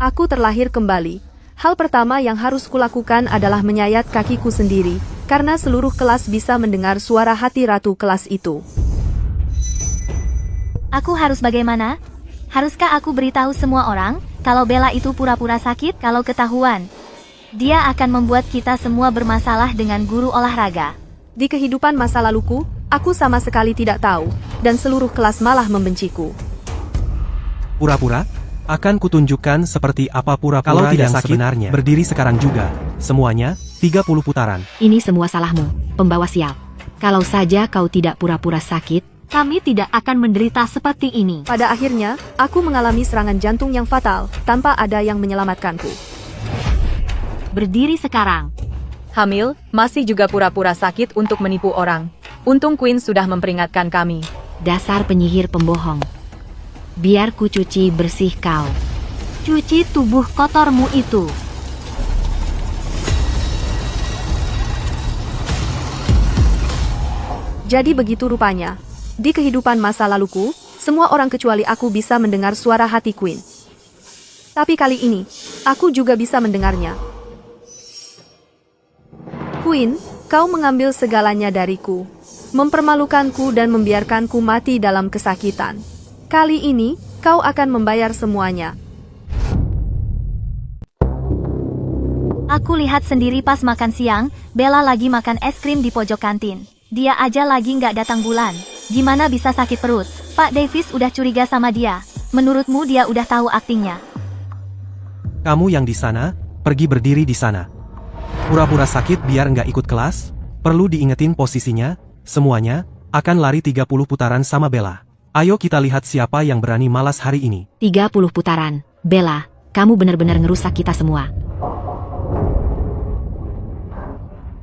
Aku terlahir kembali. Hal pertama yang harus kulakukan adalah menyayat kakiku sendiri, karena seluruh kelas bisa mendengar suara hati ratu kelas itu. Aku harus bagaimana? Haruskah aku beritahu semua orang, kalau Bella itu pura-pura sakit kalau ketahuan? Dia akan membuat kita semua bermasalah dengan guru olahraga. Di kehidupan masa laluku, aku sama sekali tidak tahu, dan seluruh kelas malah membenciku. Pura-pura? Akan kutunjukkan seperti apa pura-pura Kalau tidak yang sakit, sebenarnya. Berdiri sekarang juga. Semuanya, 30 putaran. Ini semua salahmu, pembawa sial. Kalau saja kau tidak pura-pura sakit, kami tidak akan menderita seperti ini. Pada akhirnya, aku mengalami serangan jantung yang fatal, tanpa ada yang menyelamatkanku. Berdiri sekarang. Hamil, masih juga pura-pura sakit untuk menipu orang. Untung Queen sudah memperingatkan kami. Dasar penyihir pembohong. Biar ku cuci bersih kau. Cuci tubuh kotormu itu. Jadi begitu rupanya. Di kehidupan masa laluku, semua orang kecuali aku bisa mendengar suara hati Queen. Tapi kali ini, aku juga bisa mendengarnya. Queen, kau mengambil segalanya dariku, mempermalukanku dan membiarkanku mati dalam kesakitan. Kali ini, kau akan membayar semuanya. Aku lihat sendiri pas makan siang, Bella lagi makan es krim di pojok kantin. Dia aja lagi nggak datang bulan. Gimana bisa sakit perut? Pak Davis udah curiga sama dia. Menurutmu dia udah tahu aktingnya? Kamu yang di sana, pergi berdiri di sana. Pura-pura sakit biar nggak ikut kelas, perlu diingetin posisinya, semuanya, akan lari 30 putaran sama Bella. Ayo kita lihat siapa yang berani malas hari ini. 30 putaran. Bella, kamu benar-benar ngerusak kita semua.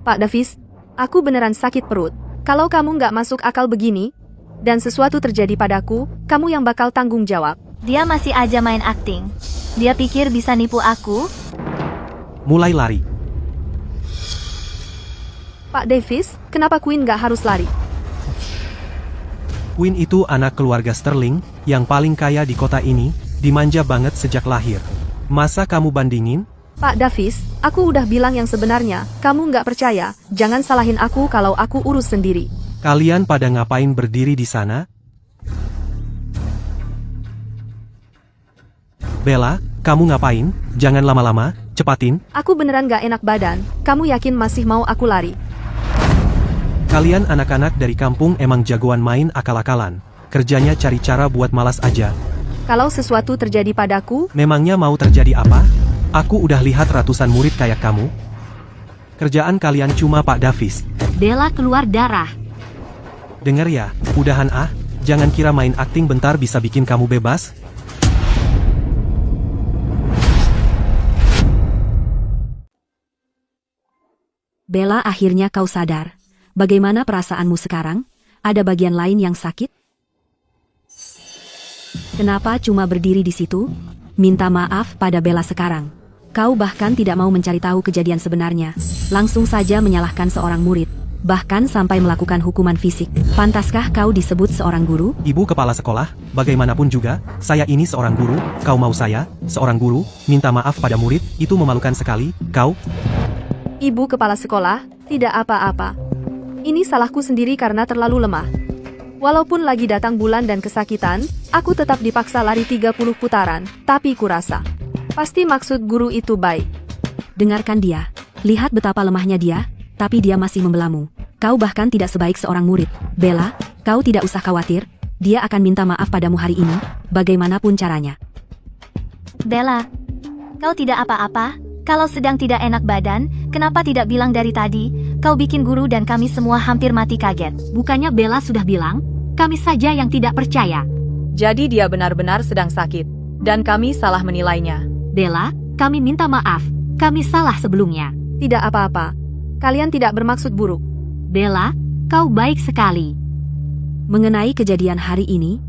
Pak Davis, aku beneran sakit perut. Kalau kamu nggak masuk akal begini, dan sesuatu terjadi padaku, kamu yang bakal tanggung jawab. Dia masih aja main akting. Dia pikir bisa nipu aku? Mulai lari. Pak Davis, kenapa Queen nggak harus lari? Queen itu anak keluarga Sterling, yang paling kaya di kota ini, dimanja banget sejak lahir. Masa kamu bandingin? Pak Davis, aku udah bilang yang sebenarnya, kamu nggak percaya, jangan salahin aku kalau aku urus sendiri. Kalian pada ngapain berdiri di sana? Bella, kamu ngapain? Jangan lama-lama, cepatin. Aku beneran nggak enak badan, kamu yakin masih mau aku lari? Kalian anak-anak dari kampung emang jagoan main akal-akalan. Kerjanya cari cara buat malas aja. Kalau sesuatu terjadi padaku, Memangnya mau terjadi apa? Aku udah lihat ratusan murid kayak kamu. Kerjaan kalian cuma Pak Davis. Bella keluar darah. Dengar ya, udahan ah, jangan kira main akting bentar bisa bikin kamu bebas. Bella, akhirnya kau sadar. Bagaimana perasaanmu sekarang? Ada bagian lain yang sakit? Kenapa cuma berdiri di situ? Minta maaf pada Bella sekarang. Kau bahkan tidak mau mencari tahu kejadian sebenarnya. Langsung saja menyalahkan seorang murid. Bahkan sampai melakukan hukuman fisik. Pantaskah kau disebut seorang guru? Ibu kepala sekolah, bagaimanapun juga, saya ini seorang guru, kau mau saya, seorang guru, minta maaf pada murid, itu memalukan sekali, kau? Ibu kepala sekolah, tidak apa-apa. Ini salahku sendiri karena terlalu lemah. Walaupun lagi datang bulan dan kesakitan, aku tetap dipaksa lari 30 putaran, tapi kurasa pasti maksud guru itu baik. Dengarkan dia. Lihat betapa lemahnya dia, tapi dia masih membelamu. Kau bahkan tidak sebaik seorang murid. Bella, kau tidak usah khawatir, dia akan minta maaf padamu hari ini, bagaimanapun caranya. Bella, kau tidak apa-apa? Kalau sedang tidak enak badan, kenapa tidak bilang dari tadi? Kau bikin guru dan kami semua hampir mati kaget. Bukannya Bella sudah bilang? Kami saja yang tidak percaya. Jadi dia benar-benar sedang sakit. Dan kami salah menilainya. Bella, kami minta maaf. Kami salah sebelumnya. Tidak apa-apa. Kalian tidak bermaksud buruk. Bella, kau baik sekali. Mengenai kejadian hari ini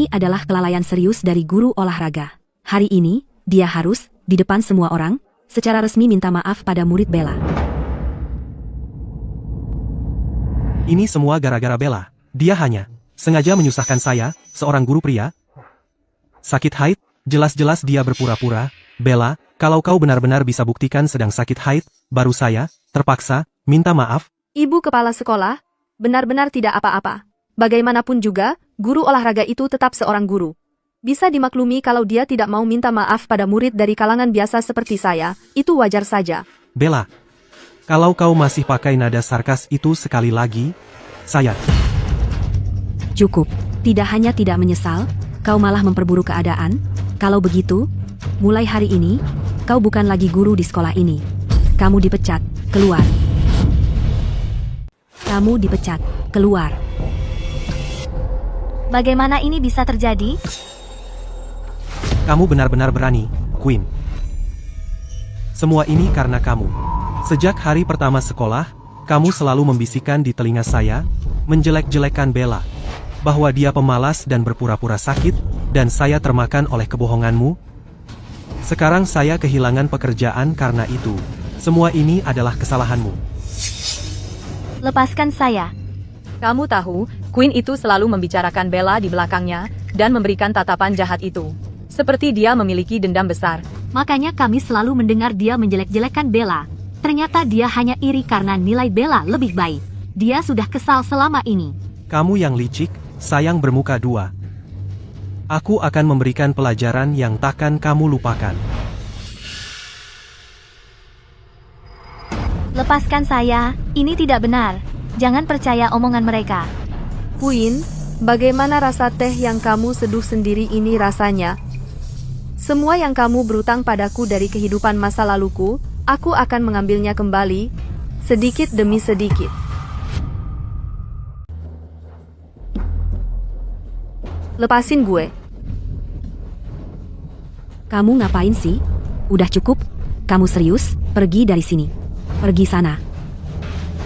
adalah kelalaian serius dari guru olahraga. Hari ini, dia harus, di depan semua orang, secara resmi minta maaf pada murid Bella. Ini semua gara-gara Bella. Dia hanya sengaja menyusahkan saya, seorang guru pria. Sakit haid, jelas-jelas dia berpura-pura, Bella, kalau kau benar-benar bisa buktikan sedang sakit haid, baru saya, terpaksa, minta maaf. Ibu kepala sekolah, benar-benar tidak apa-apa. Bagaimanapun juga, guru olahraga itu tetap seorang guru. Bisa dimaklumi kalau dia tidak mau minta maaf pada murid dari kalangan biasa seperti saya, itu wajar saja. Bella, kalau kau masih pakai nada sarkas itu sekali lagi, saya... Cukup. Tidak hanya tidak menyesal, kau malah memperburuk keadaan. Kalau begitu, mulai hari ini, kau bukan lagi guru di sekolah ini. Kamu dipecat, keluar. Kamu dipecat, keluar. Bagaimana ini bisa terjadi? Kamu benar-benar berani, Queen. Semua ini karena kamu. Sejak hari pertama sekolah, kamu selalu membisikkan di telinga saya, menjelek-jelekan Bella, bahwa dia pemalas dan berpura-pura sakit, dan saya termakan oleh kebohonganmu. Sekarang saya kehilangan pekerjaan karena itu. Semua ini adalah kesalahanmu. Lepaskan saya. Kamu tahu, Queen itu selalu membicarakan Bella di belakangnya, dan memberikan tatapan jahat itu. Seperti dia memiliki dendam besar. Makanya kami selalu mendengar dia menjelek-jelekan Bella. Ternyata dia hanya iri karena nilai Bella lebih baik. Dia sudah kesal selama ini. Kamu yang licik, sayang bermuka dua. Aku akan memberikan pelajaran yang takkan kamu lupakan. Lepaskan saya, ini tidak benar. Jangan percaya omongan mereka. Queen, bagaimana rasa teh yang kamu seduh sendiri ini rasanya? Semua yang kamu berutang padaku dari kehidupan masa laluku, aku akan mengambilnya kembali, sedikit demi sedikit. Lepasin gue. Kamu ngapain sih? Udah cukup? Kamu serius? Pergi dari sini. Pergi sana.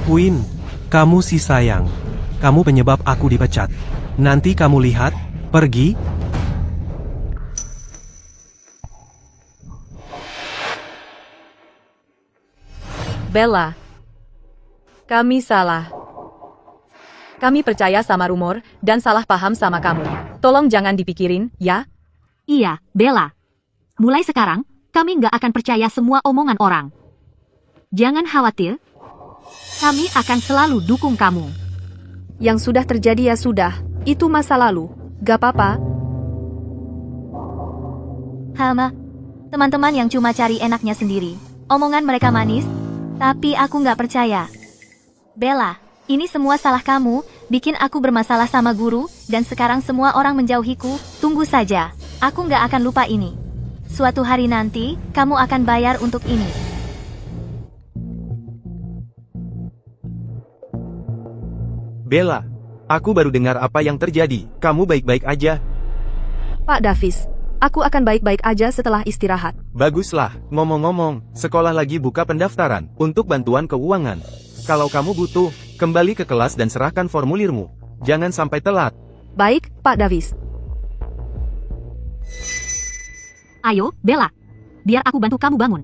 Queen, kamu si sayang. Kamu penyebab aku dipecat. Nanti kamu lihat, pergi. Bella. Kami salah. Kami percaya sama rumor, dan salah paham sama kamu. Tolong jangan dipikirin, ya? Iya, Bella. Mulai sekarang, kami nggak akan percaya semua omongan orang. Jangan khawatir. Kami akan selalu dukung kamu. Yang sudah terjadi ya sudah, itu masa lalu. Gak apa-apa. Hama, teman-teman yang cuma cari enaknya sendiri. Omongan mereka manis, tapi aku nggak percaya. Bella, ini semua salah kamu, bikin aku bermasalah sama guru, dan sekarang semua orang menjauhiku. Tunggu saja, aku nggak akan lupa ini. Suatu hari nanti, kamu akan bayar untuk ini. Bella, aku baru dengar apa yang terjadi. Kamu baik-baik aja? Pak Davis, aku akan baik-baik aja setelah istirahat. Baguslah, ngomong-ngomong, sekolah lagi buka pendaftaran untuk bantuan keuangan. Kalau kamu butuh, kembali ke kelas dan serahkan formulirmu. Jangan sampai telat. Baik, Pak Davis. Ayo, Bella. Biar aku bantu kamu bangun.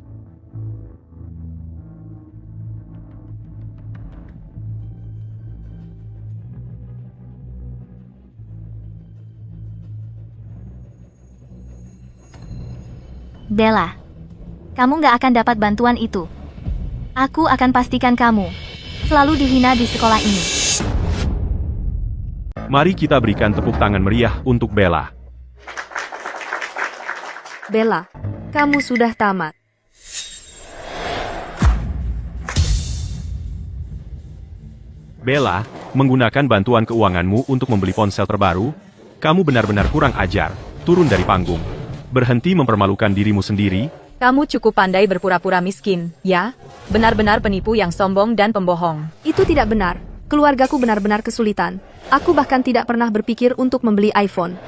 Bella, kamu nggak akan dapat bantuan itu. Aku akan pastikan kamu selalu dihina di sekolah ini. Mari kita berikan tepuk tangan meriah untuk Bella. Bella, kamu sudah tamat. Bella, menggunakan bantuan keuanganmu untuk membeli ponsel terbaru, kamu benar-benar kurang ajar. Turun dari panggung. Berhenti mempermalukan dirimu sendiri. Kamu cukup pandai berpura-pura miskin, ya? Benar-benar penipu yang sombong dan pembohong. Itu tidak benar. Keluargaku benar-benar kesulitan. Aku bahkan tidak pernah berpikir untuk membeli iPhone.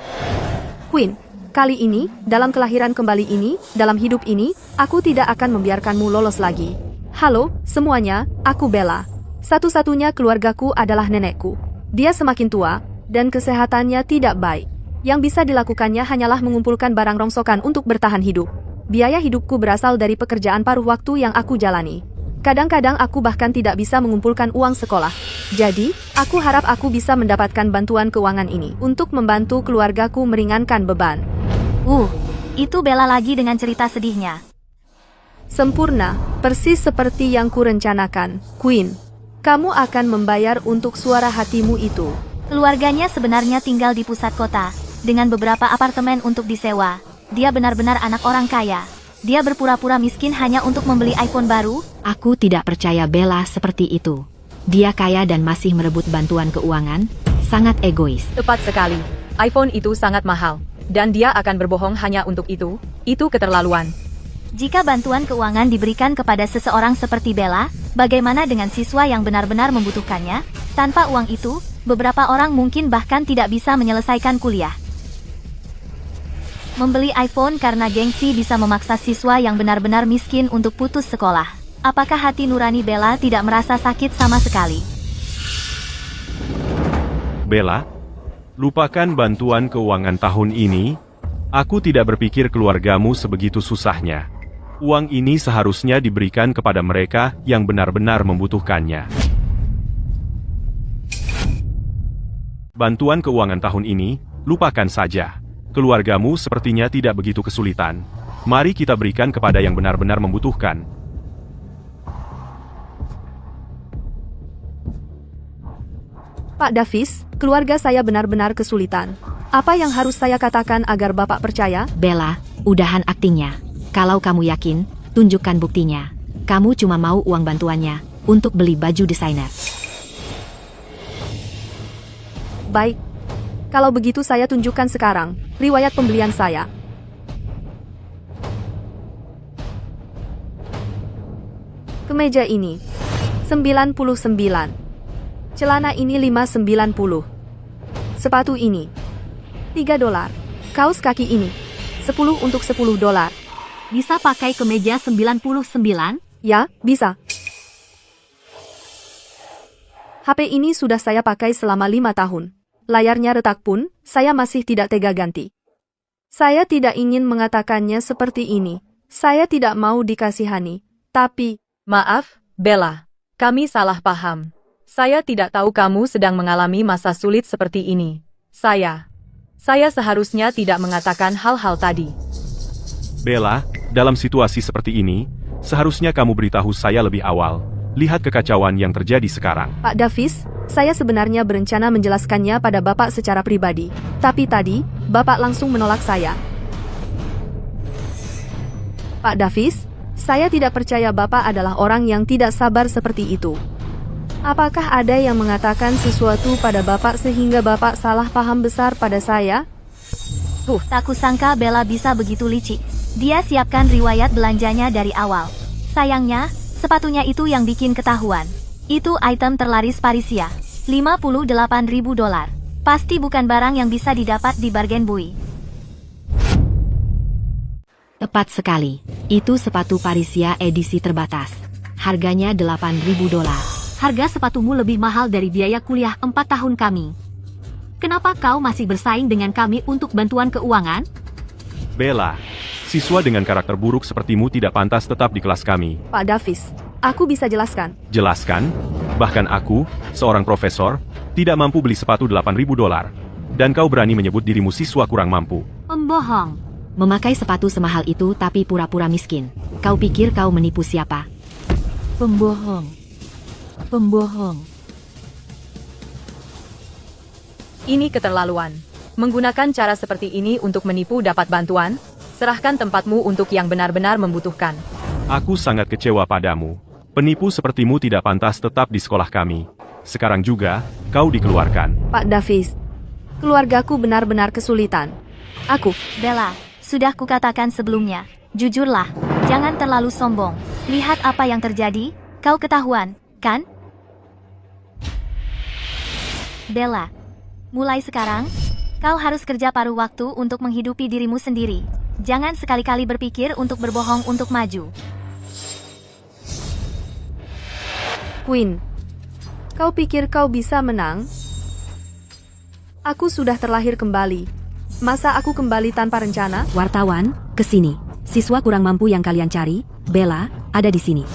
Queen, kali ini, dalam kelahiran kembali ini, dalam hidup ini, aku tidak akan membiarkanmu lolos lagi. Halo, semuanya, aku Bella. Satu-satunya keluargaku adalah nenekku. Dia semakin tua, dan kesehatannya tidak baik. Yang bisa dilakukannya hanyalah mengumpulkan barang rongsokan untuk bertahan hidup. Biaya hidupku berasal dari pekerjaan paruh waktu yang aku jalani. Kadang-kadang aku bahkan tidak bisa mengumpulkan uang sekolah. Jadi, aku harap aku bisa mendapatkan bantuan keuangan ini untuk membantu keluargaku meringankan beban. Itu Bella lagi dengan cerita sedihnya. Sempurna, persis seperti yang kurencanakan, Queen. Kamu akan membayar untuk suara hatimu itu. Keluarganya sebenarnya tinggal di pusat kota, dengan beberapa apartemen untuk disewa. Dia benar-benar anak orang kaya. Dia berpura-pura miskin hanya untuk membeli iPhone baru. Aku tidak percaya Bella seperti itu. Dia kaya dan masih merebut bantuan keuangan, sangat egois. Tepat sekali. iPhone itu sangat mahal. Dan dia akan berbohong hanya untuk itu keterlaluan. Jika bantuan keuangan diberikan kepada seseorang seperti Bella, bagaimana dengan siswa yang benar-benar membutuhkannya? Tanpa uang itu, beberapa orang mungkin bahkan tidak bisa menyelesaikan kuliah. Membeli iPhone karena gengsi bisa memaksa siswa yang benar-benar miskin untuk putus sekolah. Apakah hati nurani Bella tidak merasa sakit sama sekali? Bella, lupakan bantuan keuangan tahun ini. Aku tidak berpikir keluargamu sebegitu susahnya. Uang ini seharusnya diberikan kepada mereka yang benar-benar membutuhkannya. Bantuan keuangan tahun ini, lupakan saja. Keluargamu sepertinya tidak begitu kesulitan. Mari kita berikan kepada yang benar-benar membutuhkan. Pak Davis, keluarga saya benar-benar kesulitan. Apa yang harus saya katakan agar Bapak percaya? Bella, udahan aktingnya. Kalau kamu yakin, tunjukkan buktinya. Kamu cuma mau uang bantuannya untuk beli baju desainer. Baik. Kalau begitu saya tunjukkan sekarang riwayat pembelian saya. Kemeja ini 99. Celana ini 5,90. Sepatu ini $3. Kaos kaki ini 10 untuk $10. Bisa pakai kemeja 99? Ya, bisa. HP ini sudah saya pakai selama 5 tahun. Layarnya retak pun, saya masih tidak tega ganti. Saya tidak ingin mengatakannya seperti ini. Saya tidak mau dikasihani. Tapi, Maaf, Bella. Kami salah paham. Saya tidak tahu kamu sedang mengalami masa sulit seperti ini. Saya seharusnya tidak mengatakan hal-hal tadi. Bella, dalam situasi seperti ini, seharusnya kamu beritahu saya lebih awal. Lihat kekacauan yang terjadi sekarang. Pak Davis, saya sebenarnya berencana menjelaskannya pada Bapak secara pribadi. Tapi tadi, Bapak langsung menolak saya. Pak Davis, saya tidak percaya Bapak adalah orang yang tidak sabar seperti itu. Apakah ada yang mengatakan sesuatu pada Bapak sehingga Bapak salah paham besar pada saya? Tak kusangka Bella bisa begitu licik. Dia siapkan riwayat belanjanya dari awal. Sayangnya, sepatunya itu yang bikin ketahuan. Itu item terlaris Parisia. $58.000. Pasti bukan barang yang bisa didapat di bargain buy. Tepat sekali. Itu sepatu Parisia edisi terbatas. Harganya $8.000. Harga sepatumu lebih mahal dari biaya kuliah 4 tahun kami. Kenapa kau masih bersaing dengan kami untuk bantuan keuangan? Bella, siswa dengan karakter buruk sepertimu tidak pantas tetap di kelas kami. Pak Davis, aku bisa jelaskan. Jelaskan, bahkan aku, seorang profesor, tidak mampu beli sepatu $8.000. Dan kau berani menyebut dirimu siswa kurang mampu. Pembohong. Memakai sepatu semahal itu tapi pura-pura miskin. Kau pikir kau menipu siapa? Pembohong. Pembohong. Ini keterlaluan. Menggunakan cara seperti ini untuk menipu dapat bantuan? Serahkan tempatmu untuk yang benar-benar membutuhkan. Aku sangat kecewa padamu. Penipu sepertimu tidak pantas tetap di sekolah kami. Sekarang juga, kau dikeluarkan. Pak Davis, keluargaku benar-benar kesulitan. Bella, sudah kukatakan sebelumnya. Jujurlah, jangan terlalu sombong. Lihat apa yang terjadi, kau ketahuan, kan? Bella, mulai sekarang, kau harus kerja paruh waktu untuk menghidupi dirimu sendiri. Jangan sekali-kali berpikir untuk berbohong untuk maju. Queen, kau pikir kau bisa menang? Aku sudah terlahir kembali. Masa aku kembali tanpa rencana? Wartawan, kesini. Siswa kurang mampu yang kalian cari, Bella, ada di sini.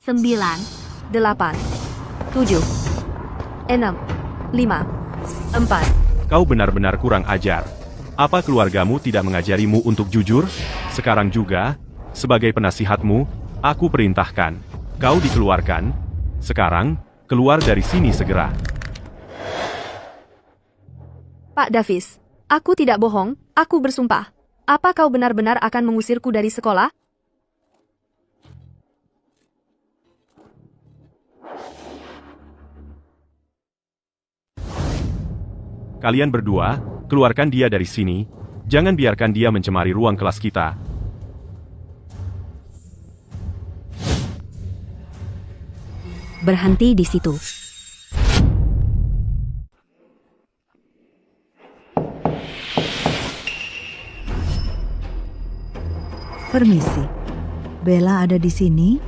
9, 8, 7, 6, 5, 4. Kau benar-benar kurang ajar. Apa keluargamu tidak mengajarimu untuk jujur? Sekarang juga, sebagai penasihatmu, aku perintahkan. Kau dikeluarkan. Sekarang, keluar dari sini segera. Pak Davis, aku tidak bohong, aku bersumpah. Apa kau benar-benar akan mengusirku dari sekolah? Kalian berdua, keluarkan dia dari sini. Jangan biarkan dia mencemari ruang kelas kita. Berhenti di situ. Permisi. Bella ada di sini?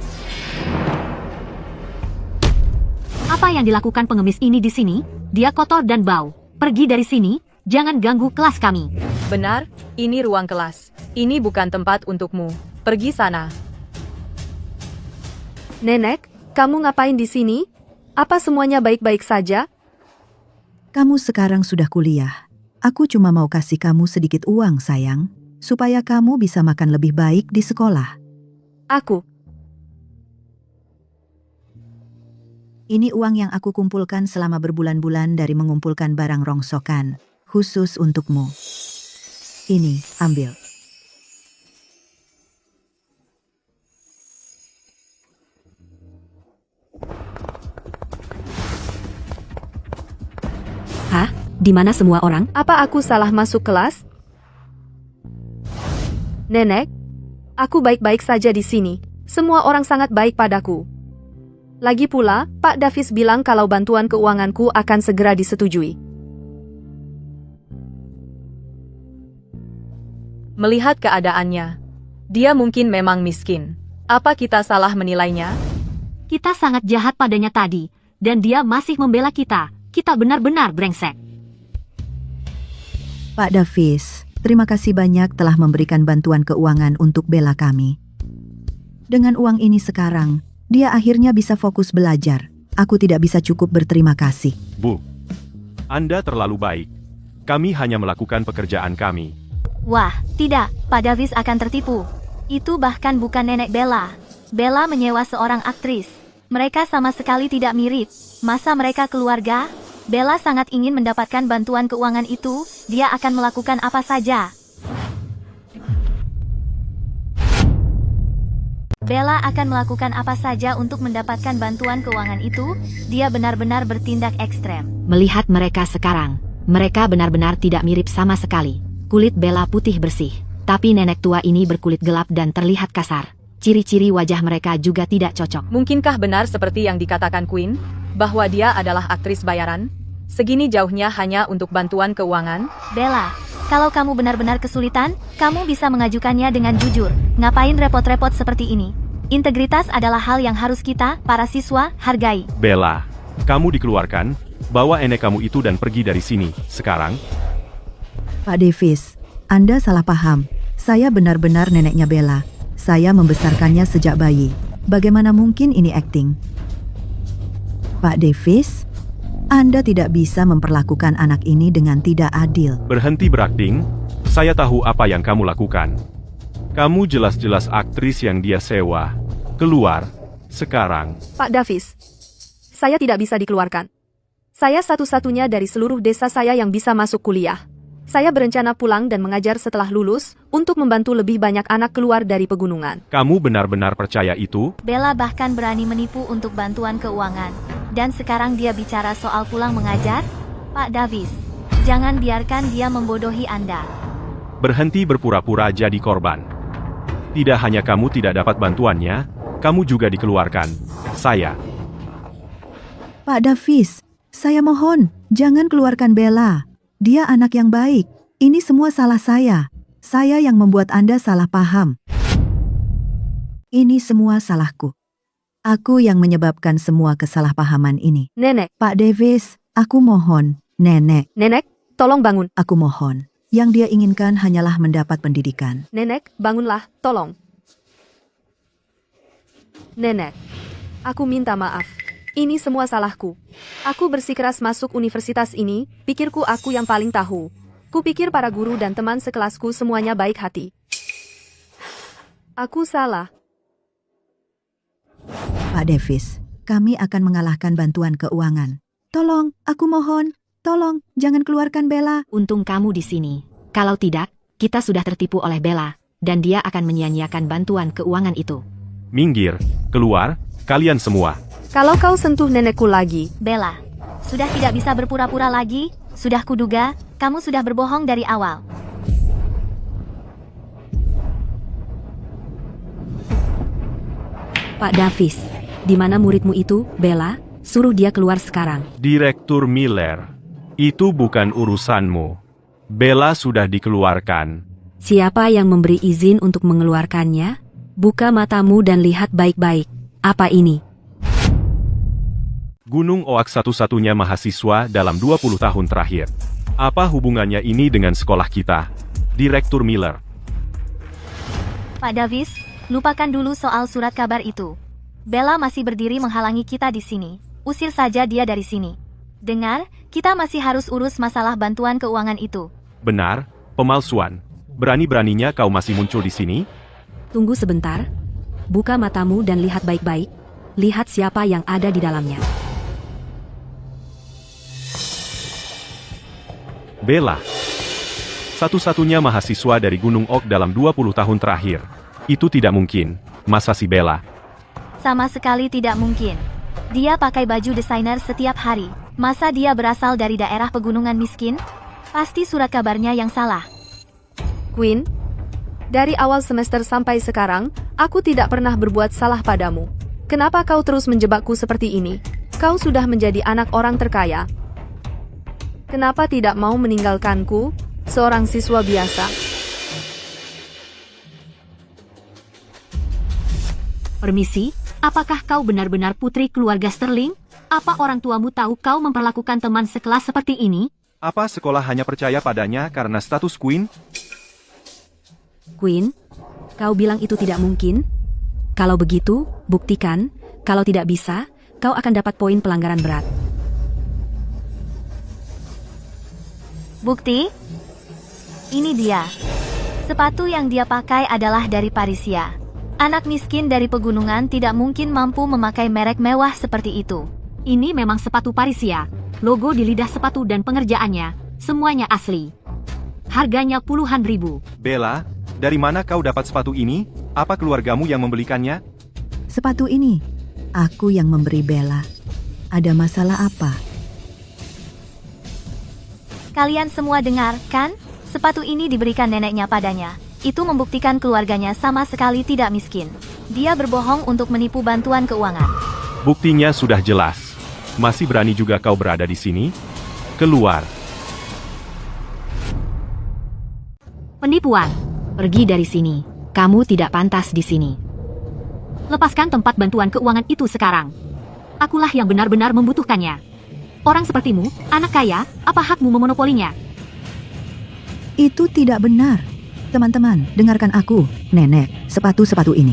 Apa yang dilakukan pengemis ini di sini? Dia kotor dan bau. Pergi dari sini, jangan ganggu kelas kami. Benar, ini ruang kelas. Ini bukan tempat untukmu. Pergi sana. Nenek, kamu ngapain di sini? Apa semuanya baik-baik saja? Kamu sekarang sudah kuliah. Aku cuma mau kasih kamu sedikit uang, sayang, supaya kamu bisa makan lebih baik di sekolah. Ini uang yang aku kumpulkan selama berbulan-bulan dari mengumpulkan barang rongsokan, khusus untukmu. Ini, ambil. Hah? Di mana semua orang? Apa aku salah masuk kelas? Nenek, aku baik-baik saja di sini. Semua orang sangat baik padaku. Lagi pula, Pak Davis bilang kalau bantuan keuanganku akan segera disetujui. Melihat keadaannya, dia mungkin memang miskin. Apa kita salah menilainya? Kita sangat jahat padanya tadi, dan dia masih membela kita. Kita benar-benar brengsek. Pak Davis, terima kasih banyak telah memberikan bantuan keuangan untuk Bella kami. Dengan uang ini sekarang, dia akhirnya bisa fokus belajar. Aku tidak bisa cukup berterima kasih. Bu, Anda terlalu baik. Kami hanya melakukan pekerjaan kami. Wah, tidak, Pak Davis akan tertipu. Itu bahkan bukan nenek Bella. Bella menyewa seorang aktris. Mereka sama sekali tidak mirip. Masa mereka keluarga? Bella sangat ingin mendapatkan bantuan keuangan itu. Dia akan melakukan apa saja. Bella akan melakukan apa saja untuk mendapatkan bantuan keuangan itu. Dia benar-benar bertindak ekstrem. Melihat mereka sekarang, mereka benar-benar tidak mirip sama sekali. Kulit Bella putih bersih, tapi nenek tua ini berkulit gelap dan terlihat kasar. Ciri-ciri wajah mereka juga tidak cocok. Mungkinkah benar seperti yang dikatakan Queen, bahwa dia adalah aktris bayaran? Segini jauhnya hanya untuk bantuan keuangan? Bella, kalau kamu benar-benar kesulitan, kamu bisa mengajukannya dengan jujur. Ngapain repot-repot seperti ini? Integritas adalah hal yang harus kita, para siswa, hargai. Bella, kamu dikeluarkan, bawa nenek kamu itu dan pergi dari sini, sekarang. Pak Davis, Anda salah paham. Saya benar-benar neneknya Bella. Saya membesarkannya sejak bayi. Bagaimana mungkin ini akting? Pak Davis, Anda tidak bisa memperlakukan anak ini dengan tidak adil. Berhenti berakting, saya tahu apa yang kamu lakukan. Kamu jelas-jelas aktris yang dia sewa. Keluar, sekarang. Pak Davis, saya tidak bisa dikeluarkan. Saya satu-satunya dari seluruh desa saya yang bisa masuk kuliah. Saya berencana pulang dan mengajar setelah lulus, untuk membantu lebih banyak anak keluar dari pegunungan. Kamu benar-benar percaya itu? Bella bahkan berani menipu untuk bantuan keuangan. Dan sekarang dia bicara soal pulang mengajar? Pak Davis, jangan biarkan dia membodohi Anda. Berhenti berpura-pura jadi korban. Tidak hanya kamu tidak dapat bantuannya, kamu juga dikeluarkan. Saya. Pak Davis, saya mohon, jangan keluarkan Bella. Dia anak yang baik. Ini semua salah saya. Saya yang membuat Anda salah paham. Ini semua salahku. Aku yang menyebabkan semua kesalahpahaman ini. Nenek, Pak Davis, aku mohon. Nenek, nenek, tolong bangun. aku mohon. Yang dia inginkan hanyalah mendapat pendidikan. Nenek, bangunlah, tolong. Nenek, aku minta maaf. Ini semua salahku. Aku bersikeras masuk universitas ini, pikirku aku yang paling tahu. Kupikir para guru dan teman sekelasku semuanya baik hati. Aku salah. Pak Davis, kami akan mengalahkan bantuan keuangan. Tolong, aku mohon. Tolong, jangan keluarkan Bella. Untung kamu di sini. Kalau tidak, kita sudah tertipu oleh Bella, dan dia akan menyia-nyiakan bantuan keuangan itu. Minggir, keluar, kalian semua. Kalau kau sentuh nenekku lagi, Bella, sudah tidak bisa berpura-pura lagi. Sudah kuduga, kamu sudah berbohong dari awal. Pak Davis, di mana muridmu itu, Bella? Suruh dia keluar sekarang. Direktur Miller, itu bukan urusanmu. Bella sudah dikeluarkan. Siapa yang memberi izin untuk mengeluarkannya? Buka matamu dan lihat baik-baik. Apa ini? Gunung Oak satu-satunya mahasiswa dalam 20 tahun terakhir. Apa hubungannya ini dengan sekolah kita? Direktur Miller. Pak Davis, lupakan dulu soal surat kabar itu. Bella masih berdiri menghalangi kita di sini. Usir saja dia dari sini. Dengar, kita masih harus urus masalah bantuan keuangan itu. Benar, pemalsuan. Berani-beraninya kau masih muncul di sini? Tunggu sebentar. Buka matamu dan lihat baik-baik. Lihat siapa yang ada di dalamnya. Bella. Satu-satunya mahasiswa dari Gunung Oak dalam 20 tahun terakhir. Itu tidak mungkin. Masa si Bella? Sama sekali tidak mungkin. Dia pakai baju desainer setiap hari. Masa dia berasal dari daerah pegunungan miskin? Pasti surat kabarnya yang salah. Queen, dari awal semester sampai sekarang, aku tidak pernah berbuat salah padamu. Kenapa kau terus menjebakku seperti ini? Kau sudah menjadi anak orang terkaya. Kenapa tidak mau meninggalkanku, seorang siswa biasa? Permisi, apakah kau benar-benar putri keluarga Sterling? Apa orang tuamu tahu kau memperlakukan teman sekelas seperti ini? Apa sekolah hanya percaya padanya karena status Queen? Queen, kau bilang itu tidak mungkin? Kalau begitu, buktikan. Kalau tidak bisa, kau akan dapat poin pelanggaran berat. Bukti? Ini dia. Sepatu yang dia pakai adalah dari Parisia. Anak miskin dari pegunungan tidak mungkin mampu memakai merek mewah seperti itu. Ini memang sepatu Parisia. Logo di lidah sepatu dan pengerjaannya, semuanya asli. Harganya puluhan ribu. Bella, dari mana kau dapat sepatu ini? Apa keluargamu yang membelikannya? Sepatu ini, aku yang memberi Bella. Ada masalah apa? Kalian semua dengar, kan? Sepatu ini diberikan neneknya padanya. Itu membuktikan keluarganya sama sekali tidak miskin. Dia berbohong untuk menipu bantuan keuangan. Buktinya sudah jelas. Masih berani juga kau berada di sini? Keluar. Penipuan. Pergi dari sini. Kamu tidak pantas di sini. Lepaskan tempat bantuan keuangan itu sekarang. Akulah yang benar-benar membutuhkannya. Orang sepertimu, anak kaya, apa hakmu memonopolinya? Itu tidak benar. Teman-teman, dengarkan aku. Nenek, sepatu-sepatu ini.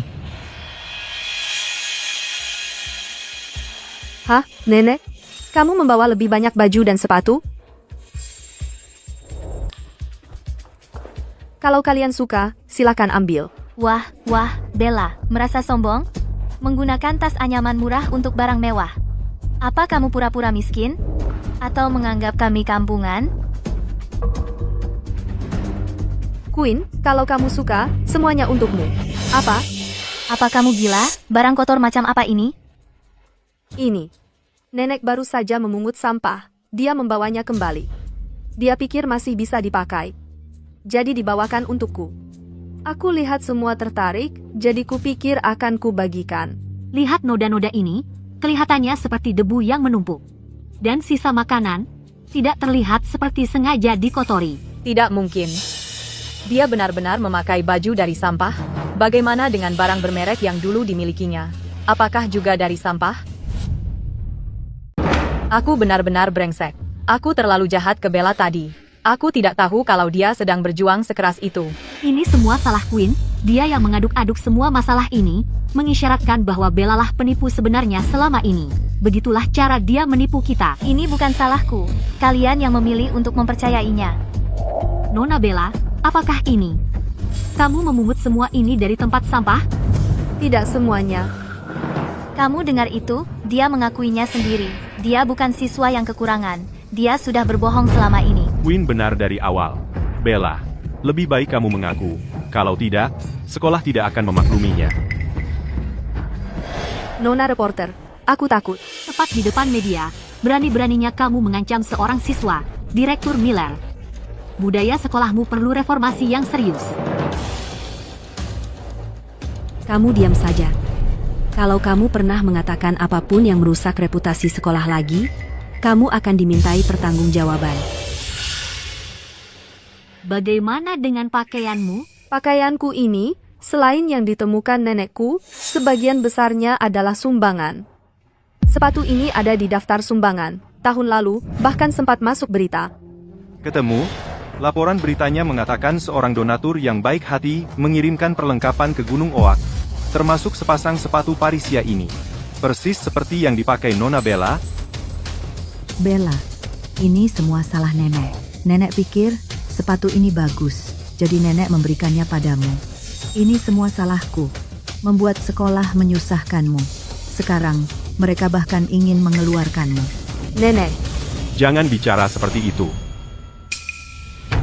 Hah, nenek? Kamu membawa lebih banyak baju dan sepatu? Kalau kalian suka, silakan ambil. Wah, Bella, merasa sombong? Menggunakan tas anyaman murah untuk barang mewah. Apa kamu pura-pura miskin? Atau menganggap kami kampungan? Queen, kalau kamu suka, semuanya untukmu. Apa? Apa kamu gila? Barang kotor macam apa ini? Ini. Nenek baru saja memungut sampah. Dia membawanya kembali. Dia pikir masih bisa dipakai. Jadi dibawakan untukku. Aku lihat semua tertarik, jadi kupikir akan kubagikan. Lihat noda-noda ini, kelihatannya seperti debu yang menumpuk. Dan sisa makanan, tidak terlihat seperti sengaja dikotori. Tidak mungkin. Dia benar-benar memakai baju dari sampah? Bagaimana dengan barang bermerek yang dulu dimilikinya? Apakah juga dari sampah? Aku benar-benar brengsek. Aku terlalu jahat ke Bella tadi. Aku tidak tahu kalau dia sedang berjuang sekeras itu. Ini semua salah Queen. Dia yang mengaduk-aduk semua masalah ini, mengisyaratkan bahwa Bella lah penipu sebenarnya selama ini. Begitulah cara dia menipu kita. Ini bukan salahku. Kalian yang memilih untuk mempercayainya. Nona Bella, apakah ini? Kamu memungut semua ini dari tempat sampah? Tidak semuanya. Kamu dengar itu? Dia mengakuinya sendiri. Dia bukan siswa yang kekurangan. Dia sudah berbohong selama ini. Queen benar dari awal. Bella, lebih baik kamu mengaku. Kalau tidak, sekolah tidak akan memakluminya. Nona reporter, aku takut. Tepat di depan media, berani-beraninya kamu mengancam seorang siswa, Direktur Miller. Budaya sekolahmu perlu reformasi yang serius. Kamu diam saja. Kalau kamu pernah mengatakan apapun yang merusak reputasi sekolah lagi, kamu akan dimintai pertanggungjawaban. Bagaimana dengan pakaianmu? Pakaianku ini, selain yang ditemukan nenekku, sebagian besarnya adalah sumbangan. Sepatu ini ada di daftar sumbangan. Tahun lalu, bahkan sempat masuk berita. Ketemu? Laporan beritanya mengatakan seorang donatur yang baik hati mengirimkan perlengkapan ke Gunung Oak, termasuk sepasang sepatu Parisia ini. Persis seperti yang dipakai Nona Bella. Bella, ini semua salah nenek. Nenek pikir sepatu ini bagus, jadi nenek memberikannya padamu. Ini semua salahku, membuat sekolah menyusahkanmu. Sekarang, mereka bahkan ingin mengeluarkanmu. Nenek, Jangan bicara seperti itu.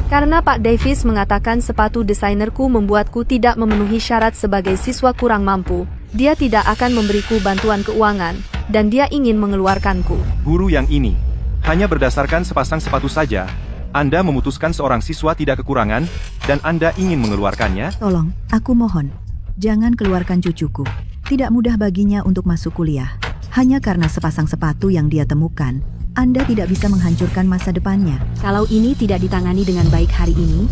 karena Pak Davis mengatakan sepatu desainerku membuatku tidak memenuhi syarat sebagai siswa kurang mampu, dia tidak akan memberiku bantuan keuangan, dan dia ingin mengeluarkanku. Guru yang ini, hanya berdasarkan sepasang sepatu saja, Anda memutuskan seorang siswa tidak kekurangan, dan Anda ingin mengeluarkannya? Tolong, aku mohon, jangan keluarkan cucuku. Tidak mudah baginya untuk masuk kuliah. Hanya karena sepasang sepatu yang dia temukan, Anda tidak bisa menghancurkan masa depannya. Kalau ini tidak ditangani dengan baik hari ini,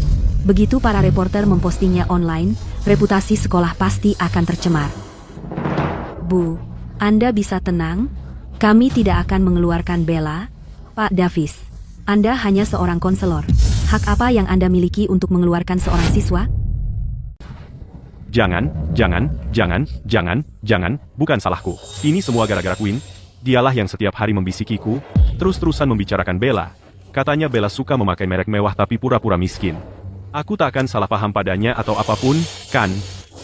begitu para reporter mempostingnya online, reputasi sekolah pasti akan tercemar. Bu, Anda bisa tenang, kami tidak akan mengeluarkan Bella, Pak Davis. Anda hanya seorang konselor. Hak apa yang Anda miliki untuk mengeluarkan seorang siswa? Jangan, bukan salahku. Ini semua gara-gara Queen. Dialah yang setiap hari membisikiku, terus-terusan membicarakan Bella. Katanya Bella suka memakai merek mewah tapi pura-pura miskin. Aku tak akan salah paham padanya atau apapun, kan?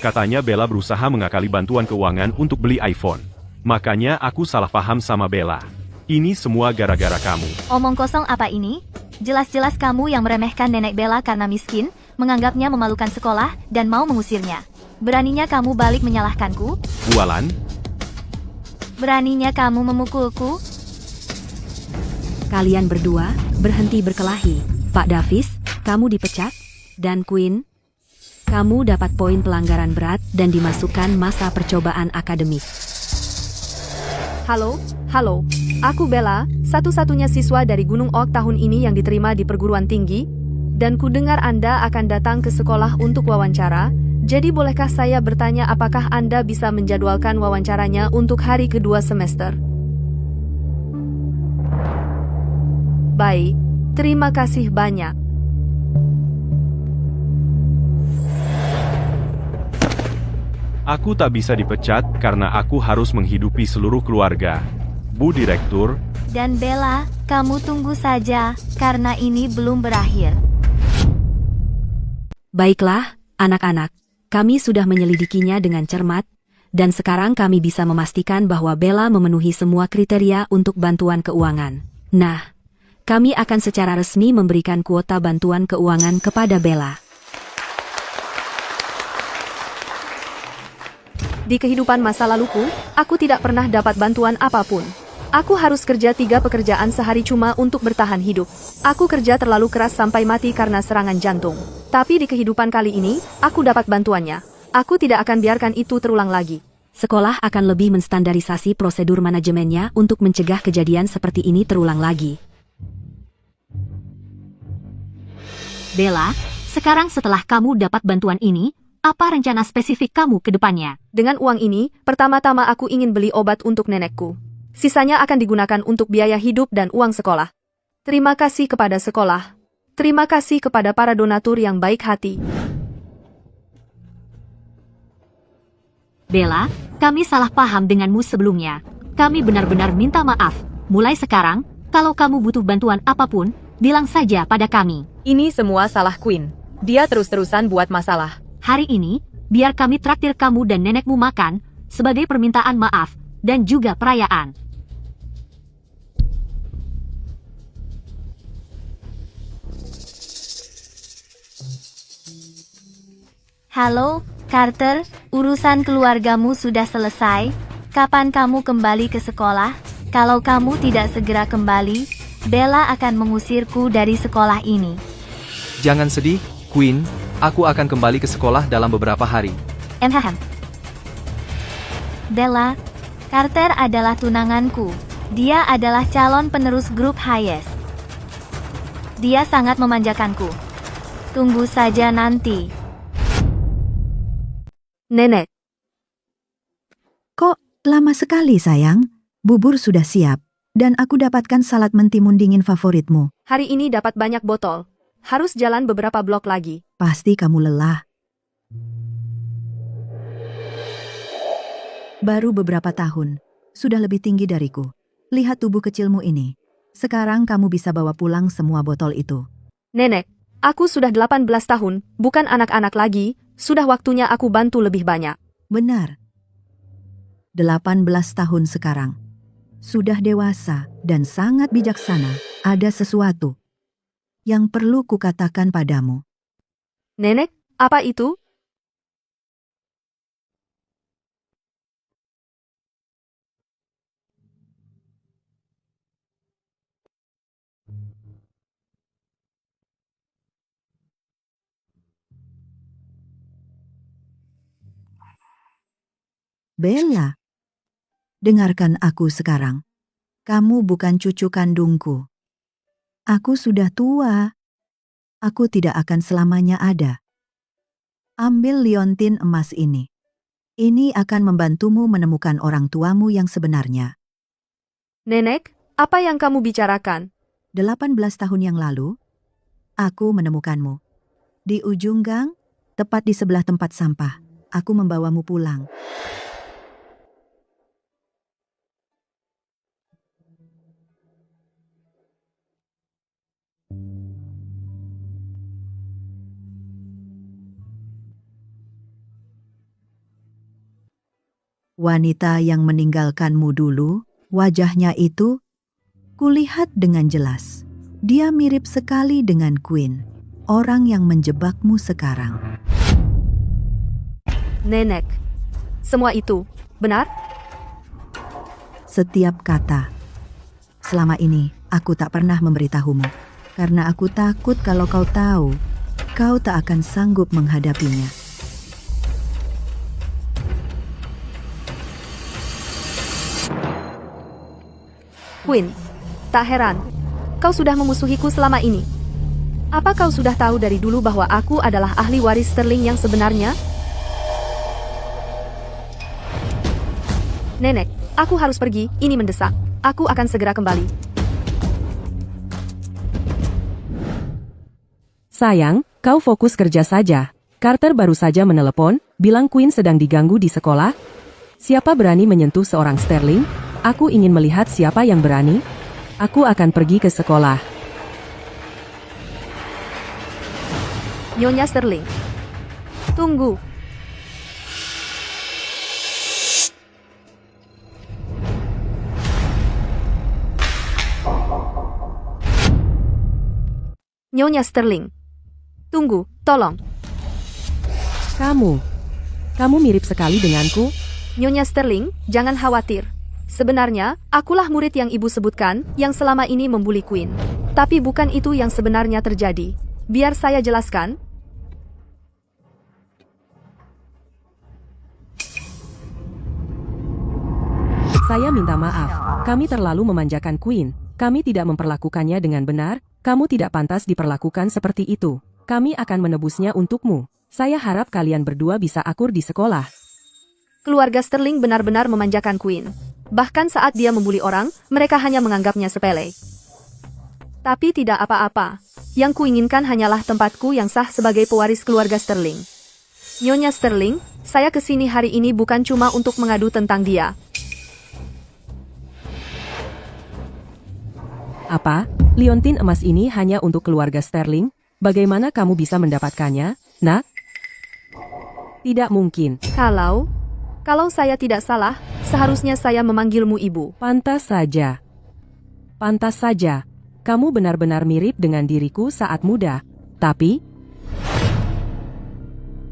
Katanya Bella berusaha mengakali bantuan keuangan untuk beli iPhone. Makanya aku salah paham sama Bella. Ini semua gara-gara kamu. Omong kosong apa ini? Jelas-jelas kamu yang meremehkan nenek Bella karena miskin, menganggapnya memalukan sekolah, dan mau mengusirnya. Beraninya kamu balik menyalahkanku? Bualan? Beraninya kamu memukulku? Kalian berdua, berhenti berkelahi. Pak Davis, kamu dipecat. Dan Queen, kamu dapat poin pelanggaran berat dan dimasukkan masa percobaan akademik. Halo, aku Bella, satu-satunya siswa dari Gunung Oak tahun ini yang diterima di perguruan tinggi, dan ku dengar Anda akan datang ke sekolah untuk wawancara, jadi bolehkah saya bertanya apakah Anda bisa menjadwalkan wawancaranya untuk hari kedua semester? Baik, terima kasih banyak. Aku tak bisa dipecat karena aku harus menghidupi seluruh keluarga. Bu Direktur, Dan Bella, kamu tunggu saja, karena ini belum berakhir. Baiklah, anak-anak. Kami sudah menyelidikinya dengan cermat, dan sekarang kami bisa memastikan bahwa Bella memenuhi semua kriteria untuk bantuan keuangan. Nah, kami akan secara resmi memberikan kuota bantuan keuangan kepada Bella. Di kehidupan masa laluku, aku tidak pernah dapat bantuan apapun. Aku harus kerja 3 pekerjaan sehari cuma untuk bertahan hidup. Aku kerja terlalu keras sampai mati karena serangan jantung. Tapi di kehidupan kali ini, aku dapat bantuannya. Aku tidak akan biarkan itu terulang lagi. Sekolah akan lebih menstandarisasi prosedur manajemennya untuk mencegah kejadian seperti ini terulang lagi. Bella, sekarang setelah kamu dapat bantuan ini, apa rencana spesifik kamu ke depannya? Dengan uang ini, pertama-tama aku ingin beli obat untuk nenekku. Sisanya akan digunakan untuk biaya hidup dan uang sekolah. Terima kasih kepada sekolah. Terima kasih kepada para donatur yang baik hati. Bella, kami salah paham denganmu sebelumnya. Kami benar-benar minta maaf. Mulai sekarang, kalau kamu butuh bantuan apapun, bilang saja pada kami. Ini semua salah Queen. Dia terus-terusan buat masalah. Hari ini, biar kami traktir kamu dan nenekmu makan, sebagai permintaan maaf, dan juga perayaan. Halo, Carter, urusan keluargamu sudah selesai. Kapan kamu kembali ke sekolah? Kalau kamu tidak segera kembali, Bella akan mengusirku dari sekolah ini. Jangan sedih, Queen. Aku akan kembali ke sekolah dalam beberapa hari. Bella, Carter adalah tunanganku. Dia adalah calon penerus grup Hayes. Dia sangat memanjakanku. Tunggu saja nanti. Nenek, Kok lama sekali sayang? Bubur sudah siap. Dan aku dapatkan salad mentimun dingin favoritmu. hari ini dapat banyak botol. Harus jalan beberapa blok lagi. Pasti kamu lelah. Baru beberapa tahun. Sudah lebih tinggi dariku. Lihat tubuh kecilmu ini. Sekarang kamu bisa bawa pulang semua botol itu. Nenek, aku sudah 18 tahun, bukan anak-anak lagi. Sudah waktunya aku bantu lebih banyak. Benar. 18 tahun sekarang. Sudah dewasa dan sangat bijaksana. Ada sesuatu yang perlu kukatakan padamu. Nenek, apa itu? Bella, dengarkan aku sekarang. Kamu bukan cucu kandungku. Aku sudah tua. Aku tidak akan selamanya ada. Ambil liontin emas ini. Ini akan membantumu menemukan orang tuamu yang sebenarnya. Nenek, apa yang kamu bicarakan? 18 tahun yang lalu, aku menemukanmu. Di ujung gang, tepat di sebelah tempat sampah. Aku membawamu pulang. Wanita yang meninggalkanmu dulu, wajahnya itu, kulihat dengan jelas. Dia mirip sekali dengan Queen, orang yang menjebakmu sekarang. Nenek, semua itu benar? Setiap kata. Selama ini, aku tak pernah memberitahumu. Karena aku takut kalau kau tahu, kau tak akan sanggup menghadapinya. Queen, tak heran. Kau sudah memusuhiku selama ini. Apa kau sudah tahu dari dulu bahwa aku adalah ahli waris Sterling yang sebenarnya? Nenek, aku harus pergi, ini mendesak. Aku akan segera kembali. Sayang, kau fokus kerja saja. Carter baru saja menelepon, bilang Queen sedang diganggu di sekolah. Siapa berani menyentuh seorang Sterling? Aku ingin melihat siapa yang berani. Aku akan pergi ke sekolah. Nyonya Sterling. Tunggu. Nyonya Sterling. Tunggu, tolong. Kamu mirip sekali denganku. Nyonya Sterling, jangan khawatir. Sebenarnya, akulah murid yang ibu sebutkan, yang selama ini membuli Queen. Tapi bukan itu yang sebenarnya terjadi. Biar saya jelaskan. Saya minta maaf. Kami terlalu memanjakan Queen. Kami tidak memperlakukannya dengan benar. Kamu tidak pantas diperlakukan seperti itu. Kami akan menebusnya untukmu. Saya harap kalian berdua bisa akur di sekolah. Keluarga Sterling benar-benar memanjakan Queen. Bahkan saat dia membuli orang, mereka hanya menganggapnya sepele. Tapi tidak apa-apa. Yang kuinginkan hanyalah tempatku yang sah sebagai pewaris keluarga Sterling. Nyonya Sterling, saya kesini hari ini bukan cuma untuk mengadu tentang dia. Apa? Liontin emas ini hanya untuk keluarga Sterling? Bagaimana kamu bisa mendapatkannya, nak? Tidak mungkin. Kalau saya tidak salah, seharusnya saya memanggilmu ibu. Pantas saja. Pantas saja. Kamu benar-benar mirip dengan diriku saat muda. Tapi,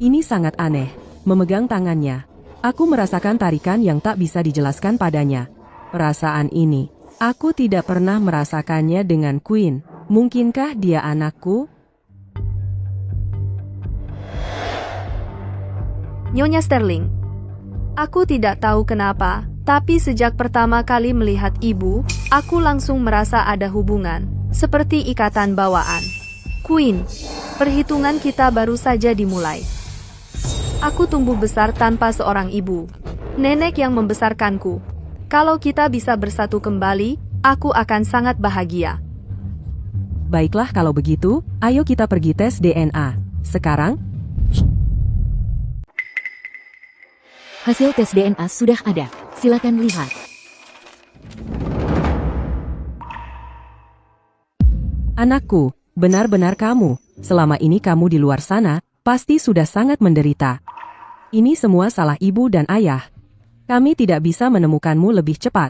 ini sangat aneh. Memegang tangannya, aku merasakan tarikan yang tak bisa dijelaskan padanya. Perasaan ini, aku tidak pernah merasakannya dengan Queen. Mungkinkah dia anakku? Nyonya Sterling, aku tidak tahu kenapa, tapi sejak pertama kali melihat ibu, aku langsung merasa ada hubungan, seperti ikatan bawaan. Queen, perhitungan kita baru saja dimulai. Aku tumbuh besar tanpa seorang ibu. Nenek yang membesarkanku. Kalau kita bisa bersatu kembali, aku akan sangat bahagia. Baiklah kalau begitu, ayo kita pergi tes DNA. Sekarang, Hasil tes DNA sudah ada. Silakan lihat. anakku, benar-benar kamu. Selama ini kamu di luar sana, pasti sudah sangat menderita. Ini semua salah ibu dan ayah. Kami tidak bisa menemukanmu lebih cepat.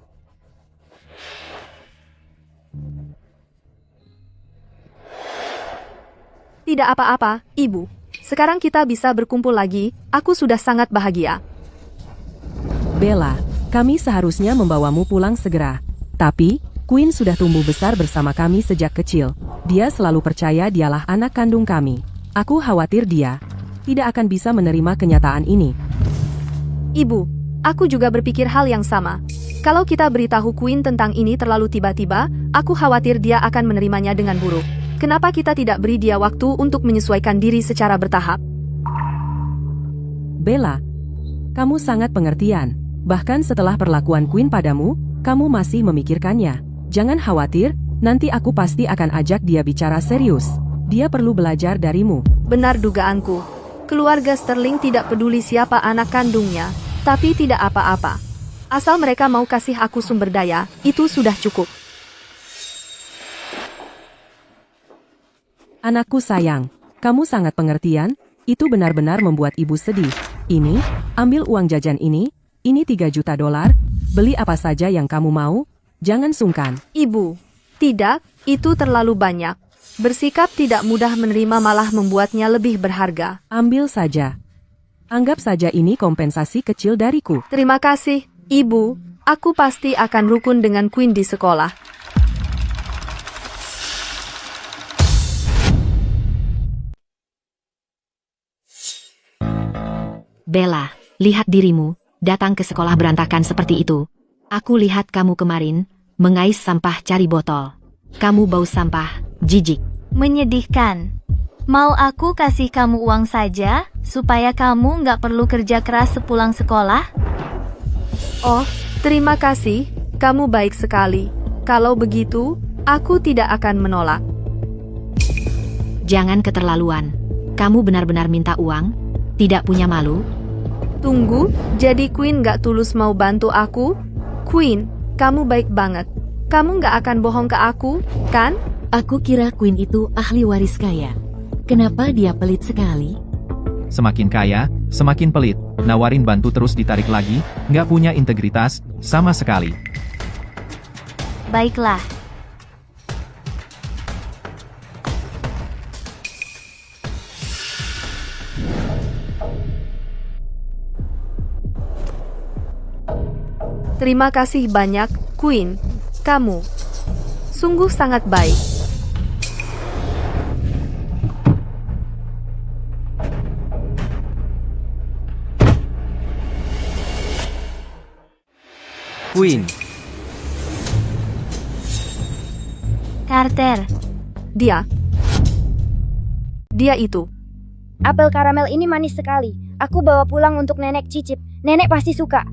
Tidak apa-apa, ibu. Sekarang kita bisa berkumpul lagi, aku sudah sangat bahagia. Bella, kami seharusnya membawamu pulang segera. Tapi, Queen sudah tumbuh besar bersama kami sejak kecil. Dia selalu percaya dialah anak kandung kami. Aku khawatir dia tidak akan bisa menerima kenyataan ini. Ibu, aku juga berpikir hal yang sama. Kalau kita beritahu Queen tentang ini terlalu tiba-tiba, aku khawatir dia akan menerimanya dengan buruk. Kenapa kita tidak beri dia waktu untuk menyesuaikan diri secara bertahap? Bella, kamu sangat pengertian. Bahkan setelah perlakuan Queen padamu, kamu masih memikirkannya. Jangan khawatir, nanti aku pasti akan ajak dia bicara serius. Dia perlu belajar darimu. Benar dugaanku. Keluarga Sterling tidak peduli siapa anak kandungnya, tapi tidak apa-apa. Asal mereka mau kasih aku sumber daya, itu sudah cukup. Anakku sayang, kamu sangat pengertian, itu benar-benar membuat ibu sedih. Ini, ambil uang jajan ini 3 juta dolar, beli apa saja yang kamu mau, jangan sungkan. Ibu, tidak, itu terlalu banyak. Bersikap tidak mudah menerima malah membuatnya lebih berharga. Ambil saja. Anggap saja ini kompensasi kecil dariku. Terima kasih, Ibu. Aku pasti akan rukun dengan Queen di sekolah. Bella, lihat dirimu, datang ke sekolah berantakan seperti itu. Aku lihat kamu kemarin, mengais sampah cari botol. Kamu bau sampah, jijik. Menyedihkan. Mau aku kasih kamu uang saja, supaya kamu nggak perlu kerja keras sepulang sekolah? Oh, terima kasih, kamu baik sekali. Kalau begitu, aku tidak akan menolak. Jangan keterlaluan. Kamu benar-benar minta uang? Tidak punya malu? Tunggu, jadi Queen nggak tulus mau bantu aku? Queen, kamu baik banget. Kamu nggak akan bohong ke aku, kan? Aku kira Queen itu ahli waris kaya. Kenapa dia pelit sekali? Semakin kaya, semakin pelit. Nawarin bantu terus ditarik lagi, nggak punya integritas, sama sekali. Baiklah. Terima kasih banyak, Queen. Kamu sungguh sangat baik. Queen, Carter, Dia itu. Apel karamel ini manis sekali. Aku bawa pulang untuk nenek cicip. Nenek pasti suka.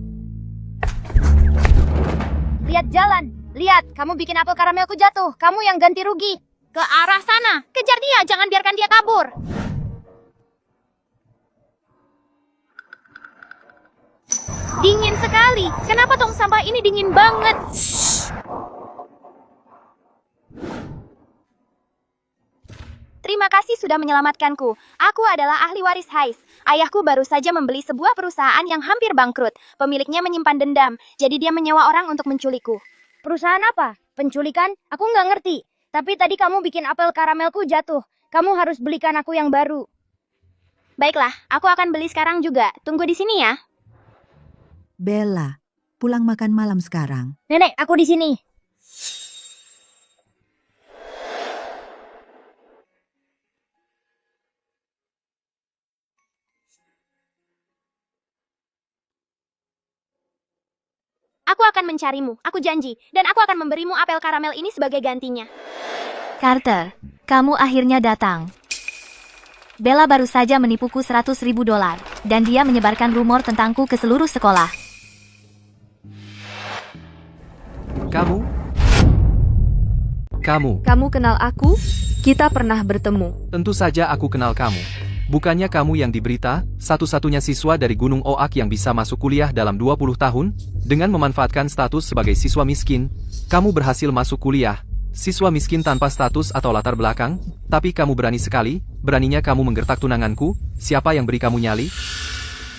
Lihat jalan. Lihat, kamu bikin apel karamelku jatuh. Kamu yang ganti rugi. Ke arah sana. Kejar dia, jangan biarkan dia kabur. Dingin sekali. Kenapa tong sampah ini dingin banget? Terima kasih sudah menyelamatkanku. Aku adalah ahli waris Hais. Ayahku baru saja membeli sebuah perusahaan yang hampir bangkrut. Pemiliknya menyimpan dendam, jadi dia menyewa orang untuk menculikku. Perusahaan apa? Penculikan? Aku nggak ngerti. Tapi tadi kamu bikin apel karamelku jatuh. Kamu harus belikan aku yang baru. Baiklah, aku akan beli sekarang juga. Tunggu di sini ya. Bella, pulang makan malam sekarang. Nenek, aku di sini. Aku akan mencarimu, aku janji. Dan aku akan memberimu apel karamel ini sebagai gantinya. Carter, kamu akhirnya datang. Bella baru saja menipuku $100.000, dan dia menyebarkan rumor tentangku ke seluruh sekolah. Kamu kenal aku? Kita pernah bertemu. Tentu saja aku kenal kamu. Bukannya kamu yang diberita, satu-satunya siswa dari Gunung Oak yang bisa masuk kuliah dalam 20 tahun? Dengan memanfaatkan status sebagai siswa miskin, kamu berhasil masuk kuliah. Siswa miskin tanpa status atau latar belakang, tapi kamu berani sekali, beraninya kamu menggertak tunanganku. Siapa yang beri kamu nyali?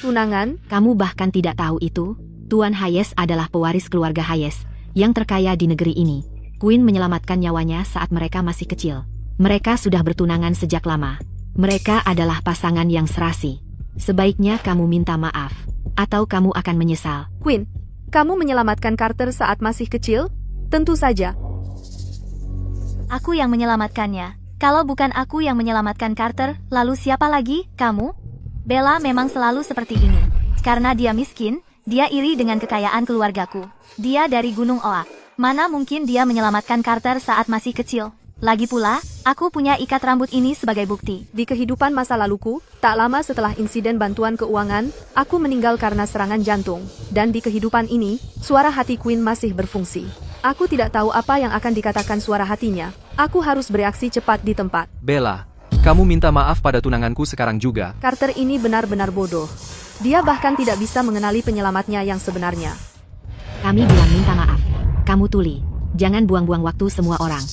Tunangan? Kamu bahkan tidak tahu itu. Tuan Hayes adalah pewaris keluarga Hayes, yang terkaya di negeri ini. Queen menyelamatkan nyawanya saat mereka masih kecil. Mereka sudah bertunangan sejak lama. Mereka adalah pasangan yang serasi. Sebaiknya kamu minta maaf, atau kamu akan menyesal. Queen, kamu menyelamatkan Carter saat masih kecil? Tentu saja. Aku yang menyelamatkannya. Kalau bukan aku yang menyelamatkan Carter, lalu siapa lagi? Kamu? Bella memang selalu seperti ini. Karena dia miskin, dia iri dengan kekayaan keluargaku. Dia dari Gunung Oak. Mana mungkin dia menyelamatkan Carter saat masih kecil? Lagi pula, aku punya ikat rambut ini sebagai bukti. Di kehidupan masa laluku, tak lama setelah insiden bantuan keuangan, aku meninggal karena serangan jantung. Dan di kehidupan ini, suara hati Queen masih berfungsi. Aku tidak tahu apa yang akan dikatakan suara hatinya. Aku harus bereaksi cepat di tempat. Bella, kamu minta maaf pada tunanganku sekarang juga. Carter ini benar-benar bodoh. Dia bahkan tidak bisa mengenali penyelamatnya yang sebenarnya. Kami bilang minta maaf. Kamu tuli. Jangan buang-buang waktu semua orang.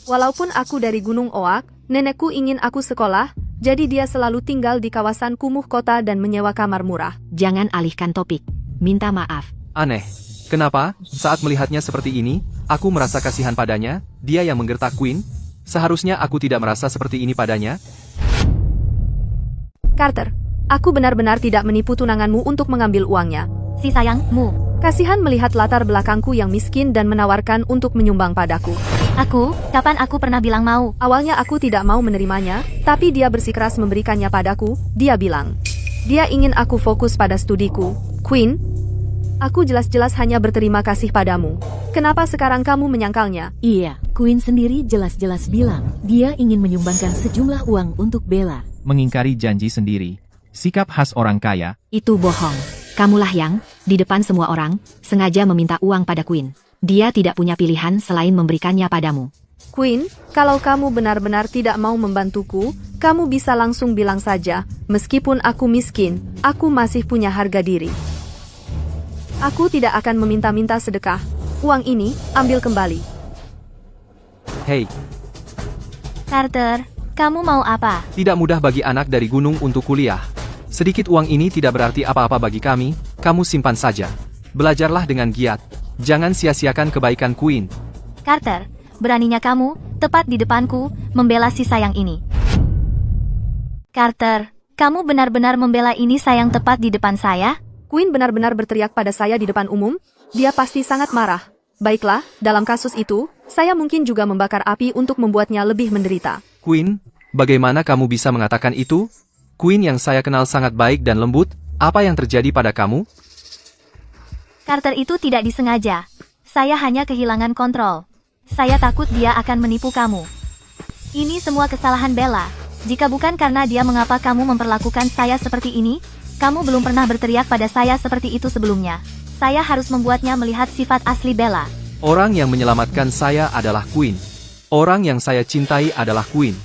Walaupun aku dari Gunung Oak, nenekku ingin aku sekolah, jadi dia selalu tinggal di kawasan kumuh kota dan menyewa kamar murah. Jangan alihkan topik. Minta maaf. Aneh. Kenapa? Saat melihatnya seperti ini, aku merasa kasihan padanya. Dia yang menggertak Queen. Seharusnya aku tidak merasa seperti ini padanya. Carter, aku benar-benar tidak menipu tunanganmu untuk mengambil uangnya. Si sayangmu. Kasihan melihat latar belakangku yang miskin dan menawarkan untuk menyumbang padaku. Kapan aku pernah bilang mau? Awalnya aku tidak mau menerimanya, tapi dia bersikeras memberikannya padaku. Dia bilang, dia ingin aku fokus pada studiku. Queen, aku jelas-jelas hanya berterima kasih padamu. Kenapa sekarang kamu menyangkalnya? Iya, Queen sendiri jelas-jelas bilang, dia ingin menyumbangkan sejumlah uang untuk Bella. Mengingkari janji sendiri. Sikap khas orang kaya. Itu bohong. Kamulah yang, di depan semua orang, sengaja meminta uang pada Queen. Dia tidak punya pilihan selain memberikannya padamu. Queen, kalau kamu benar-benar tidak mau membantuku, kamu bisa langsung bilang saja, meskipun aku miskin, aku masih punya harga diri. Aku tidak akan meminta-minta sedekah. Uang ini, ambil kembali. Hei, Carter, kamu mau apa? tidak mudah bagi anak dari gunung untuk kuliah. Sedikit uang ini tidak berarti apa-apa bagi kami, kamu simpan saja. Belajarlah dengan giat. Jangan sia-siakan kebaikan Queen. Carter, beraninya kamu, tepat di depanku, membela si sayang ini. Carter, kamu benar-benar membela ini sayang tepat di depan saya? Queen benar-benar berteriak pada saya di depan umum, dia pasti sangat marah. Baiklah, dalam kasus itu, saya mungkin juga membakar api untuk membuatnya lebih menderita. Queen, bagaimana kamu bisa mengatakan itu? Queen yang saya kenal sangat baik dan lembut, apa yang terjadi pada kamu? Carter itu tidak disengaja. Saya hanya kehilangan kontrol. Saya takut dia akan menipu kamu. Ini semua kesalahan Bella. Jika bukan karena dia, mengapa kamu memperlakukan saya seperti ini? Kamu belum pernah berteriak pada saya seperti itu sebelumnya. Saya harus membuatnya melihat sifat asli Bella. Orang yang menyelamatkan saya adalah Queen. Orang yang saya cintai adalah Queen.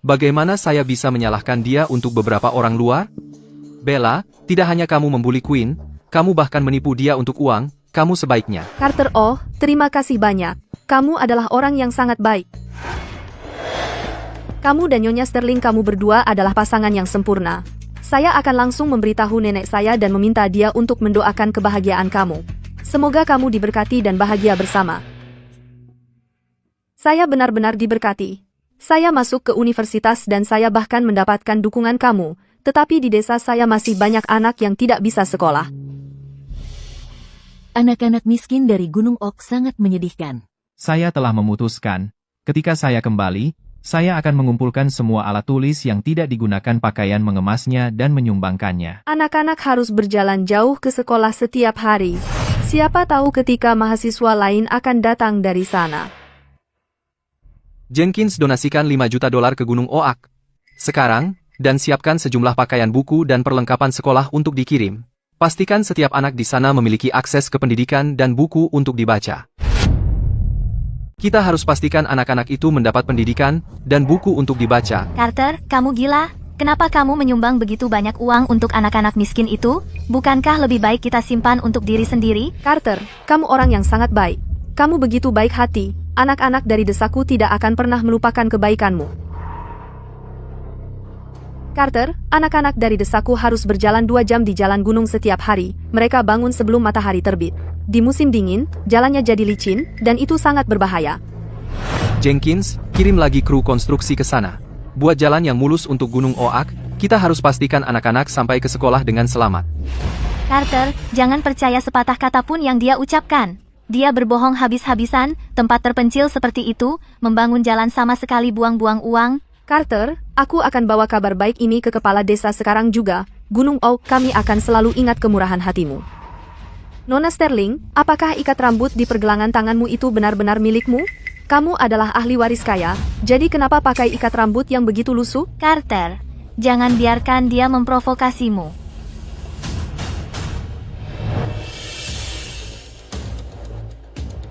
Bagaimana saya bisa menyalahkan dia untuk beberapa orang luar? Bella, tidak hanya kamu membuli Queen, kamu bahkan menipu dia untuk uang, kamu sebaiknya. Carter, oh, terima kasih banyak. Kamu adalah orang yang sangat baik. Kamu dan Nyonya Sterling, kamu berdua adalah pasangan yang sempurna. Saya akan langsung memberitahu nenek saya dan meminta dia untuk mendoakan kebahagiaan kamu. Semoga kamu diberkati dan bahagia bersama. Saya benar-benar diberkati. Saya masuk ke universitas dan saya bahkan mendapatkan dukungan kamu, tetapi di desa saya masih banyak anak yang tidak bisa sekolah. Anak-anak miskin dari Gunung Ok sangat menyedihkan. Saya telah memutuskan, ketika saya kembali, saya akan mengumpulkan semua alat tulis yang tidak digunakan pakaian mengemasnya dan menyumbangkannya. Anak-anak harus berjalan jauh ke sekolah setiap hari. Siapa tahu ketika mahasiswa lain akan datang dari sana. Jenkins donasikan $5 juta ke Gunung Oak. Sekarang, dan siapkan sejumlah pakaian buku dan perlengkapan sekolah untuk dikirim. Pastikan setiap anak di sana memiliki akses ke pendidikan dan buku untuk dibaca. Kita harus pastikan anak-anak itu mendapat pendidikan dan buku untuk dibaca. Carter, kamu gila? Kenapa kamu menyumbang begitu banyak uang untuk anak-anak miskin itu? Bukankah lebih baik kita simpan untuk diri sendiri? Carter, kamu orang yang sangat baik. Kamu begitu baik hati. Anak-anak dari desaku tidak akan pernah melupakan kebaikanmu. Carter, anak-anak dari desaku harus berjalan 2 jam di jalan gunung setiap hari. Mereka bangun sebelum matahari terbit. Di musim dingin, jalannya jadi licin, dan itu sangat berbahaya. Jenkins, kirim lagi kru konstruksi ke sana. Buat jalan yang mulus untuk Gunung Oak, kita harus pastikan anak-anak sampai ke sekolah dengan selamat. Carter, jangan percaya sepatah kata pun yang dia ucapkan. Dia berbohong habis-habisan, tempat terpencil seperti itu, membangun jalan sama sekali buang-buang uang. Carter, aku akan bawa kabar baik ini ke kepala desa sekarang juga. Gunung Oak, kami akan selalu ingat kemurahan hatimu. Nona Sterling, apakah ikat rambut di pergelangan tanganmu itu benar-benar milikmu? Kamu adalah ahli waris kaya, jadi kenapa pakai ikat rambut yang begitu lusuh? Carter, jangan biarkan dia memprovokasimu.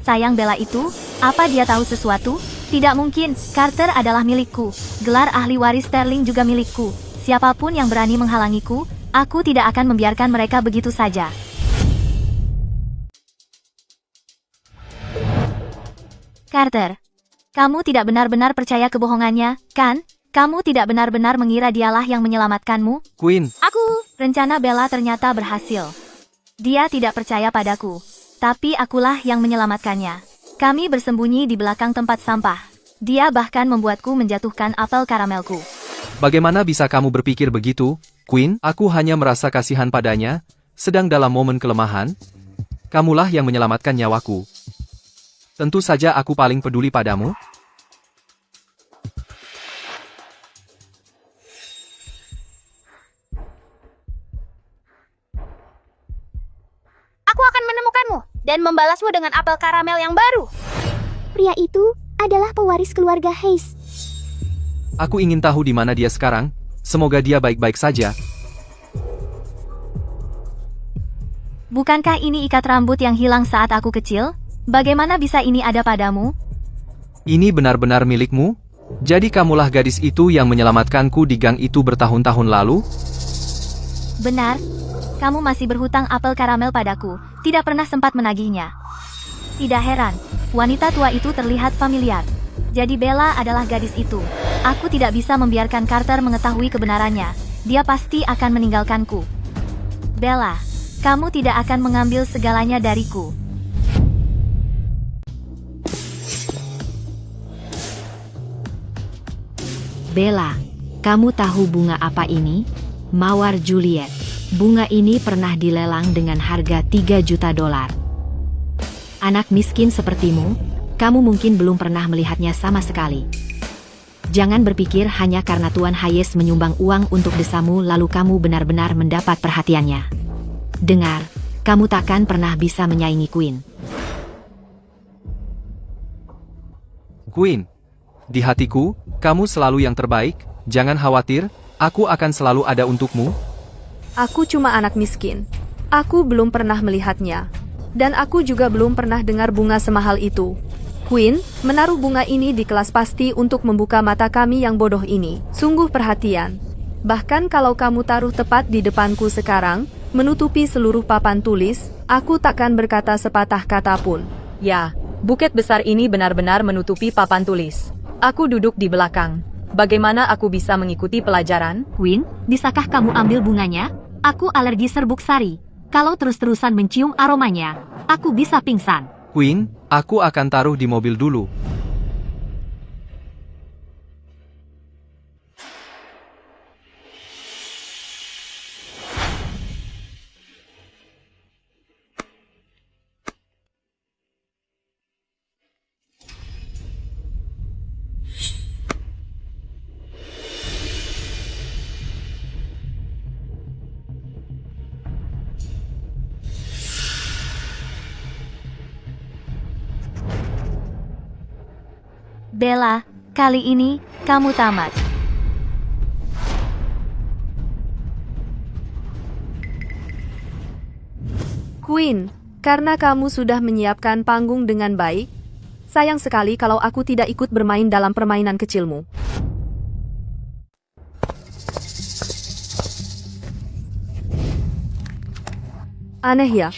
Sayang Bella itu, apa dia tahu sesuatu? Tidak mungkin, Carter adalah milikku. Gelar ahli waris Sterling juga milikku. Siapapun yang berani menghalangiku, aku tidak akan membiarkan mereka begitu saja. Carter, kamu tidak benar-benar percaya kebohongannya, kan? Kamu tidak benar-benar mengira dialah yang menyelamatkanmu? Queen, Rencana Bella ternyata berhasil. Dia tidak percaya padaku, tapi akulah yang menyelamatkannya. Kami bersembunyi di belakang tempat sampah. Dia bahkan membuatku menjatuhkan apel karamelku. bagaimana bisa kamu berpikir begitu, Queen? Aku hanya merasa kasihan padanya, sedang dalam momen kelemahan. Kamulah yang menyelamatkan nyawaku. Tentu saja aku paling peduli padamu. Aku akan menemukanmu dan membalasmu dengan apel karamel yang baru. Pria itu adalah pewaris keluarga Hayes. Aku ingin tahu di mana dia sekarang. Semoga dia baik-baik saja. Bukankah ini ikat rambut yang hilang saat aku kecil? Bagaimana bisa ini ada padamu? Ini benar-benar milikmu? Jadi kamulah gadis itu yang menyelamatkanku di gang itu bertahun-tahun lalu? Benar. Kamu masih berhutang apel karamel padaku, tidak pernah sempat menagihnya. Tidak heran, wanita tua itu terlihat familiar. Jadi Bella adalah gadis itu. Aku tidak bisa membiarkan Carter mengetahui kebenarannya. Dia pasti akan meninggalkanku. Bella, kamu tidak akan mengambil segalanya dariku. Bella, kamu tahu bunga apa ini? Mawar Juliet. Bunga ini pernah dilelang dengan harga $3 juta. Anak miskin sepertimu, kamu mungkin belum pernah melihatnya sama sekali. Jangan berpikir hanya karena Tuan Hayes menyumbang uang untuk desamu lalu kamu benar-benar mendapat perhatiannya. Dengar, kamu takkan pernah bisa menyaingi Queen. Queen, di hatiku, kamu selalu yang terbaik. Jangan khawatir, aku akan selalu ada untukmu. Aku cuma anak miskin. Aku belum pernah melihatnya. Dan aku juga belum pernah dengar bunga semahal itu. Queen, menaruh bunga ini di kelas pasti untuk membuka mata kami yang bodoh ini. Sungguh perhatian. Bahkan kalau kamu taruh tepat di depanku sekarang, menutupi seluruh papan tulis, aku takkan berkata sepatah kata pun. Ya, buket besar ini benar-benar menutupi papan tulis. Aku duduk di belakang. Bagaimana aku bisa mengikuti pelajaran? Queen, bisakah kamu ambil bunganya? Aku alergi serbuk sari. Kalau terus-terusan mencium aromanya, aku bisa pingsan. Queen, aku akan taruh di mobil dulu. Bella, kali ini, kamu tamat. Queen, karena kamu sudah menyiapkan panggung dengan baik, sayang sekali kalau aku tidak ikut bermain dalam permainan kecilmu. Aneh ya,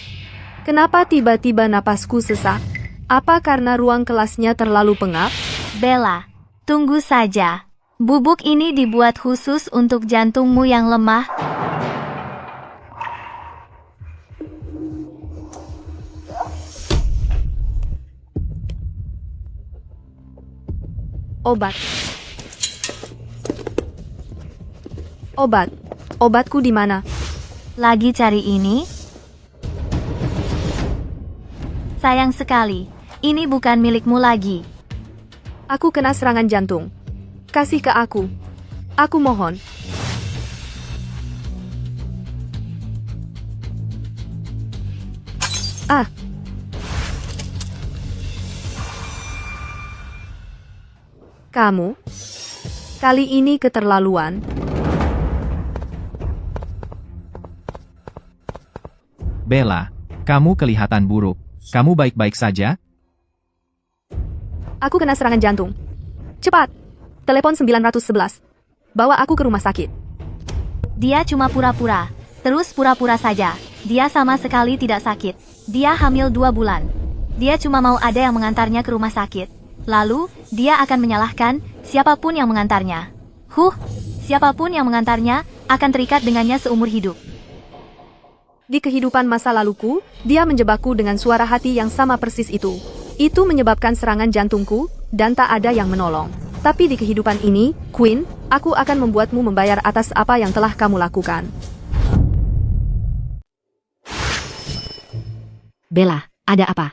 kenapa tiba-tiba napasku sesak? Apa karena ruang kelasnya terlalu pengap? Bella, tunggu saja. Bubuk ini dibuat khusus untuk jantungmu yang lemah. Obat. Obat. Obatku di mana? Lagi cari ini? Sayang sekali, ini bukan milikmu lagi. Aku kena serangan jantung. Kasih ke aku. Aku mohon. Ah. Kamu? Kali ini keterlaluan. Bella, kamu kelihatan buruk. Kamu baik-baik saja? Aku kena serangan jantung. Cepat. Telepon 911. Bawa aku ke rumah sakit. Dia cuma pura-pura. Terus pura-pura saja. Dia sama sekali tidak sakit. Dia hamil 2 bulan. Dia cuma mau ada yang mengantarnya ke rumah sakit. Lalu, dia akan menyalahkan siapapun yang mengantarnya. Siapapun yang mengantarnya akan terikat dengannya seumur hidup. Di kehidupan masa laluku, dia menjebakku dengan suara hati yang sama persis itu. Itu menyebabkan serangan jantungku, dan tak ada yang menolong. Tapi di kehidupan ini, Queen, aku akan membuatmu membayar atas apa yang telah kamu lakukan. Bella, ada apa?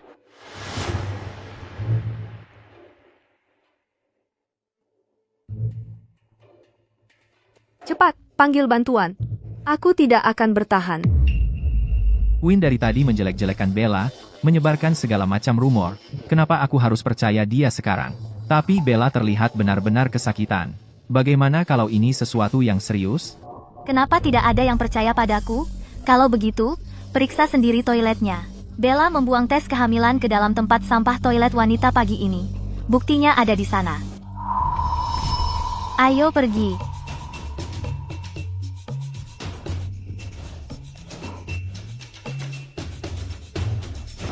Cepat, panggil bantuan. Aku tidak akan bertahan. Queen dari tadi menjelek-jelekan Bella, menyebarkan segala macam rumor. Kenapa aku harus percaya dia sekarang? Tapi Bella terlihat benar-benar kesakitan. Bagaimana kalau ini sesuatu yang serius? Kenapa tidak ada yang percaya padaku? Kalau begitu, periksa sendiri toiletnya. Bella membuang tes kehamilan ke dalam tempat sampah toilet wanita pagi ini. Buktinya ada di sana. Ayo pergi.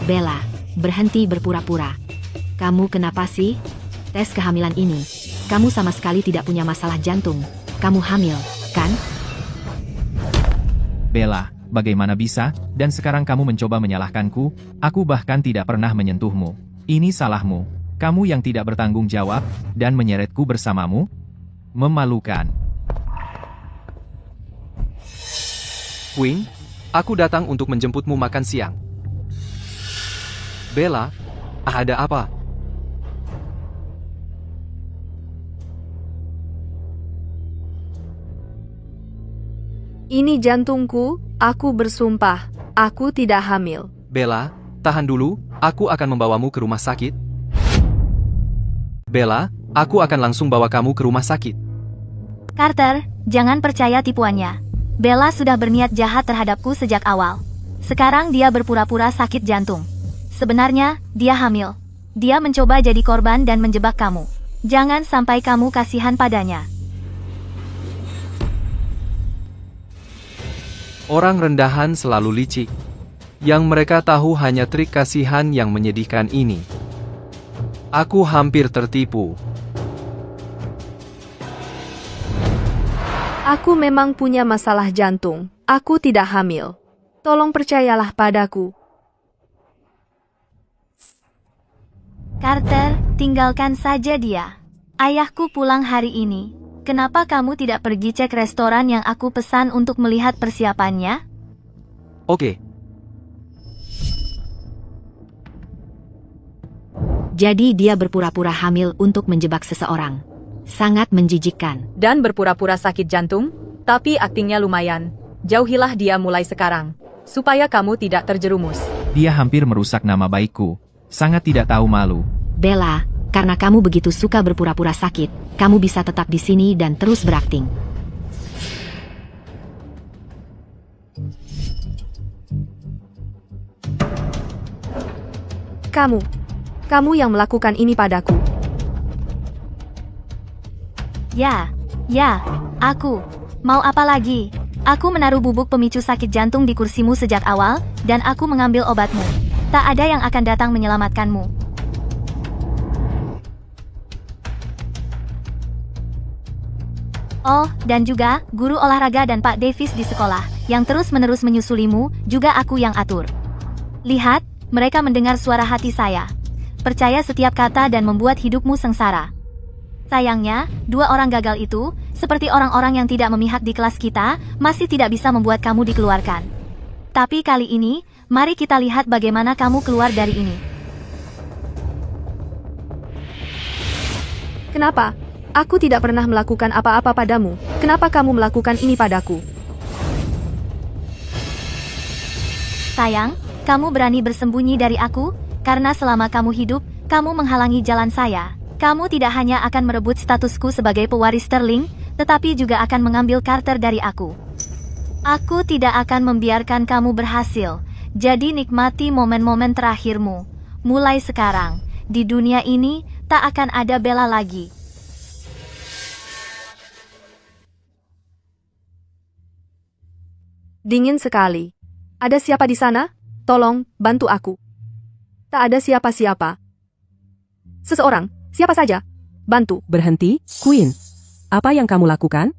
Bella, berhenti berpura-pura. Kamu kenapa sih? Tes kehamilan ini. Kamu sama sekali tidak punya masalah jantung. Kamu hamil, kan? Bella, bagaimana bisa? Dan sekarang kamu mencoba menyalahkanku? Aku bahkan tidak pernah menyentuhmu. Ini salahmu. Kamu yang tidak bertanggung jawab, dan menyeretku bersamamu? Memalukan. Queen, aku datang untuk menjemputmu makan siang. Bella, ada apa? Ini jantungku, aku bersumpah, aku tidak hamil. Bella, tahan dulu, aku akan membawamu ke rumah sakit. Bella, aku akan langsung bawa kamu ke rumah sakit. Carter, jangan percaya tipuannya. Bella sudah berniat jahat terhadapku sejak awal. Sekarang dia berpura-pura sakit jantung. Sebenarnya, dia hamil. Dia mencoba jadi korban dan menjebak kamu. Jangan sampai kamu kasihan padanya. Orang rendahan selalu licik. Yang mereka tahu hanya trik kasihan yang menyedihkan ini. Aku hampir tertipu. Aku memang punya masalah jantung. Aku tidak hamil. Tolong percayalah padaku. Carter, tinggalkan saja dia. Ayahku pulang hari ini. Kenapa kamu tidak pergi cek restoran yang aku pesan untuk melihat persiapannya? Oke. Jadi dia berpura-pura hamil untuk menjebak seseorang. Sangat menjijikkan. Dan berpura-pura sakit jantung, tapi aktingnya lumayan. Jauhilah dia mulai sekarang, supaya kamu tidak terjerumus. Dia hampir merusak nama baikku. Sangat tidak tahu malu. Bella, karena kamu begitu suka berpura-pura sakit, kamu bisa tetap di sini dan terus berakting. Kamu yang melakukan ini padaku. Ya, aku. Mau apa lagi? Aku menaruh bubuk pemicu sakit jantung di kursimu sejak awal, dan aku mengambil obatmu. Tak ada yang akan datang menyelamatkanmu. Oh, dan juga, guru olahraga dan Pak Davis di sekolah, yang terus-menerus menyusulimu, juga aku yang atur. Lihat, mereka mendengar suara hati saya. Percaya setiap kata dan membuat hidupmu sengsara. Sayangnya, dua orang gagal itu, seperti orang-orang yang tidak memihak di kelas kita, masih tidak bisa membuat kamu dikeluarkan. Tapi kali ini, mari kita lihat bagaimana kamu keluar dari ini. Kenapa? Aku tidak pernah melakukan apa-apa padamu. Kenapa kamu melakukan ini padaku? Sayang, kamu berani bersembunyi dari aku? Karena selama kamu hidup, kamu menghalangi jalan saya. Kamu tidak hanya akan merebut statusku sebagai pewaris Sterling, tetapi juga akan mengambil Carter dari aku. Aku tidak akan membiarkan kamu berhasil. Jadi nikmati momen-momen terakhirmu. Mulai sekarang, di dunia ini, tak akan ada Bella lagi. Dingin sekali. Ada siapa di sana? Tolong, bantu aku. Tak ada siapa-siapa. Seseorang, siapa saja. Bantu. Berhenti, Queen. Apa yang kamu lakukan?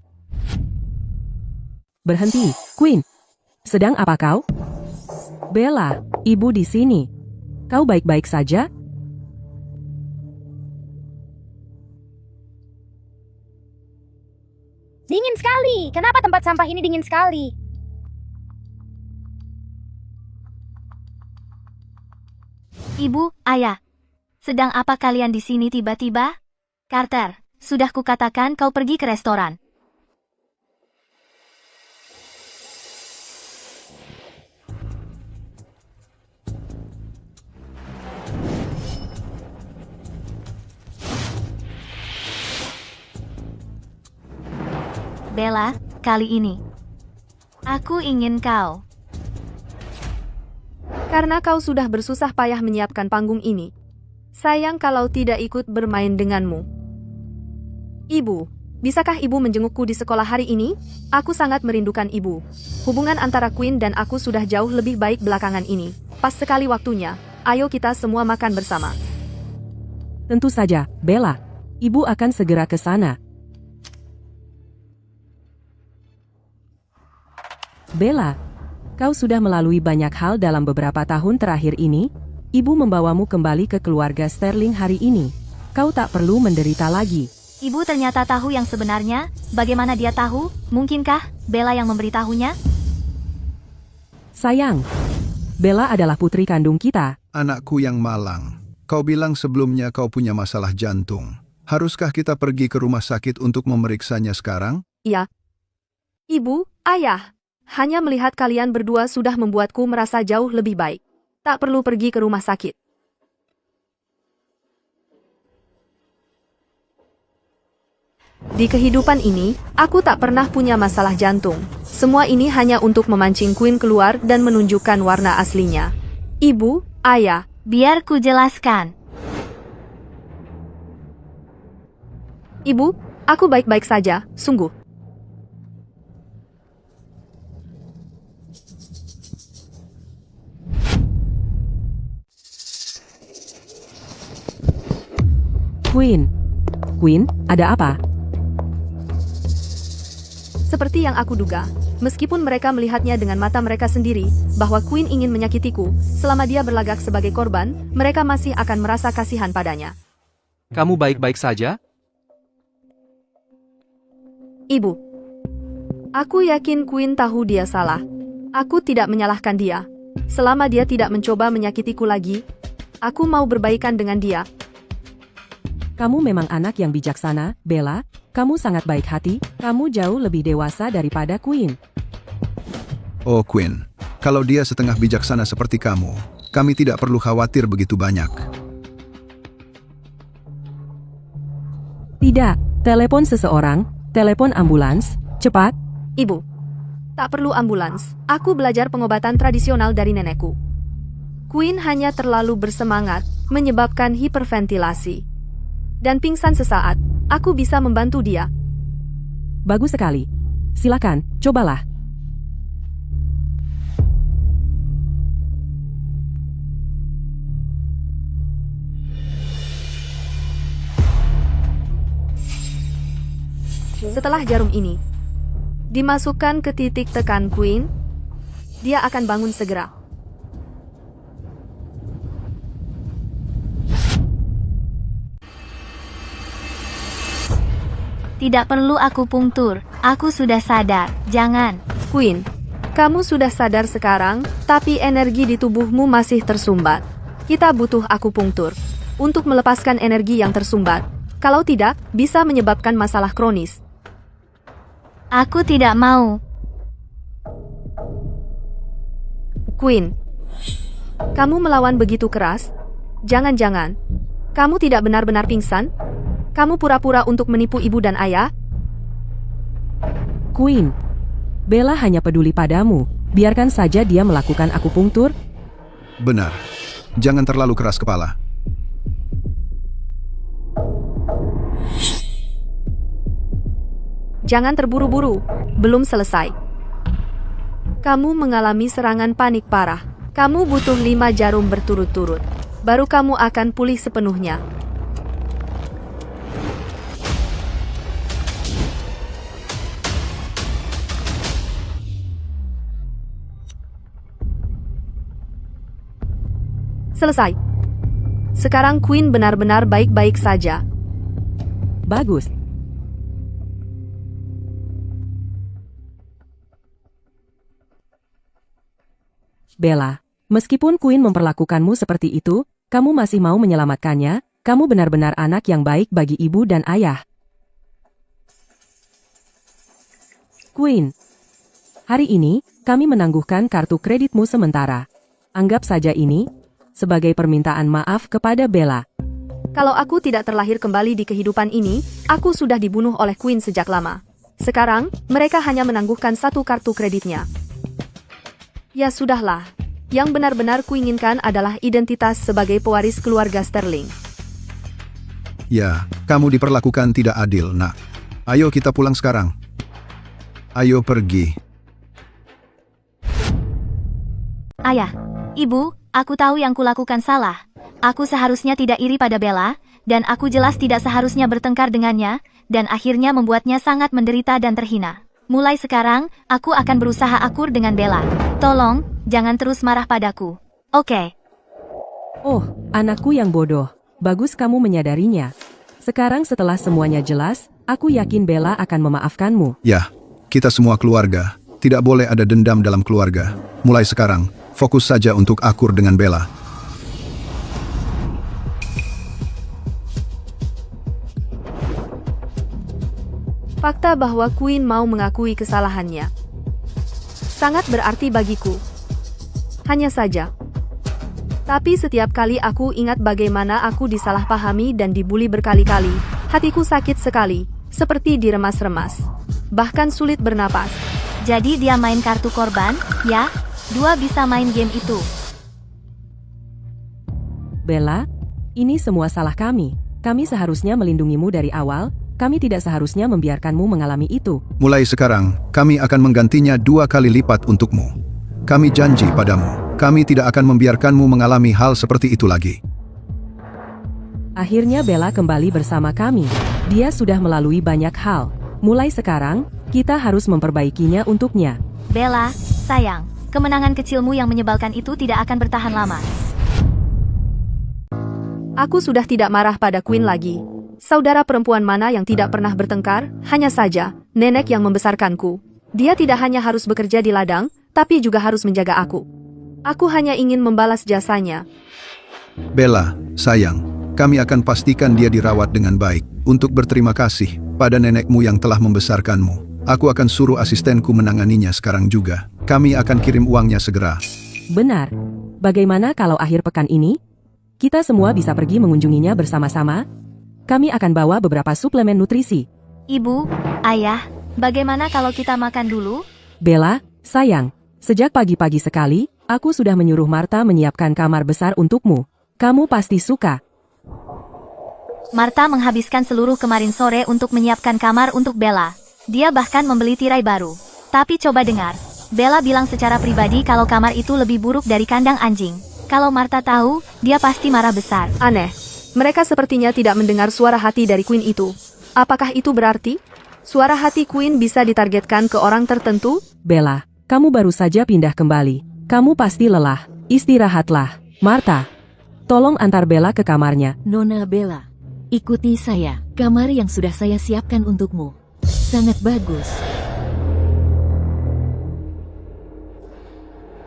Berhenti, Queen. Sedang apa kau? Bella, ibu di sini. Kau baik-baik saja? Dingin sekali. Kenapa tempat sampah ini dingin sekali? Ibu, ayah. Sedang apa kalian di sini tiba-tiba? Carter, sudah kukatakan kau pergi ke restoran. Bella, kali ini. Aku ingin kau. Karena kau sudah bersusah payah menyiapkan panggung ini. Sayang kalau tidak ikut bermain denganmu. Ibu, bisakah ibu menjengukku di sekolah hari ini? Aku sangat merindukan ibu. Hubungan antara Queen dan aku sudah jauh lebih baik belakangan ini. Pas sekali waktunya, ayo kita semua makan bersama. Tentu saja, Bella. Ibu akan segera ke sana. Bella, kau sudah melalui banyak hal dalam beberapa tahun terakhir ini. Ibu membawamu kembali ke keluarga Sterling hari ini. Kau tak perlu menderita lagi. Ibu ternyata tahu yang sebenarnya. Bagaimana dia tahu? Mungkinkah Bella yang memberitahunya? Sayang, Bella adalah putri kandung kita. Anakku yang malang, kau bilang sebelumnya kau punya masalah jantung. Haruskah kita pergi ke rumah sakit untuk memeriksanya sekarang? Iya. Ibu, ayah. Hanya melihat kalian berdua sudah membuatku merasa jauh lebih baik. Tak perlu pergi ke rumah sakit. Di kehidupan ini, aku tak pernah punya masalah jantung. Semua ini hanya untuk memancing Queen keluar dan menunjukkan warna aslinya. Ibu, ayah. Biar ku jelaskan. Ibu, aku baik-baik saja, sungguh. Queen, ada apa? Seperti yang aku duga, meskipun mereka melihatnya dengan mata mereka sendiri, bahwa Queen ingin menyakitiku, selama dia berlagak sebagai korban, mereka masih akan merasa kasihan padanya. Kamu baik-baik saja? Ibu, aku yakin Queen tahu dia salah. Aku tidak menyalahkan dia. Selama dia tidak mencoba menyakitiku lagi, aku mau berbaikan dengan dia. Kamu memang anak yang bijaksana, Bella. Kamu sangat baik hati, kamu jauh lebih dewasa daripada Queen. Oh Queen, kalau dia setengah bijaksana seperti kamu, kami tidak perlu khawatir begitu banyak. Tidak, telepon seseorang, telepon ambulans, cepat. Ibu, tak perlu ambulans. Aku belajar pengobatan tradisional dari nenekku. Queen hanya terlalu bersemangat, menyebabkan hiperventilasi. Dan pingsan sesaat. Aku bisa membantu dia. Bagus sekali. Silakan, cobalah. Setelah jarum ini dimasukkan ke titik tekan Queen, dia akan bangun segera. Tidak perlu aku pungtur, aku sudah sadar, jangan. Queen, kamu sudah sadar sekarang, tapi energi di tubuhmu masih tersumbat. Kita butuh akupunktur untuk melepaskan energi yang tersumbat. Kalau tidak, bisa menyebabkan masalah kronis. Aku tidak mau. Queen, kamu melawan begitu keras? Jangan-jangan, kamu tidak benar-benar pingsan? Kamu pura-pura untuk menipu ibu dan ayah? Queen, Bella hanya peduli padamu. Biarkan saja dia melakukan akupunktur. Benar. Jangan terlalu keras kepala. Jangan terburu-buru. Belum selesai. Kamu mengalami serangan panik parah. Kamu butuh 5 jarum berturut-turut. Baru kamu akan pulih sepenuhnya. Selesai. Sekarang Queen benar-benar baik-baik saja. Bagus. Bella, meskipun Queen memperlakukanmu seperti itu, kamu masih mau menyelamatkannya. Kamu benar-benar anak yang baik bagi ibu dan ayah. Queen, hari ini, kami menangguhkan kartu kreditmu sementara. Anggap saja ini sebagai permintaan maaf kepada Bella. Kalau aku tidak terlahir kembali di kehidupan ini, aku sudah dibunuh oleh Queen sejak lama. Sekarang, mereka hanya menangguhkan 1 kartu kreditnya. Ya sudahlah. Yang benar-benar kuinginkan adalah identitas sebagai pewaris keluarga Sterling. Ya, kamu diperlakukan tidak adil, nak. Ayo kita pulang sekarang. Ayo pergi. Ayah, ibu, aku tahu yang kulakukan salah. Aku seharusnya tidak iri pada Bella, dan aku jelas tidak seharusnya bertengkar dengannya, dan akhirnya membuatnya sangat menderita dan terhina. Mulai sekarang, aku akan berusaha akur dengan Bella. Tolong, jangan terus marah padaku. Oke. Oh, anakku yang bodoh. Bagus kamu menyadarinya. Sekarang setelah semuanya jelas, aku yakin Bella akan memaafkanmu. Ya, kita semua keluarga. Tidak boleh ada dendam dalam keluarga. Mulai sekarang, fokus saja untuk akur dengan Bella. Fakta bahwa Queen mau mengakui kesalahannya sangat berarti bagiku. Hanya saja. Tapi setiap kali aku ingat bagaimana aku disalahpahami dan dibuli berkali-kali, hatiku sakit sekali, seperti diremas-remas. Bahkan sulit bernapas. Jadi dia main kartu korban, ya? 2 bisa main game itu. Bella, ini semua salah kami. Kami seharusnya melindungimu dari awal. Kami tidak seharusnya membiarkanmu mengalami itu. Mulai sekarang, kami akan menggantinya 2 kali lipat untukmu. Kami janji padamu, kami tidak akan membiarkanmu mengalami hal seperti itu lagi. Akhirnya Bella kembali bersama kami. Dia sudah melalui banyak hal. Mulai sekarang, kita harus memperbaikinya untuknya. Bella, sayang, kemenangan kecilmu yang menyebalkan itu tidak akan bertahan lama. Aku sudah tidak marah pada Queen lagi. Saudara perempuan mana yang tidak pernah bertengkar? Hanya saja, nenek yang membesarkanku. Dia tidak hanya harus bekerja di ladang, tapi juga harus menjaga aku. Aku hanya ingin membalas jasanya. Bella, sayang, kami akan pastikan dia dirawat dengan baik. Untuk berterima kasih pada nenekmu yang telah membesarkanmu. Aku akan suruh asistenku menanganinya sekarang juga. Kami akan kirim uangnya segera. Benar. Bagaimana kalau akhir pekan ini? Kita semua bisa pergi mengunjunginya bersama-sama? Kami akan bawa beberapa suplemen nutrisi. Ibu, ayah, bagaimana kalau kita makan dulu? Bella, sayang, sejak pagi-pagi sekali, aku sudah menyuruh Martha menyiapkan kamar besar untukmu. Kamu pasti suka. Martha menghabiskan seluruh kemarin sore untuk menyiapkan kamar untuk Bella. Dia bahkan membeli tirai baru. Tapi coba dengar, Bella bilang secara pribadi kalau kamar itu lebih buruk dari kandang anjing. Kalau Martha tahu, dia pasti marah besar. Aneh. Mereka sepertinya tidak mendengar suara hati dari Queen itu. Apakah itu berarti suara hati Queen bisa ditargetkan ke orang tertentu? Bella, kamu baru saja pindah kembali. Kamu pasti lelah. Istirahatlah. Martha, tolong antar Bella ke kamarnya. Nona Bella, ikuti saya. Kamar yang sudah saya siapkan untukmu. Sangat bagus.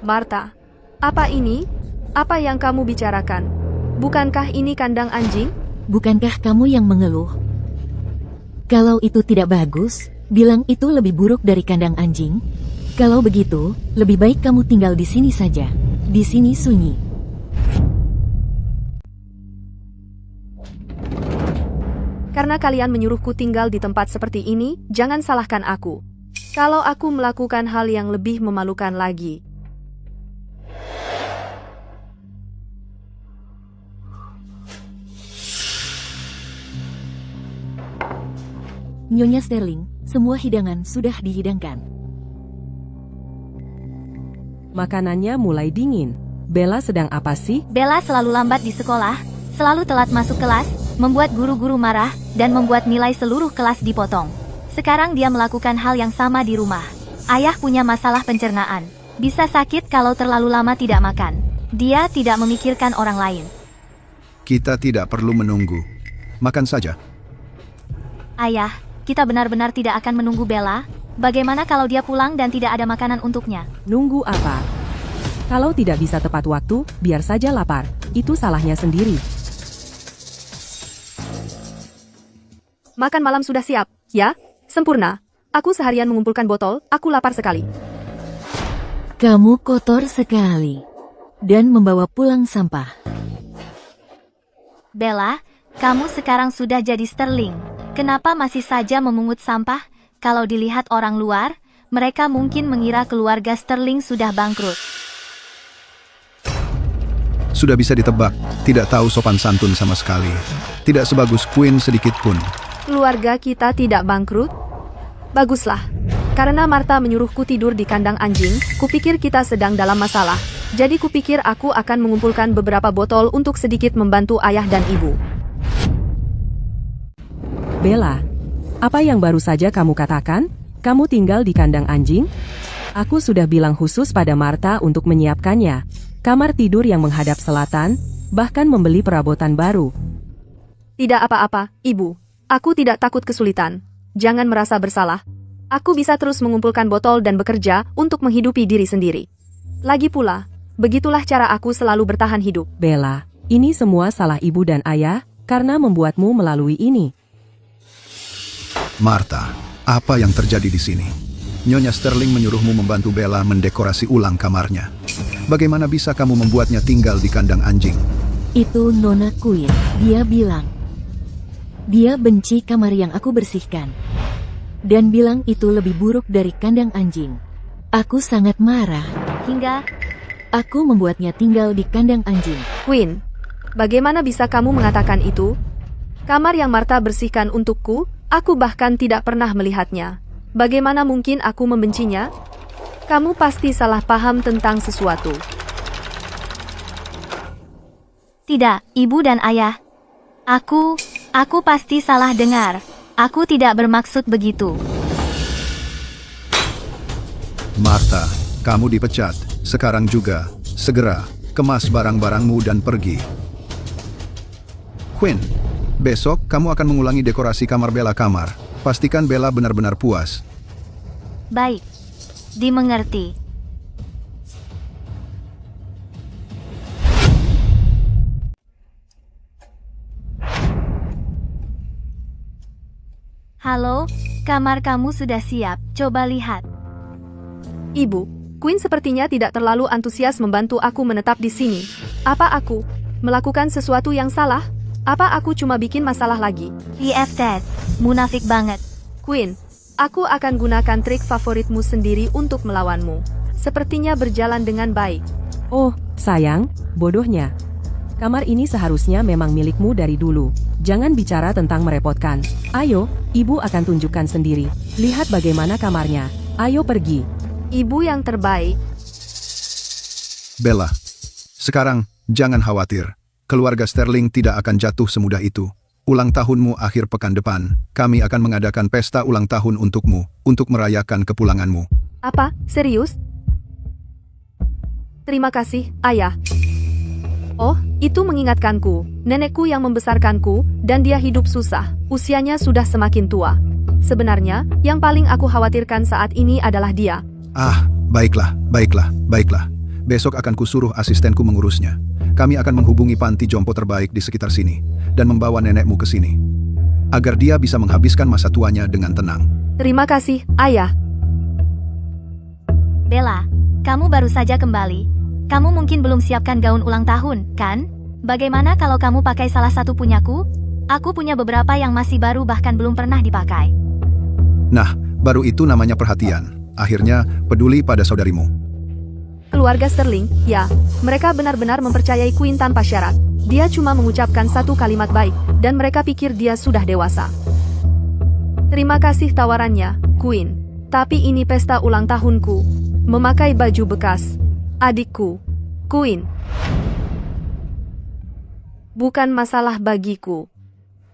Martha, apa ini? Apa yang kamu bicarakan? Bukankah ini kandang anjing? Bukankah kamu yang mengeluh? Kalau itu tidak bagus, bilang itu lebih buruk dari kandang anjing. Kalau begitu, lebih baik kamu tinggal di sini saja. Di sini sunyi. Karena kalian menyuruhku tinggal di tempat seperti ini, jangan salahkan aku. Kalau aku melakukan hal yang lebih memalukan lagi. Nyonya Sterling, semua hidangan sudah dihidangkan. Makanannya mulai dingin. Bella sedang apa sih? Bella selalu lambat di sekolah, selalu telat masuk kelas, membuat guru-guru marah, dan membuat nilai seluruh kelas dipotong. Sekarang dia melakukan hal yang sama di rumah. Ayah punya masalah pencernaan. Bisa sakit kalau terlalu lama tidak makan. Dia tidak memikirkan orang lain. Kita tidak perlu menunggu. Makan saja. Ayah, kita benar-benar tidak akan menunggu Bella. Bagaimana kalau dia pulang dan tidak ada makanan untuknya? Nunggu apa? Kalau tidak bisa tepat waktu, biar saja lapar. Itu salahnya sendiri. Makan malam sudah siap, ya? Sempurna. Aku seharian mengumpulkan botol, aku lapar sekali. Kamu kotor sekali. Dan membawa pulang sampah. Bella, kamu sekarang sudah jadi Sterling. Kenapa masih saja memungut sampah? Kalau dilihat orang luar, mereka mungkin mengira keluarga Sterling sudah bangkrut. Sudah bisa ditebak, tidak tahu sopan santun sama sekali. Tidak sebagus Queen sedikit pun. Keluarga kita tidak bangkrut? Baguslah. Karena Martha menyuruhku tidur di kandang anjing, kupikir kita sedang dalam masalah. Jadi kupikir aku akan mengumpulkan beberapa botol untuk sedikit membantu ayah dan ibu. Bella, apa yang baru saja kamu katakan? Kamu tinggal di kandang anjing? Aku sudah bilang khusus pada Martha untuk menyiapkannya. Kamar tidur yang menghadap selatan, bahkan membeli perabotan baru. Tidak apa-apa, Ibu. Aku tidak takut kesulitan. Jangan merasa bersalah. Aku bisa terus mengumpulkan botol dan bekerja untuk menghidupi diri sendiri. Lagi pula, begitulah cara aku selalu bertahan hidup. Bella, ini semua salah ibu dan ayah, karena membuatmu melalui ini. Martha, apa yang terjadi di sini? Nyonya Sterling menyuruhmu membantu Bella mendekorasi ulang kamarnya. Bagaimana bisa kamu membuatnya tinggal di kandang anjing? Itu Nona Queen, dia bilang. Dia benci kamar yang aku bersihkan. Dan bilang itu lebih buruk dari kandang anjing. Aku sangat marah. Hingga aku membuatnya tinggal di kandang anjing. Queen, bagaimana bisa kamu mengatakan itu? Kamar yang Martha bersihkan untukku, aku bahkan tidak pernah melihatnya. Bagaimana mungkin aku membencinya? Kamu pasti salah paham tentang sesuatu. Tidak, ibu dan ayah. Aku pasti salah dengar. Aku tidak bermaksud begitu. Martha, kamu dipecat. Sekarang juga. Segera, kemas barang-barangmu dan pergi. Quinn, besok kamu akan mengulangi dekorasi kamar Bella kamar. Pastikan Bella benar-benar puas. Baik. Dimengerti. Halo, kamar kamu sudah siap. Coba lihat. Ibu, Quinn sepertinya tidak terlalu antusias membantu aku menetap di sini. Apa aku melakukan sesuatu yang salah? Apa aku cuma bikin masalah lagi? Ted, munafik banget. Quinn, aku akan gunakan trik favoritmu sendiri untuk melawanmu. Sepertinya berjalan dengan baik. Oh, sayang, bodohnya. Kamar ini seharusnya memang milikmu dari dulu. Jangan bicara tentang merepotkan. Ayo, ibu akan tunjukkan sendiri. Lihat bagaimana kamarnya. Ayo pergi. Ibu yang terbaik. Bella, sekarang jangan khawatir. Keluarga Sterling tidak akan jatuh semudah itu. Ulang tahunmu akhir pekan depan, kami akan mengadakan pesta ulang tahun untukmu, untuk merayakan kepulanganmu. Apa? Serius? Terima kasih, Ayah. Oh, itu mengingatkanku. Nenekku yang membesarkanku, dan dia hidup susah. Usianya sudah semakin tua. Sebenarnya, yang paling aku khawatirkan saat ini adalah dia. Ah, baiklah. Besok akan kusuruh asistenku mengurusnya. Kami akan menghubungi panti jompo terbaik di sekitar sini, dan membawa nenekmu ke sini. Agar dia bisa menghabiskan masa tuanya dengan tenang. Terima kasih, Ayah. Bella, kamu baru saja kembali. Kamu mungkin belum siapkan gaun ulang tahun, kan? Bagaimana kalau kamu pakai salah satu punyaku? Aku punya beberapa yang masih baru bahkan belum pernah dipakai. Nah, baru itu namanya perhatian. Akhirnya, peduli pada saudarimu. Keluarga Sterling, ya, mereka benar-benar mempercayai Quinn tanpa syarat. Dia cuma mengucapkan satu kalimat baik, dan mereka pikir dia sudah dewasa. Terima kasih tawarannya, Quinn. Tapi ini pesta ulang tahunku. Memakai baju bekas. Adikku, Quinn. Bukan masalah bagiku.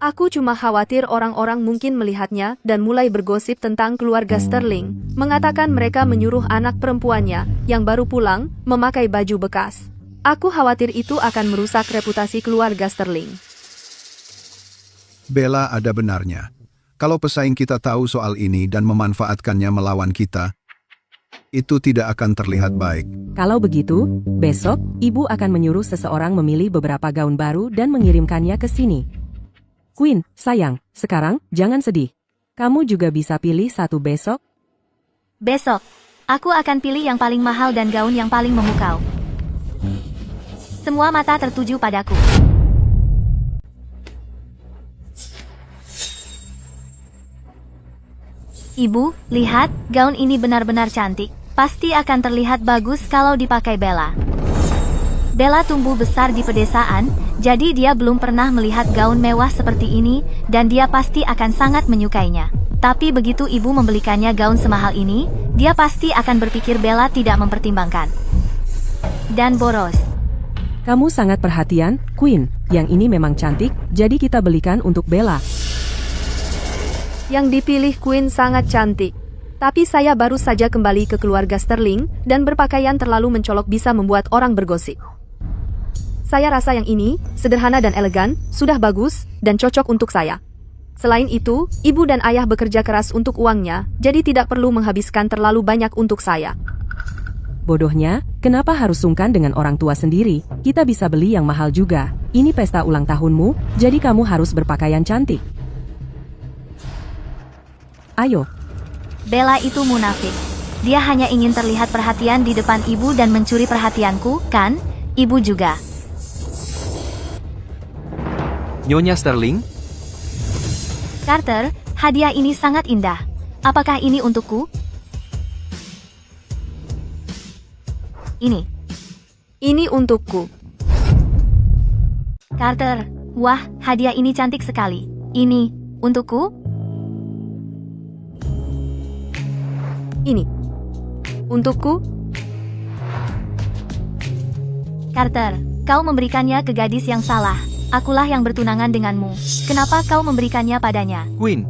Aku cuma khawatir orang-orang mungkin melihatnya dan mulai bergosip tentang keluarga Sterling, mengatakan mereka menyuruh anak perempuannya, yang baru pulang, memakai baju bekas. Aku khawatir itu akan merusak reputasi keluarga Sterling. Bella ada benarnya. Kalau pesaing kita tahu soal ini dan memanfaatkannya melawan kita, itu tidak akan terlihat baik. Kalau begitu, besok, ibu akan menyuruh seseorang memilih beberapa gaun baru dan mengirimkannya ke sini. Quinn, sayang, sekarang, jangan sedih. Kamu juga bisa pilih satu besok. Besok, aku akan pilih yang paling mahal dan gaun yang paling memukau. Semua mata tertuju padaku. Ibu, lihat, gaun ini benar-benar cantik. Pasti akan terlihat bagus kalau dipakai Bella. Bella tumbuh besar di pedesaan, jadi dia belum pernah melihat gaun mewah seperti ini, dan dia pasti akan sangat menyukainya. Tapi begitu ibu membelikannya gaun semahal ini, dia pasti akan berpikir Bella tidak mempertimbangkan. Dan boros. Kamu sangat perhatian, Quinn. Yang ini memang cantik, jadi kita belikan untuk Bella. Yang dipilih Quinn sangat cantik. Tapi saya baru saja kembali ke keluarga Sterling, dan berpakaian terlalu mencolok bisa membuat orang bergosip. Saya rasa yang ini, sederhana dan elegan, sudah bagus, dan cocok untuk saya. Selain itu, ibu dan ayah bekerja keras untuk uangnya, jadi tidak perlu menghabiskan terlalu banyak untuk saya. Bodohnya, kenapa harus sungkan dengan orang tua sendiri? Kita bisa beli yang mahal juga. Ini pesta ulang tahunmu, jadi kamu harus berpakaian cantik. Ayo. Bella itu munafik. Dia hanya ingin terlihat perhatian di depan ibu dan mencuri perhatianku, kan? Ibu juga. Nyonya Sterling? Carter, hadiah ini sangat indah. Apakah ini untukku? Ini. Ini untukku. Carter, wah, hadiah ini cantik sekali. Ini, untukku? Ini. Untukku? Carter, kau memberikannya ke gadis yang salah. Akulah yang bertunangan denganmu. Kenapa kau memberikannya padanya? Queen,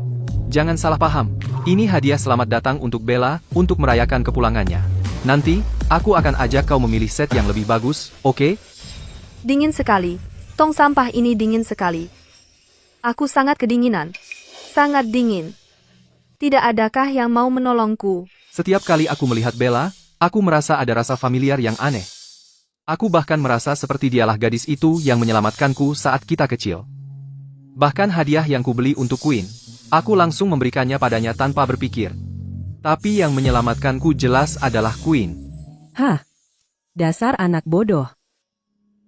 jangan salah paham. Ini hadiah selamat datang untuk Bella, untuk merayakan kepulangannya. Nanti, aku akan ajak kau memilih set yang lebih bagus, oke? Dingin sekali. Tong sampah ini dingin sekali. Aku sangat kedinginan. Sangat dingin. Tidak adakah yang mau menolongku? Setiap kali aku melihat Bella, aku merasa ada rasa familiar yang aneh. Aku bahkan merasa seperti dialah gadis itu yang menyelamatkanku saat kita kecil. Bahkan hadiah yang kubeli untuk Queen, aku langsung memberikannya padanya tanpa berpikir. Tapi yang menyelamatkanku jelas adalah Queen. Hah? Dasar anak bodoh.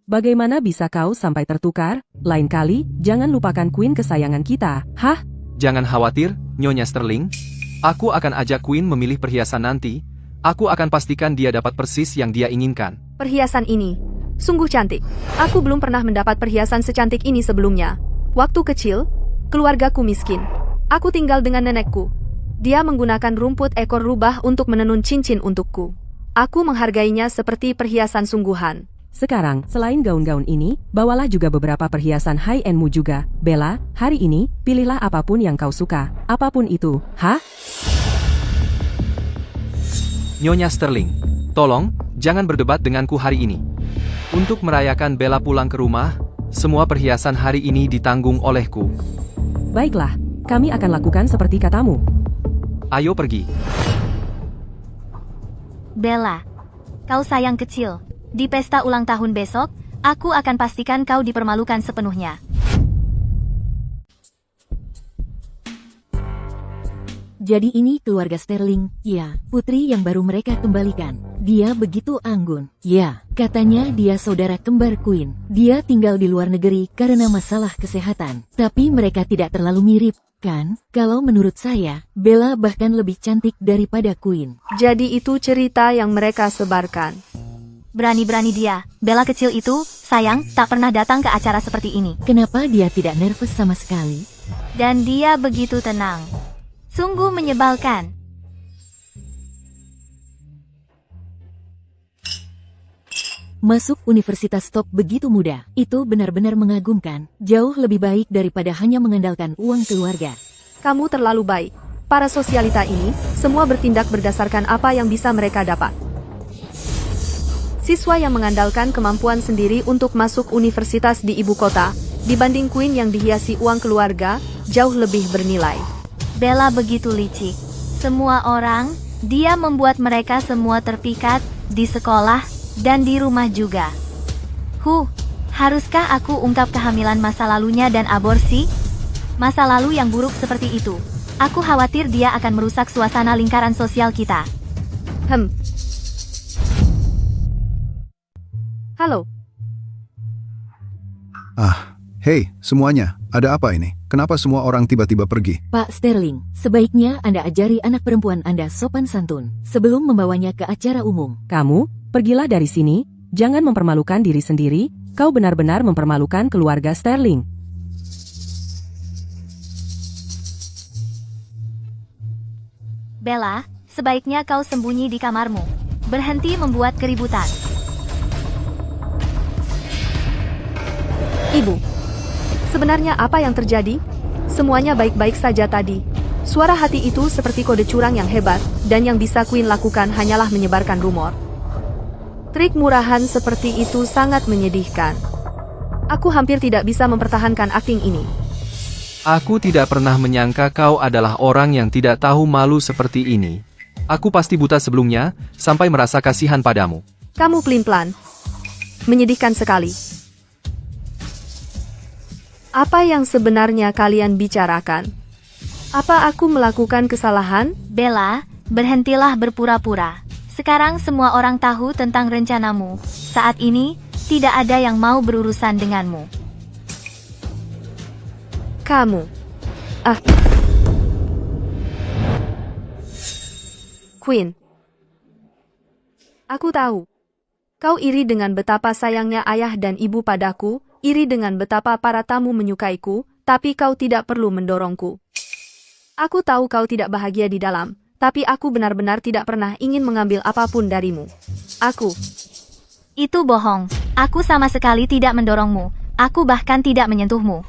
Bagaimana bisa kau sampai tertukar? Lain kali, jangan lupakan Queen kesayangan kita. Hah? Jangan khawatir, Nyonya Sterling. Aku akan ajak Queen memilih perhiasan nanti. Aku akan pastikan dia dapat persis yang dia inginkan. Perhiasan ini sungguh cantik. Aku belum pernah mendapat perhiasan secantik ini sebelumnya. Waktu kecil, keluargaku miskin. Aku tinggal dengan nenekku. Dia menggunakan rumput ekor rubah untuk menenun cincin untukku. Aku menghargainya seperti perhiasan sungguhan. Sekarang, selain gaun-gaun ini, bawalah juga beberapa perhiasan high-endmu juga. Bella, hari ini, pilihlah apapun yang kau suka. Apapun itu. Hah? Nyonya Sterling, tolong, jangan berdebat denganku hari ini. Untuk merayakan Bella pulang ke rumah, semua perhiasan hari ini ditanggung olehku. Baiklah, kami akan lakukan seperti katamu. Ayo pergi. Bella, kau sayang kecil. Di pesta ulang tahun besok, aku akan pastikan kau dipermalukan sepenuhnya. Jadi ini keluarga Sterling, ya, putri yang baru mereka kembalikan. Dia begitu anggun. Ya, katanya dia saudara kembar Queen. Dia tinggal di luar negeri karena masalah kesehatan. Tapi mereka tidak terlalu mirip, kan? Kalau menurut saya, Bella bahkan lebih cantik daripada Queen. Jadi itu cerita yang mereka sebarkan. Berani-berani dia, Bella kecil itu, sayang, tak pernah datang ke acara seperti ini. Kenapa dia tidak nervous sama sekali? Dan dia begitu tenang. Sungguh menyebalkan. Masuk universitas top begitu mudah, itu benar-benar mengagumkan. Jauh lebih baik daripada hanya mengandalkan uang keluarga. Kamu terlalu baik. Para sosialita ini, semua bertindak berdasarkan apa yang bisa mereka dapat. Siswa yang mengandalkan kemampuan sendiri untuk masuk universitas di ibu kota, dibanding Queen yang dihiasi uang keluarga, jauh lebih bernilai. Bella begitu licik. Semua orang, dia membuat mereka semua terpikat, di sekolah, dan di rumah juga. Haruskah aku ungkap kehamilan masa lalunya dan aborsi? Masa lalu yang buruk seperti itu. Aku khawatir dia akan merusak suasana lingkaran sosial kita. Halo. Hei, semuanya, ada apa ini? Kenapa semua orang tiba-tiba pergi? Pak Sterling, sebaiknya Anda ajari anak perempuan Anda sopan santun, sebelum membawanya ke acara umum. Kamu, pergilah dari sini, jangan mempermalukan diri sendiri, kau benar-benar mempermalukan keluarga Sterling. Bella, sebaiknya kau sembunyi di kamarmu. Berhenti membuat keributan. Ibu, sebenarnya apa yang terjadi? Semuanya baik-baik saja tadi. Suara hati itu seperti kode curang yang hebat, dan yang bisa Queen lakukan hanyalah menyebarkan rumor. Trik murahan seperti itu sangat menyedihkan. Aku hampir tidak bisa mempertahankan akting ini. Aku tidak pernah menyangka kau adalah orang yang tidak tahu malu seperti ini. Aku pasti buta sebelumnya, sampai merasa kasihan padamu. Kamu pelin-pelan. Menyedihkan sekali. Apa yang sebenarnya kalian bicarakan? Apa aku melakukan kesalahan? Bella, berhentilah berpura-pura. Sekarang semua orang tahu tentang rencanamu. Saat ini, tidak ada yang mau berurusan denganmu. Kamu. Queen. Aku tahu. Kau iri dengan betapa sayangnya ayah dan ibu padaku, iri dengan betapa para tamu menyukaiku, tapi kau tidak perlu mendorongku. Aku tahu kau tidak bahagia di dalam, tapi aku benar-benar tidak pernah ingin mengambil apapun darimu. Aku. Itu bohong. Aku sama sekali tidak mendorongmu. Aku bahkan tidak menyentuhmu.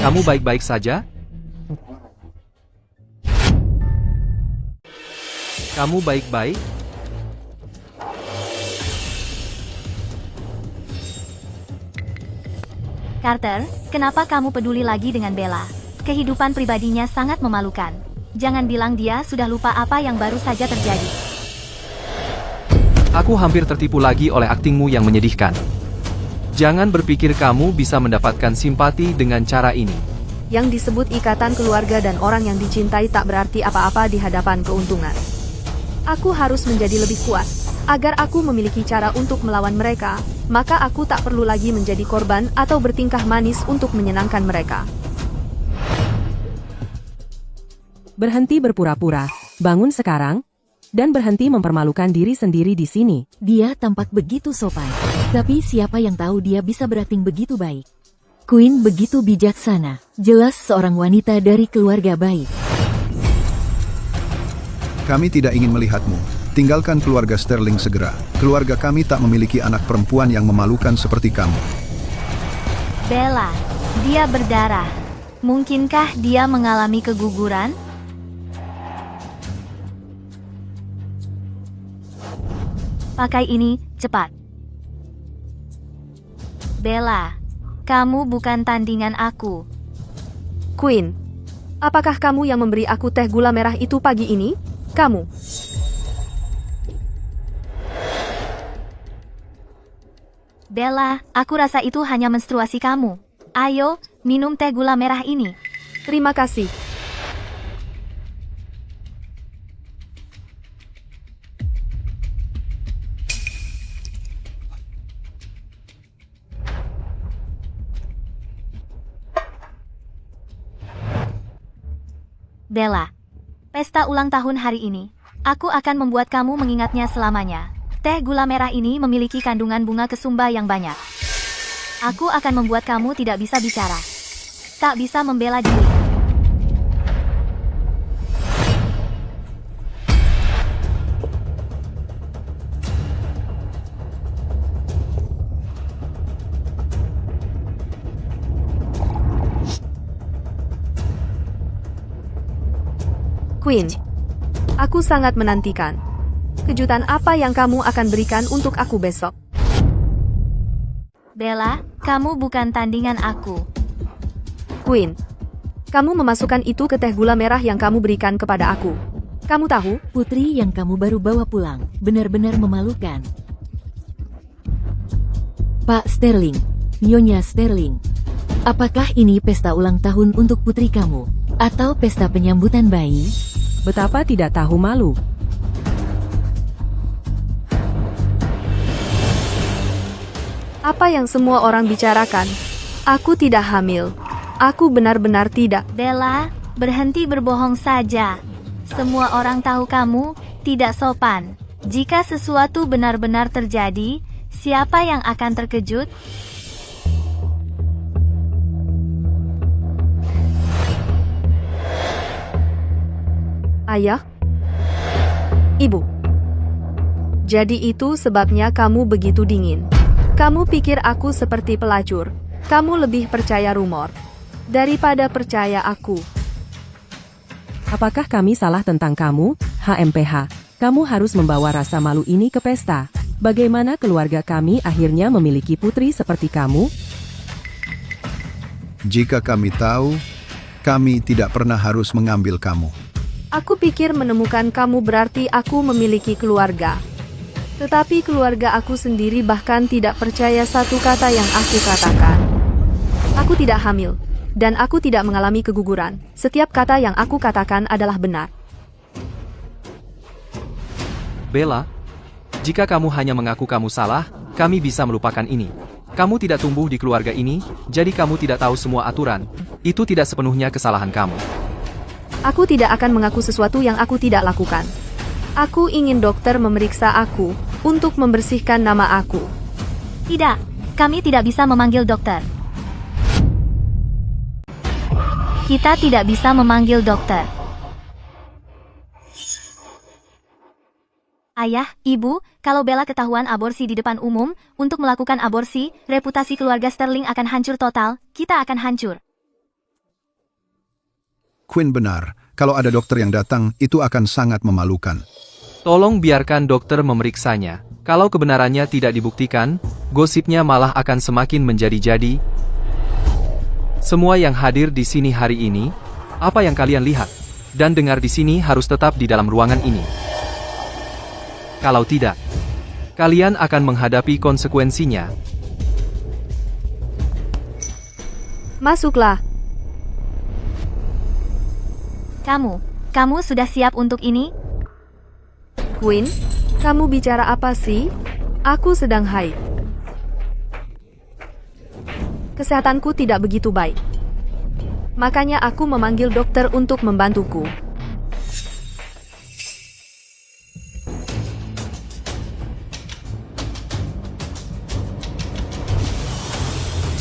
Kamu baik-baik saja? Kamu baik-baik? Carter, kenapa kamu peduli lagi dengan Bella? Kehidupan pribadinya sangat memalukan. Jangan bilang dia sudah lupa apa yang baru saja terjadi. Aku hampir tertipu lagi oleh aktingmu yang menyedihkan. Jangan berpikir kamu bisa mendapatkan simpati dengan cara ini. Yang disebut ikatan keluarga dan orang yang dicintai tak berarti apa-apa di hadapan keuntungan. Aku harus menjadi lebih kuat. Agar aku memiliki cara untuk melawan mereka, maka aku tak perlu lagi menjadi korban atau bertingkah manis untuk menyenangkan mereka. Berhenti berpura-pura, bangun sekarang, dan berhenti mempermalukan diri sendiri di sini. Dia tampak begitu sopan, tapi siapa yang tahu dia bisa berakting begitu baik. Queen begitu bijaksana, jelas seorang wanita dari keluarga baik. Kami tidak ingin melihatmu. Tinggalkan keluarga Sterling segera. Keluarga kami tak memiliki anak perempuan yang memalukan seperti kamu. Bella, dia berdarah. Mungkinkah dia mengalami keguguran? Pakai ini, cepat. Bella, kamu bukan tandingan aku. Queen, apakah kamu yang memberi aku teh gula merah itu pagi ini? Kamu. Bella, aku rasa itu hanya menstruasi kamu. Ayo, minum teh gula merah ini. Terima kasih. Bella, pesta ulang tahun hari ini. Aku akan membuat kamu mengingatnya selamanya. Teh gula merah ini memiliki kandungan bunga kesumba yang banyak. Aku akan membuat kamu tidak bisa bicara. Tak bisa membela diri. Queen, aku sangat menantikan. Kejutan apa yang kamu akan berikan untuk aku besok? Bella, kamu bukan tandingan aku. Queen, kamu memasukkan itu ke teh gula merah yang kamu berikan kepada aku. Kamu tahu? Putri yang kamu baru bawa pulang, benar-benar memalukan. Pak Sterling, Nyonya Sterling, apakah ini pesta ulang tahun untuk putri kamu? Atau pesta penyambutan bayi? Betapa tidak tahu malu. Apa yang semua orang bicarakan? Aku tidak hamil. Aku benar-benar tidak. Bella, berhenti berbohong saja. Semua orang tahu kamu tidak sopan. Jika sesuatu benar-benar terjadi, siapa yang akan terkejut? Ayah? Ibu? Jadi itu sebabnya kamu begitu dingin. Kamu pikir aku seperti pelacur. Kamu lebih percaya rumor daripada percaya aku. Apakah kami salah tentang kamu, HMPH? Kamu harus membawa rasa malu ini ke pesta. Bagaimana keluarga kami akhirnya memiliki putri seperti kamu? Jika kami tahu, kami tidak pernah harus mengambil kamu. Aku pikir menemukan kamu berarti aku memiliki keluarga. Tetapi keluarga aku sendiri bahkan tidak percaya satu kata yang aku katakan. Aku tidak hamil, dan aku tidak mengalami keguguran. Setiap kata yang aku katakan adalah benar. Bella, jika kamu hanya mengaku kamu salah, kami bisa melupakan ini. Kamu tidak tumbuh di keluarga ini, jadi kamu tidak tahu semua aturan. Itu tidak sepenuhnya kesalahan kamu. Aku tidak akan mengaku sesuatu yang aku tidak lakukan. Aku ingin dokter memeriksa aku untuk membersihkan nama aku. Tidak, kami tidak bisa memanggil dokter. Kita tidak bisa memanggil dokter. Ayah, Ibu, kalau Bella ketahuan aborsi di depan umum, untuk melakukan aborsi, reputasi keluarga Sterling akan hancur total, kita akan hancur. Quinn benar, kalau ada dokter yang datang, itu akan sangat memalukan. Tolong biarkan dokter memeriksanya. Kalau kebenarannya tidak dibuktikan, gosipnya malah akan semakin menjadi-jadi. Semua yang hadir di sini hari ini, apa yang kalian lihat dan dengar di sini harus tetap di dalam ruangan ini. Kalau tidak, kalian akan menghadapi konsekuensinya. Masuklah. Kamu sudah siap untuk ini? Quinn, kamu bicara apa sih? Aku sedang haid. Kesehatanku tidak begitu baik. Makanya aku memanggil dokter untuk membantuku.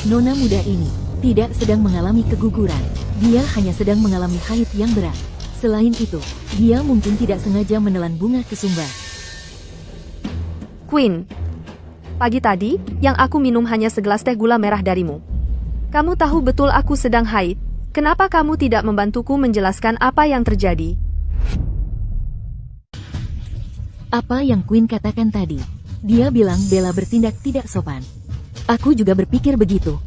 Nona muda ini tidak sedang mengalami keguguran. Dia hanya sedang mengalami haid yang berat. Selain itu, dia mungkin tidak sengaja menelan bunga kesumba. Quinn, pagi tadi, yang aku minum hanya segelas teh gula merah darimu. Kamu tahu betul aku sedang haid. Kenapa kamu tidak membantuku menjelaskan apa yang terjadi? Apa yang Quinn katakan tadi? Dia bilang Bella bertindak tidak sopan. Aku juga berpikir begitu.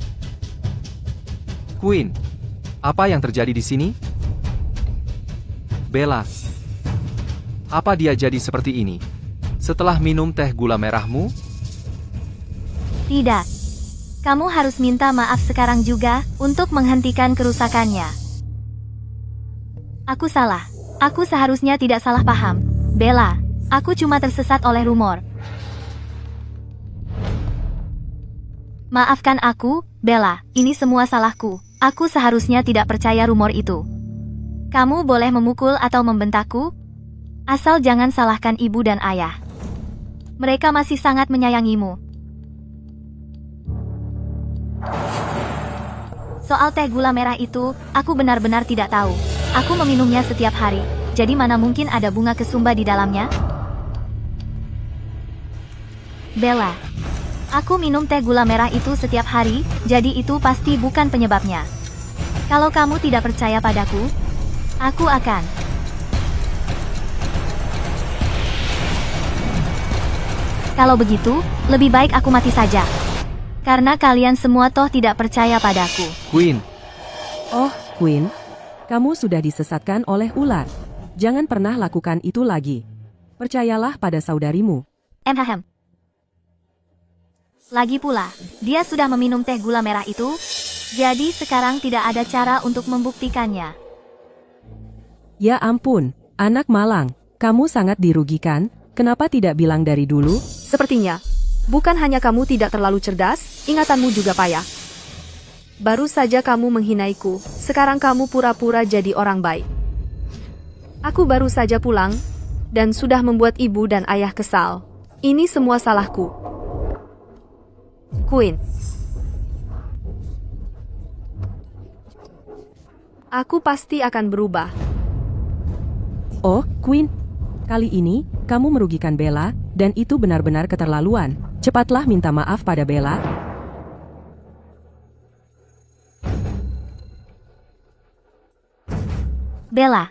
Quinn, apa yang terjadi di sini? Bella, apa dia jadi seperti ini? Setelah minum teh gula merahmu? Tidak. Kamu harus minta maaf sekarang juga, untuk menghentikan kerusakannya. Aku salah. Aku seharusnya tidak salah paham. Bella, aku cuma tersesat oleh rumor. Maafkan aku, Bella, ini semua salahku. Aku seharusnya tidak percaya rumor itu. Kamu boleh memukul atau membentakku, asal jangan salahkan ibu dan ayah. Mereka masih sangat menyayangimu. Soal teh gula merah itu, aku benar-benar tidak tahu. Aku meminumnya setiap hari, jadi mana mungkin ada bunga kesumba di dalamnya? Bella, aku minum teh gula merah itu setiap hari, jadi itu pasti bukan penyebabnya. Kalau kamu tidak percaya padaku, aku akan. Kalau begitu, lebih baik aku mati saja. Karena kalian semua toh tidak percaya padaku. Quinn. Oh, Quinn. Kamu sudah disesatkan oleh ular. Jangan pernah lakukan itu lagi. Percayalah pada saudarimu. Lagi pula, dia sudah meminum teh gula merah itu, jadi sekarang tidak ada cara untuk membuktikannya. Ya ampun, anak malang. Kamu sangat dirugikan. Kenapa tidak bilang dari dulu? Sepertinya, bukan hanya kamu tidak terlalu cerdas, ingatanmu juga payah. Baru saja kamu menghinaiku, sekarang kamu pura-pura jadi orang baik. Aku baru saja pulang, dan sudah membuat ibu dan ayah kesal. Ini semua salahku. Quinn. Aku pasti akan berubah. Oh, Quinn. Kali ini, kamu merugikan Bella, dan itu benar-benar keterlaluan. Cepatlah minta maaf pada Bella. Bella,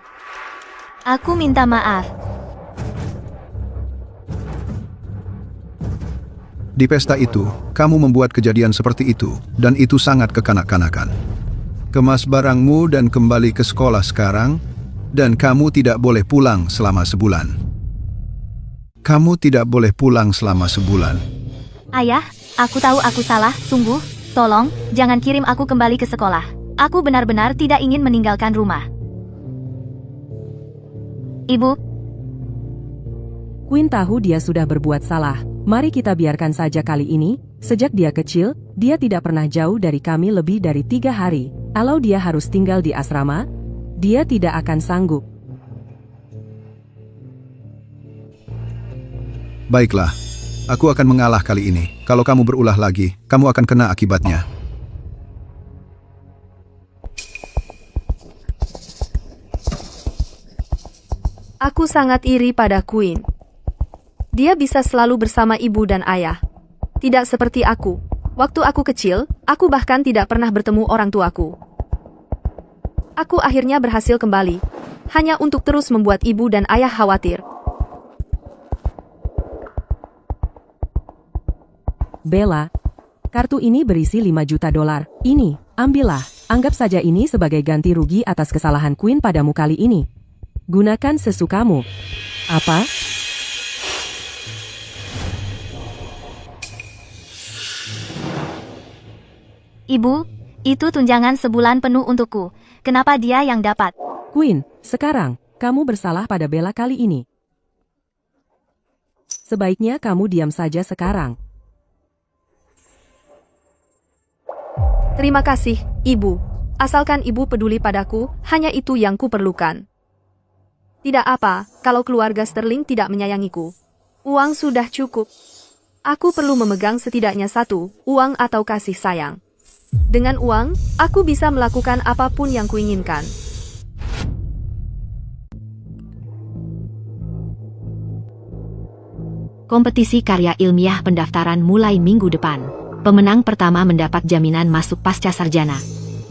aku minta maaf. Di pesta itu, kamu membuat kejadian seperti itu, dan itu sangat kekanak-kanakan. Kemas barangmu dan kembali ke sekolah sekarang, dan kamu tidak boleh pulang selama sebulan. Kamu tidak boleh pulang selama sebulan. Ayah, aku tahu aku salah, sungguh. Tolong, jangan kirim aku kembali ke sekolah. Aku benar-benar tidak ingin meninggalkan rumah. Ibu. Quinn tahu dia sudah berbuat salah. Mari kita biarkan saja kali ini. Sejak dia kecil, dia tidak pernah jauh dari kami lebih dari 3 hari. Kalau dia harus tinggal di asrama, dia tidak akan sanggup. Baiklah, aku akan mengalah kali ini. Kalau kamu berulah lagi, kamu akan kena akibatnya. Aku sangat iri pada Quinn. Dia bisa selalu bersama ibu dan ayah. Tidak seperti aku. Waktu aku kecil, aku bahkan tidak pernah bertemu orang tuaku. Aku akhirnya berhasil kembali, hanya untuk terus membuat ibu dan ayah khawatir. Bella, kartu ini berisi 5 juta dolar. Ini, ambillah. Anggap saja ini sebagai ganti rugi atas kesalahan Queen padamu kali ini. Gunakan sesukamu. Apa? Ibu, itu tunjangan sebulan penuh untukku. Kenapa dia yang dapat? Queen, sekarang, kamu bersalah pada Bella kali ini. Sebaiknya kamu diam saja sekarang. Terima kasih, Ibu. Asalkan Ibu peduli padaku, hanya itu yang kuperlukan. Tidak apa, kalau keluarga Sterling tidak menyayangiku. Uang sudah cukup. Aku perlu memegang setidaknya satu, uang atau kasih sayang. Dengan uang, aku bisa melakukan apapun yang kuinginkan. Kompetisi karya ilmiah pendaftaran mulai minggu depan. Pemenang pertama mendapat jaminan masuk pasca sarjana.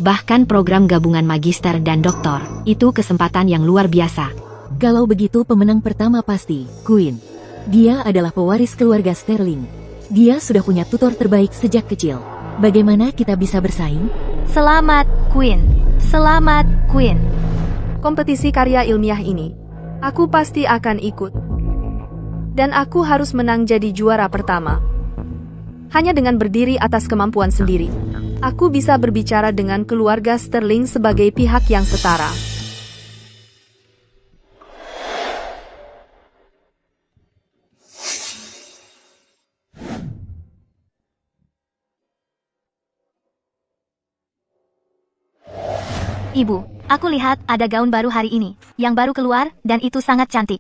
Bahkan program gabungan magister dan doktor, itu kesempatan yang luar biasa. Kalau begitu pemenang pertama pasti Queen. Dia adalah pewaris keluarga Sterling. Dia sudah punya tutor terbaik sejak kecil. Bagaimana kita bisa bersaing? Selamat, Queen. Selamat, Queen. Kompetisi karya ilmiah ini, aku pasti akan ikut. Dan aku harus menang jadi juara pertama. Hanya dengan berdiri atas kemampuan sendiri, aku bisa berbicara dengan keluarga Sterling sebagai pihak yang setara. Ibu, aku lihat ada gaun baru hari ini, yang baru keluar, dan itu sangat cantik.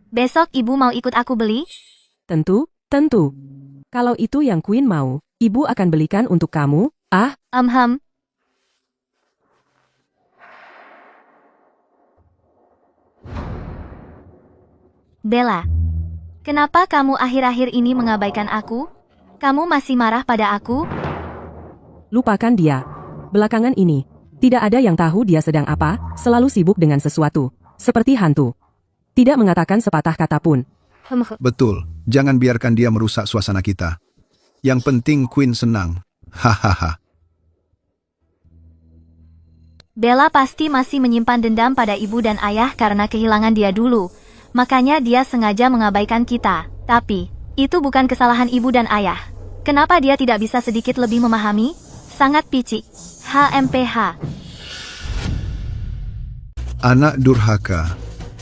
Besok ibu mau ikut aku beli? Tentu, tentu. Kalau itu yang Queen mau, ibu akan belikan untuk kamu. Bella, kenapa kamu akhir-akhir ini mengabaikan aku? Kamu masih marah pada aku? Lupakan dia. Belakangan ini, tidak ada yang tahu dia sedang apa, selalu sibuk dengan sesuatu. Seperti hantu. Tidak mengatakan sepatah kata pun. Betul, jangan biarkan dia merusak suasana kita. Yang penting Queen senang. Hahaha. Bella pasti masih menyimpan dendam pada ibu dan ayah karena kehilangan dia dulu. Makanya dia sengaja mengabaikan kita. Tapi, itu bukan kesalahan ibu dan ayah. Kenapa dia tidak bisa sedikit lebih memahami? Sangat picik. HMPH. Anak durhaka,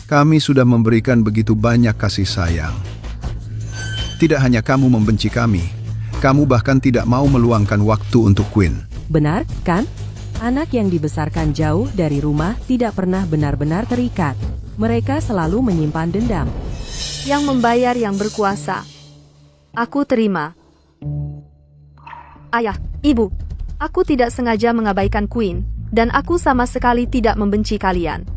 kami sudah memberikan begitu banyak kasih sayang. Tidak hanya kamu membenci kami, kamu bahkan tidak mau meluangkan waktu untuk Queen. Benar, kan? Anak yang dibesarkan jauh dari rumah tidak pernah benar-benar terikat. Mereka selalu menyimpan dendam. Yang membayar yang berkuasa. Aku terima. Ayah, ibu, aku tidak sengaja mengabaikan Queen, dan aku sama sekali tidak membenci kalian.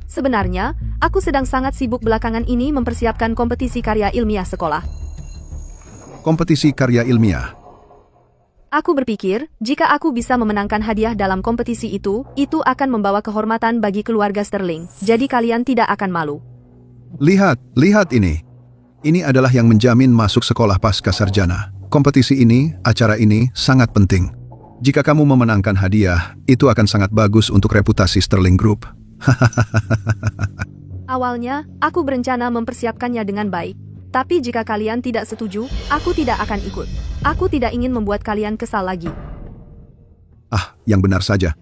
Sebenarnya, aku sedang sangat sibuk belakangan ini mempersiapkan kompetisi karya ilmiah sekolah. Kompetisi karya ilmiah. Aku berpikir, jika aku bisa memenangkan hadiah dalam kompetisi itu akan membawa kehormatan bagi keluarga Sterling. Jadi kalian tidak akan malu. Lihat ini. Ini adalah yang menjamin masuk sekolah pasca sarjana. Kompetisi ini, acara ini, sangat penting. Jika kamu memenangkan hadiah, itu akan sangat bagus untuk reputasi Sterling Group. Awalnya, aku berencana mempersiapkannya dengan baik. Tapi jika kalian tidak setuju, aku tidak akan ikut. Aku tidak ingin membuat kalian kesal lagi. Yang benar saja.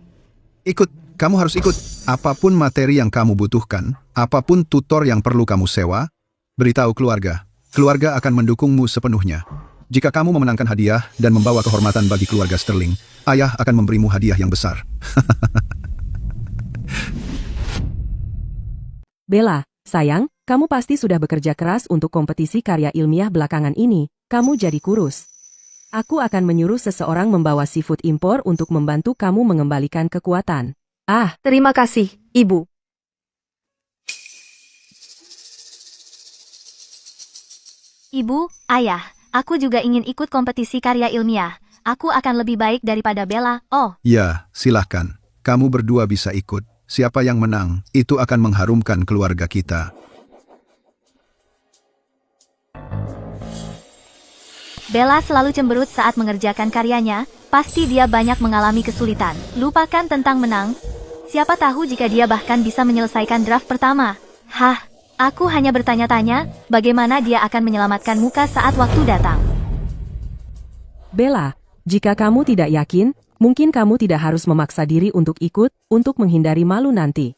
Ikut, kamu harus ikut. Apapun materi yang kamu butuhkan, apapun tutor yang perlu kamu sewa, beritahu keluarga. Keluarga akan mendukungmu sepenuhnya. Jika kamu memenangkan hadiah dan membawa kehormatan bagi keluarga Sterling, ayah akan memberimu hadiah yang besar. Bella, sayang, kamu pasti sudah bekerja keras untuk kompetisi karya ilmiah belakangan ini. Kamu jadi kurus. Aku akan menyuruh seseorang membawa seafood impor untuk membantu kamu mengembalikan kekuatan. Terima kasih, Ibu. Ibu, ayah, aku juga ingin ikut kompetisi karya ilmiah. Aku akan lebih baik daripada Bella. Oh, Ya, silahkan. Kamu berdua bisa ikut. Siapa yang menang, itu akan mengharumkan keluarga kita. Bella selalu cemberut saat mengerjakan karyanya, pasti dia banyak mengalami kesulitan. Lupakan tentang menang. Siapa tahu jika dia bahkan bisa menyelesaikan draft pertama. Hah, aku hanya bertanya-tanya, bagaimana dia akan menyelamatkan muka saat waktu datang. Bella, jika kamu tidak yakin, mungkin kamu tidak harus memaksa diri untuk ikut, untuk menghindari malu nanti.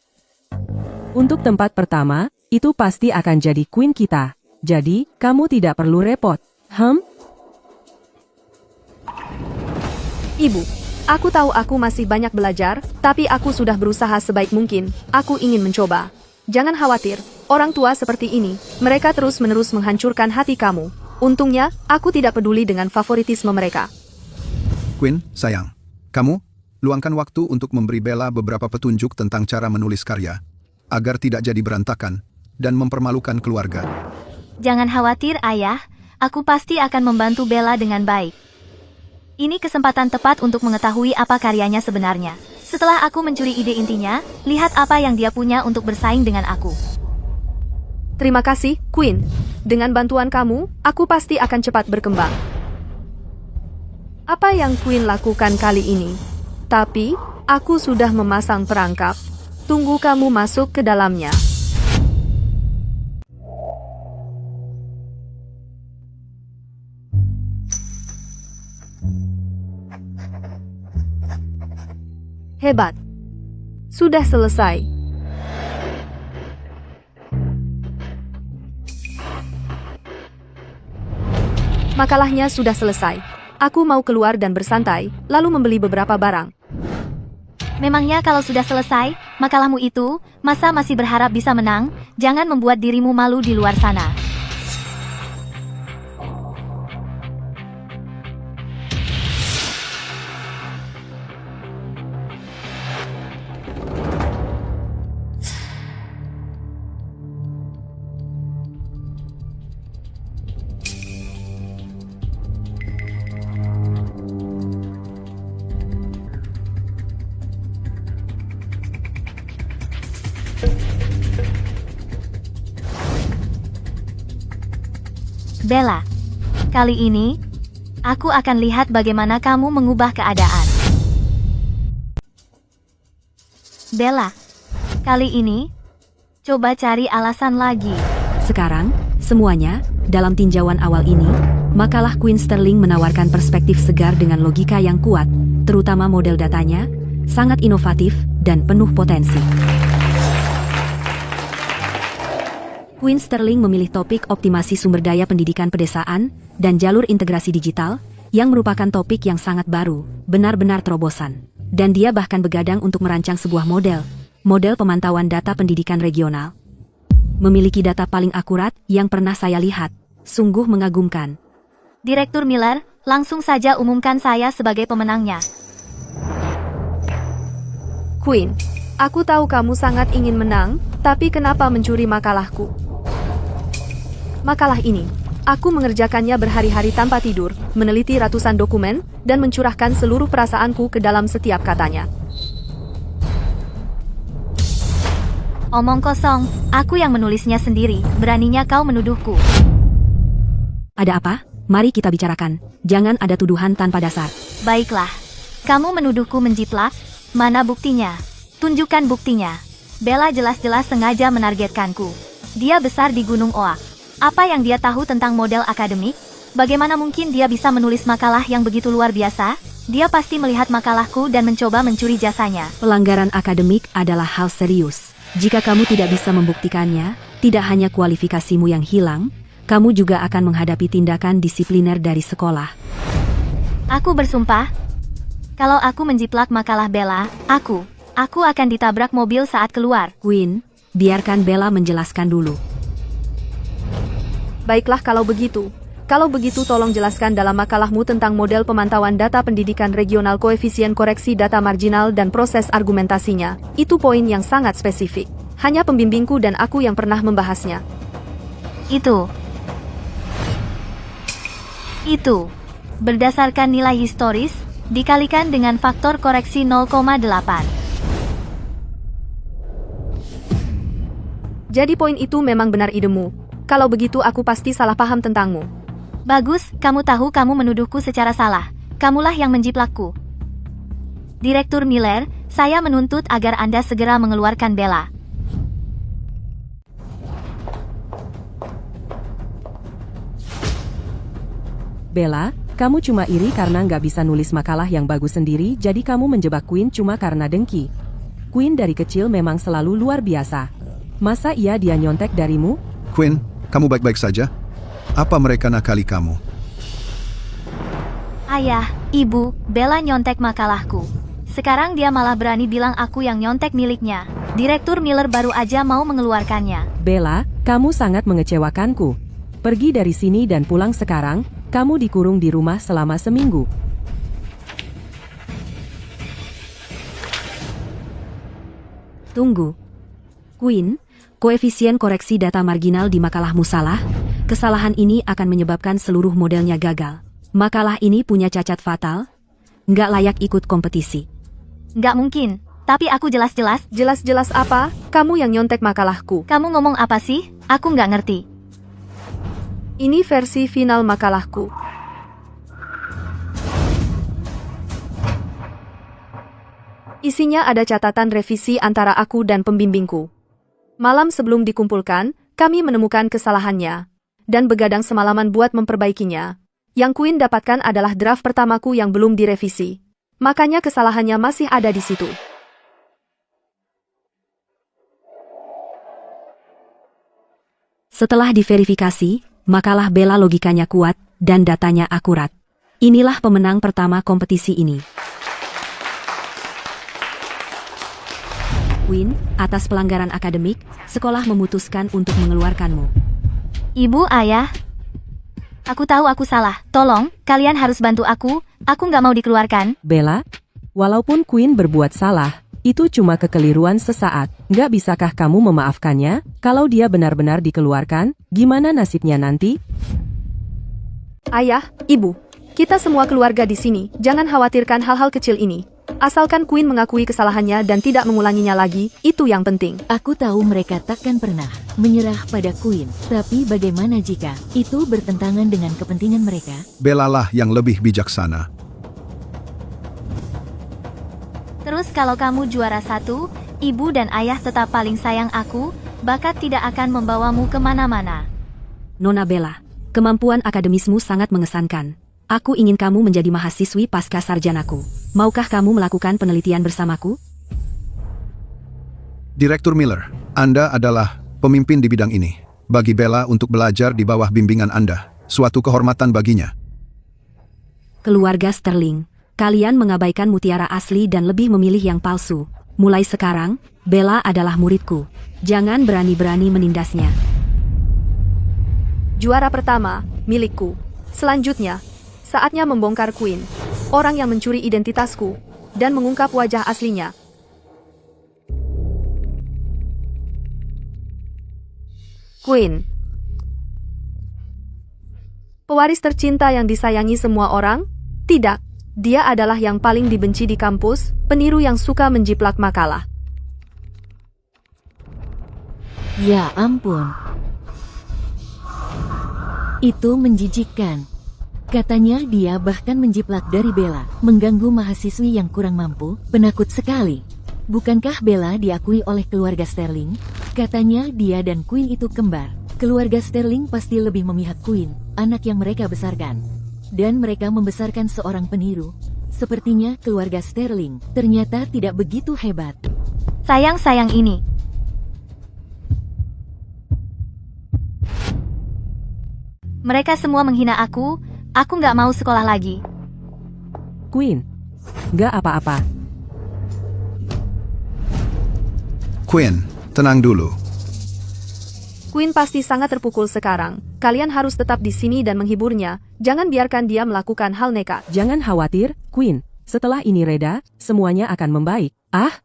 Untuk tempat pertama, itu pasti akan jadi queen kita. Jadi, kamu tidak perlu repot. Ibu, aku tahu aku masih banyak belajar, tapi aku sudah berusaha sebaik mungkin. Aku ingin mencoba. Jangan khawatir, orang tua seperti ini, mereka terus-menerus menghancurkan hati kamu. Untungnya, aku tidak peduli dengan favoritisme mereka. Queen, sayang. Kamu, luangkan waktu untuk memberi Bella beberapa petunjuk tentang cara menulis karya, agar tidak jadi berantakan, dan mempermalukan keluarga. Jangan khawatir, ayah. Aku pasti akan membantu Bella dengan baik. Ini kesempatan tepat untuk mengetahui apa karyanya sebenarnya. Setelah aku mencuri ide intinya, lihat apa yang dia punya untuk bersaing dengan aku. Terima kasih, Queen. Dengan bantuan kamu, aku pasti akan cepat berkembang. Apa yang Queen lakukan kali ini? Tapi, aku sudah memasang perangkap. Tunggu kamu masuk ke dalamnya. Hebat. Sudah selesai. Makalahnya sudah selesai. Aku mau keluar dan bersantai, lalu membeli beberapa barang. Memangnya kalau sudah selesai, makalahmu itu, masa masih berharap bisa menang? Jangan membuat dirimu malu di luar sana. Bella, kali ini, aku akan lihat bagaimana kamu mengubah keadaan. Bella, kali ini, coba cari alasan lagi. Sekarang, semuanya, dalam tinjauan awal ini, makalah Queen Sterling menawarkan perspektif segar dengan logika yang kuat, terutama model datanya, sangat inovatif dan penuh potensi. Queen Sterling memilih topik optimasi sumber daya pendidikan pedesaan dan jalur integrasi digital, yang merupakan topik yang sangat baru, benar-benar terobosan. Dan dia bahkan begadang untuk merancang sebuah model pemantauan data pendidikan regional. Memiliki data paling akurat yang pernah saya lihat, sungguh mengagumkan. Direktur Miller, langsung saja umumkan saya sebagai pemenangnya. Queen, aku tahu kamu sangat ingin menang, tapi kenapa mencuri makalahku? Makalah ini, aku mengerjakannya berhari-hari tanpa tidur, meneliti ratusan dokumen, dan mencurahkan seluruh perasaanku ke dalam setiap katanya. Omong kosong, aku yang menulisnya sendiri, beraninya kau menuduhku. Ada apa? Mari kita bicarakan. Jangan ada tuduhan tanpa dasar. Baiklah, kamu menuduhku menjiplak? Mana buktinya? Tunjukkan buktinya. Bella jelas-jelas sengaja menargetkanku. Dia besar di Gunung Oak. Apa yang dia tahu tentang model akademik? Bagaimana mungkin dia bisa menulis makalah yang begitu luar biasa? Dia pasti melihat makalahku dan mencoba mencuri jasanya. Pelanggaran akademik adalah hal serius. Jika kamu tidak bisa membuktikannya, tidak hanya kualifikasimu yang hilang, kamu juga akan menghadapi tindakan disipliner dari sekolah. Aku bersumpah, kalau aku menjiplak makalah Bella, aku akan ditabrak mobil saat keluar. Queen, biarkan Bella menjelaskan dulu. Baiklah kalau begitu. Kalau begitu tolong jelaskan dalam makalahmu tentang model pemantauan data pendidikan regional, koefisien koreksi data marginal dan proses argumentasinya. Itu poin yang sangat spesifik. Hanya pembimbingku dan aku yang pernah membahasnya. Itu. Itu. Berdasarkan nilai historis, dikalikan dengan faktor koreksi 0,8. Jadi poin itu memang benar idemu. Kalau begitu aku pasti salah paham tentangmu. Bagus, kamu tahu kamu menuduhku secara salah. Kamulah yang menjiplakku. Direktur Miller, saya menuntut agar Anda segera mengeluarkan Bella. Bella, kamu cuma iri karena nggak bisa nulis makalah yang bagus sendiri, jadi kamu menjebak Queen cuma karena dengki. Queen dari kecil memang selalu luar biasa. Masa iya dia nyontek darimu? Queen, kamu baik-baik saja? Apa mereka nakali kamu? Ayah, Ibu, Bella nyontek makalahku. Sekarang dia malah berani bilang aku yang nyontek miliknya. Direktur Miller baru aja mau mengeluarkannya. Bella, kamu sangat mengecewakanku. Pergi dari sini dan pulang sekarang, kamu dikurung di rumah selama seminggu. Tunggu. Queen, koefisien koreksi data marginal di makalahmu salah. Kesalahan ini akan menyebabkan seluruh modelnya gagal. Makalah ini punya cacat fatal. Nggak layak ikut kompetisi. Nggak mungkin. Tapi aku jelas-jelas. Jelas-jelas apa? Kamu yang nyontek makalahku. Kamu ngomong apa sih? Aku nggak ngerti. Ini versi final makalahku. Isinya ada catatan revisi antara aku dan pembimbingku. Malam sebelum dikumpulkan, kami menemukan kesalahannya. Dan begadang semalaman buat memperbaikinya. Yang Queen dapatkan adalah draft pertamaku yang belum direvisi. Makanya kesalahannya masih ada di situ. Setelah diverifikasi, makalah Bella logikanya kuat dan datanya akurat. Inilah pemenang pertama kompetisi ini. Queen, atas pelanggaran akademik, sekolah memutuskan untuk mengeluarkanmu. Ibu, Ayah. Aku tahu aku salah. Tolong, kalian harus bantu aku. Aku nggak mau dikeluarkan. Bella, walaupun Queen berbuat salah, itu cuma kekeliruan sesaat. Nggak bisakah kamu memaafkannya? Kalau dia benar-benar dikeluarkan, gimana nasibnya nanti? Ayah, Ibu, kita semua keluarga di sini. Jangan khawatirkan hal-hal kecil ini. Asalkan Queen mengakui kesalahannya dan tidak mengulanginya lagi, itu yang penting. Aku tahu mereka takkan pernah menyerah pada Queen. Tapi bagaimana jika itu bertentangan dengan kepentingan mereka? Bella lah yang lebih bijaksana. Terus kalau kamu juara 1, Ibu dan Ayah tetap paling sayang aku, bakat tidak akan membawamu kemana-mana. Nona Bella, kemampuan akademismu sangat mengesankan. Aku ingin kamu menjadi mahasiswi pasca sarjanaku. Maukah kamu melakukan penelitian bersamaku? Direktur Miller, Anda adalah pemimpin di bidang ini. Bagi Bella untuk belajar di bawah bimbingan Anda, suatu kehormatan baginya. Keluarga Sterling, kalian mengabaikan mutiara asli dan lebih memilih yang palsu. Mulai sekarang, Bella adalah muridku. Jangan berani-berani menindasnya. Juara pertama, milikku. Selanjutnya, saatnya membongkar Queen, orang yang mencuri identitasku, dan mengungkap wajah aslinya. Queen, pewaris tercinta yang disayangi semua orang? Tidak, dia adalah yang paling dibenci di kampus, peniru yang suka menjiplak makalah. Ya ampun. Itu menjijikkan. Katanya dia bahkan menjiplak dari Bella, mengganggu mahasiswi yang kurang mampu, penakut sekali. Bukankah Bella diakui oleh keluarga Sterling? Katanya dia dan Queen itu kembar. Keluarga Sterling pasti lebih memihak Queen, anak yang mereka besarkan. Dan mereka membesarkan seorang peniru. Sepertinya keluarga Sterling ternyata tidak begitu hebat. Sayang ini. Mereka semua menghina aku. Aku nggak mau sekolah lagi. Queen, nggak apa-apa. Queen, tenang dulu. Queen pasti sangat terpukul sekarang. Kalian harus tetap di sini dan menghiburnya. Jangan biarkan dia melakukan hal nekat. Jangan khawatir, Queen. Setelah ini reda, semuanya akan membaik. Ah?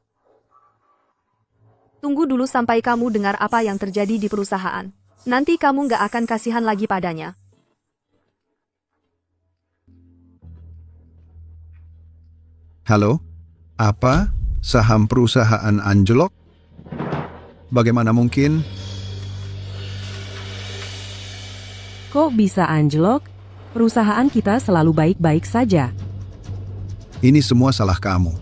Tunggu dulu sampai kamu dengar apa yang terjadi di perusahaan. Nanti kamu nggak akan kasihan lagi padanya. Halo? Apa? Saham perusahaan anjlok? Bagaimana mungkin? Kok bisa anjlok? Perusahaan kita selalu baik-baik saja. Ini semua salah kamu.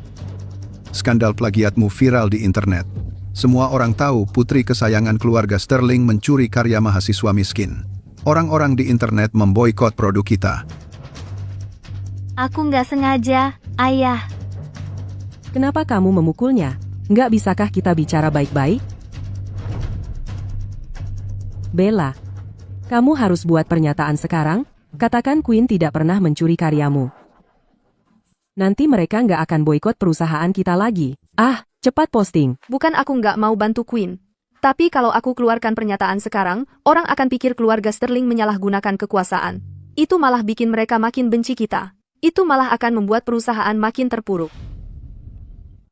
Skandal plagiatmu viral di internet. Semua orang tahu putri kesayangan keluarga Sterling mencuri karya mahasiswa miskin. Orang-orang di internet memboikot produk kita. Aku nggak sengaja, Ayah. Kenapa kamu memukulnya? Nggak bisakah kita bicara baik-baik? Bella, kamu harus buat pernyataan sekarang. Katakan Queen tidak pernah mencuri karyamu. Nanti mereka nggak akan boikot perusahaan kita lagi. Ah, cepat posting. Bukan aku nggak mau bantu Queen. Tapi kalau aku keluarkan pernyataan sekarang, orang akan pikir keluarga Sterling menyalahgunakan kekuasaan. Itu malah bikin mereka makin benci kita. Itu malah akan membuat perusahaan makin terpuruk.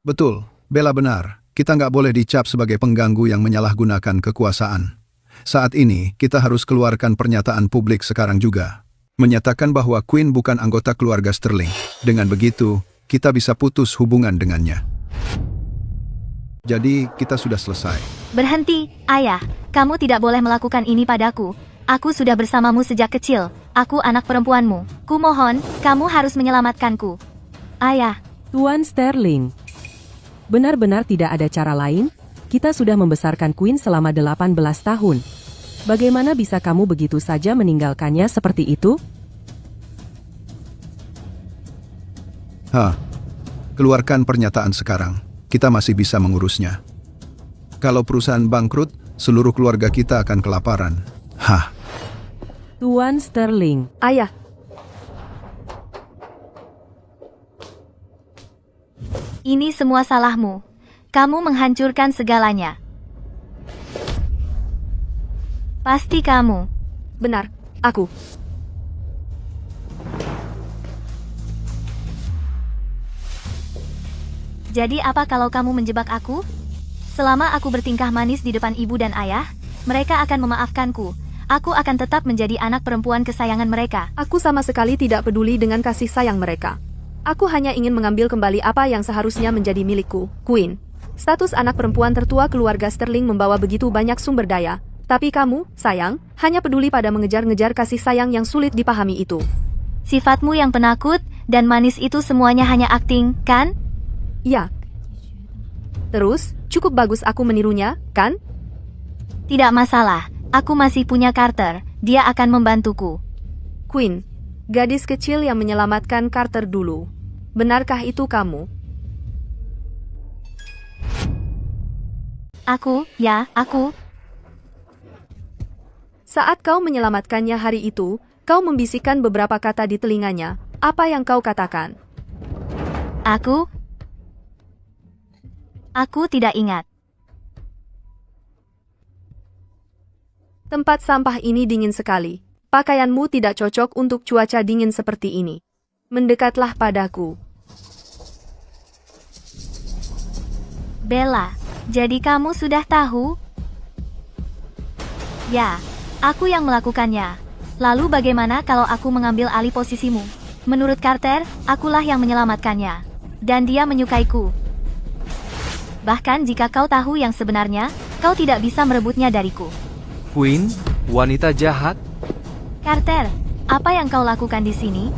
Betul, Bella benar. Kita nggak boleh dicap sebagai pengganggu yang menyalahgunakan kekuasaan. Saat ini, kita harus keluarkan pernyataan publik sekarang juga. Menyatakan bahwa Queen bukan anggota keluarga Sterling. Dengan begitu, kita bisa putus hubungan dengannya. Jadi, kita sudah selesai. Berhenti, Ayah. Kamu tidak boleh melakukan ini padaku. Aku sudah bersamamu sejak kecil. Aku anak perempuanmu. Kumohon, kamu harus menyelamatkanku. Ayah. Tuan Sterling. Benar-benar tidak ada cara lain? Kita sudah membesarkan Queen selama 18 tahun. Bagaimana bisa kamu begitu saja meninggalkannya seperti itu? Keluarkan pernyataan sekarang. Kita masih bisa mengurusnya. Kalau perusahaan bangkrut, seluruh keluarga kita akan kelaparan. Tuan Sterling. Ayah. Ini semua salahmu. Kamu menghancurkan segalanya. Pasti kamu. Benar, aku. Jadi apa kalau kamu menjebak aku? Selama aku bertingkah manis di depan ibu dan ayah, mereka akan memaafkanku. Aku akan tetap menjadi anak perempuan kesayangan mereka. Aku sama sekali tidak peduli dengan kasih sayang mereka. Aku hanya ingin mengambil kembali apa yang seharusnya menjadi milikku, Queen. Status anak perempuan tertua keluarga Sterling membawa begitu banyak sumber daya. Tapi kamu, sayang, hanya peduli pada mengejar-ngejar kasih sayang yang sulit dipahami itu. Sifatmu yang penakut dan manis itu semuanya hanya akting, kan? Ya. Terus, cukup bagus aku menirunya, kan? Tidak masalah, aku masih punya Carter, dia akan membantuku. Queen, gadis kecil yang menyelamatkan Carter dulu. Benarkah itu kamu? Aku. Saat kau menyelamatkannya hari itu, kau membisikkan beberapa kata di telinganya. Apa yang kau katakan? Aku tidak ingat. Tempat sampah ini dingin sekali. Pakaianmu tidak cocok untuk cuaca dingin seperti ini. Mendekatlah padaku. Bella, jadi kamu sudah tahu? Ya, aku yang melakukannya. Lalu bagaimana kalau aku mengambil alih posisimu? Menurut Carter, akulah yang menyelamatkannya. Dan dia menyukaiku. Bahkan jika kau tahu yang sebenarnya, kau tidak bisa merebutnya dariku. Queen, wanita jahat? Carter, apa yang kau lakukan di sini?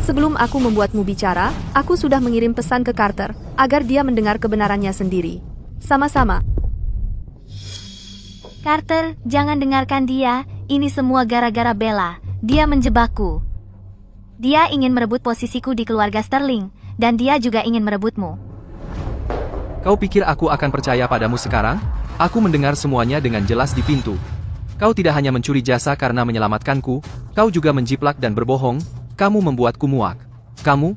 Sebelum aku membuatmu bicara, aku sudah mengirim pesan ke Carter, agar dia mendengar kebenarannya sendiri. Sama-sama. Carter, jangan dengarkan dia, ini semua gara-gara Bella. Dia menjebakku. Dia ingin merebut posisiku di keluarga Sterling, dan dia juga ingin merebutmu. Kau pikir aku akan percaya padamu sekarang? Aku mendengar semuanya dengan jelas di pintu. Kau tidak hanya mencuri jasa karena menyelamatkanku, kau juga menjiplak dan berbohong, kamu membuatku muak. Kamu?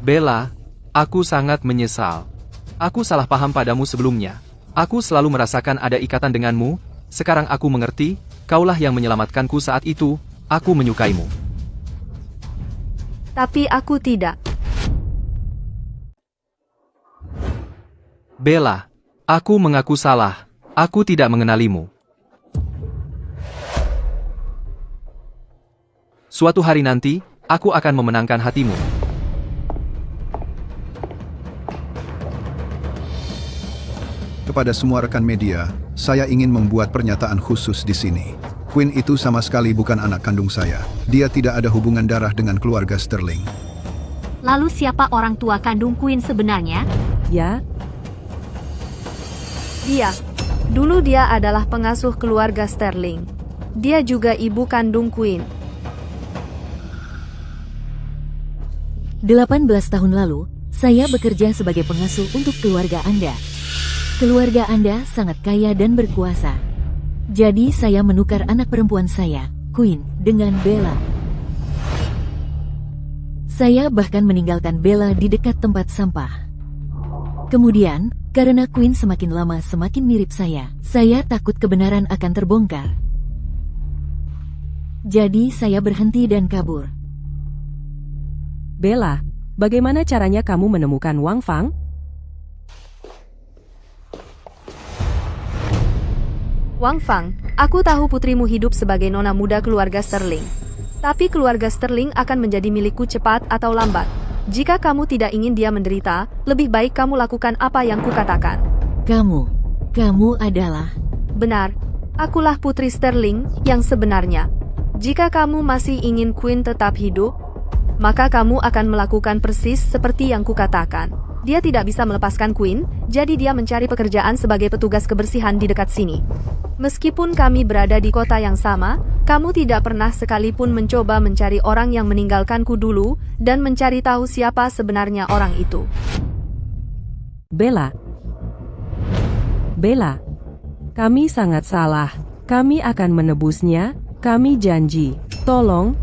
Bella, aku sangat menyesal. Aku salah paham padamu sebelumnya. Aku selalu merasakan ada ikatan denganmu, sekarang aku mengerti, kaulah yang menyelamatkanku saat itu, aku menyukaimu. Tapi aku tidak. Bella, aku mengaku salah. Aku tidak mengenalimu. Suatu hari nanti, aku akan memenangkan hatimu. Kepada semua rekan media, saya ingin membuat pernyataan khusus di sini. Queen itu sama sekali bukan anak kandung saya. Dia tidak ada hubungan darah dengan keluarga Sterling. Lalu siapa orang tua kandung Queen sebenarnya? Ya, Dia. Dulu dia adalah pengasuh keluarga Sterling. Dia juga ibu kandung Queen. 18 tahun lalu, saya bekerja sebagai pengasuh untuk keluarga Anda. Keluarga Anda sangat kaya dan berkuasa. Jadi saya menukar anak perempuan saya, Queen, dengan Bella. Saya bahkan meninggalkan Bella di dekat tempat sampah. Kemudian, karena Queen semakin lama semakin mirip saya takut kebenaran akan terbongkar. Jadi saya berhenti dan kabur. Bella, bagaimana caranya kamu menemukan Wang Fang? Wang Fang, aku tahu putrimu hidup sebagai nona muda keluarga Sterling. Tapi keluarga Sterling akan menjadi milikku cepat atau lambat. Jika kamu tidak ingin dia menderita, lebih baik kamu lakukan apa yang kukatakan. Kamu adalah... Benar, akulah putri Sterling yang sebenarnya. Jika kamu masih ingin Queen tetap hidup, maka kamu akan melakukan persis seperti yang kukatakan. Dia tidak bisa melepaskan Queen, jadi dia mencari pekerjaan sebagai petugas kebersihan di dekat sini. Meskipun kami berada di kota yang sama, kamu tidak pernah sekalipun mencoba mencari orang yang meninggalkanku dulu dan mencari tahu siapa sebenarnya orang itu. Bella, kami sangat salah. Kami akan menebusnya, kami janji. Tolong.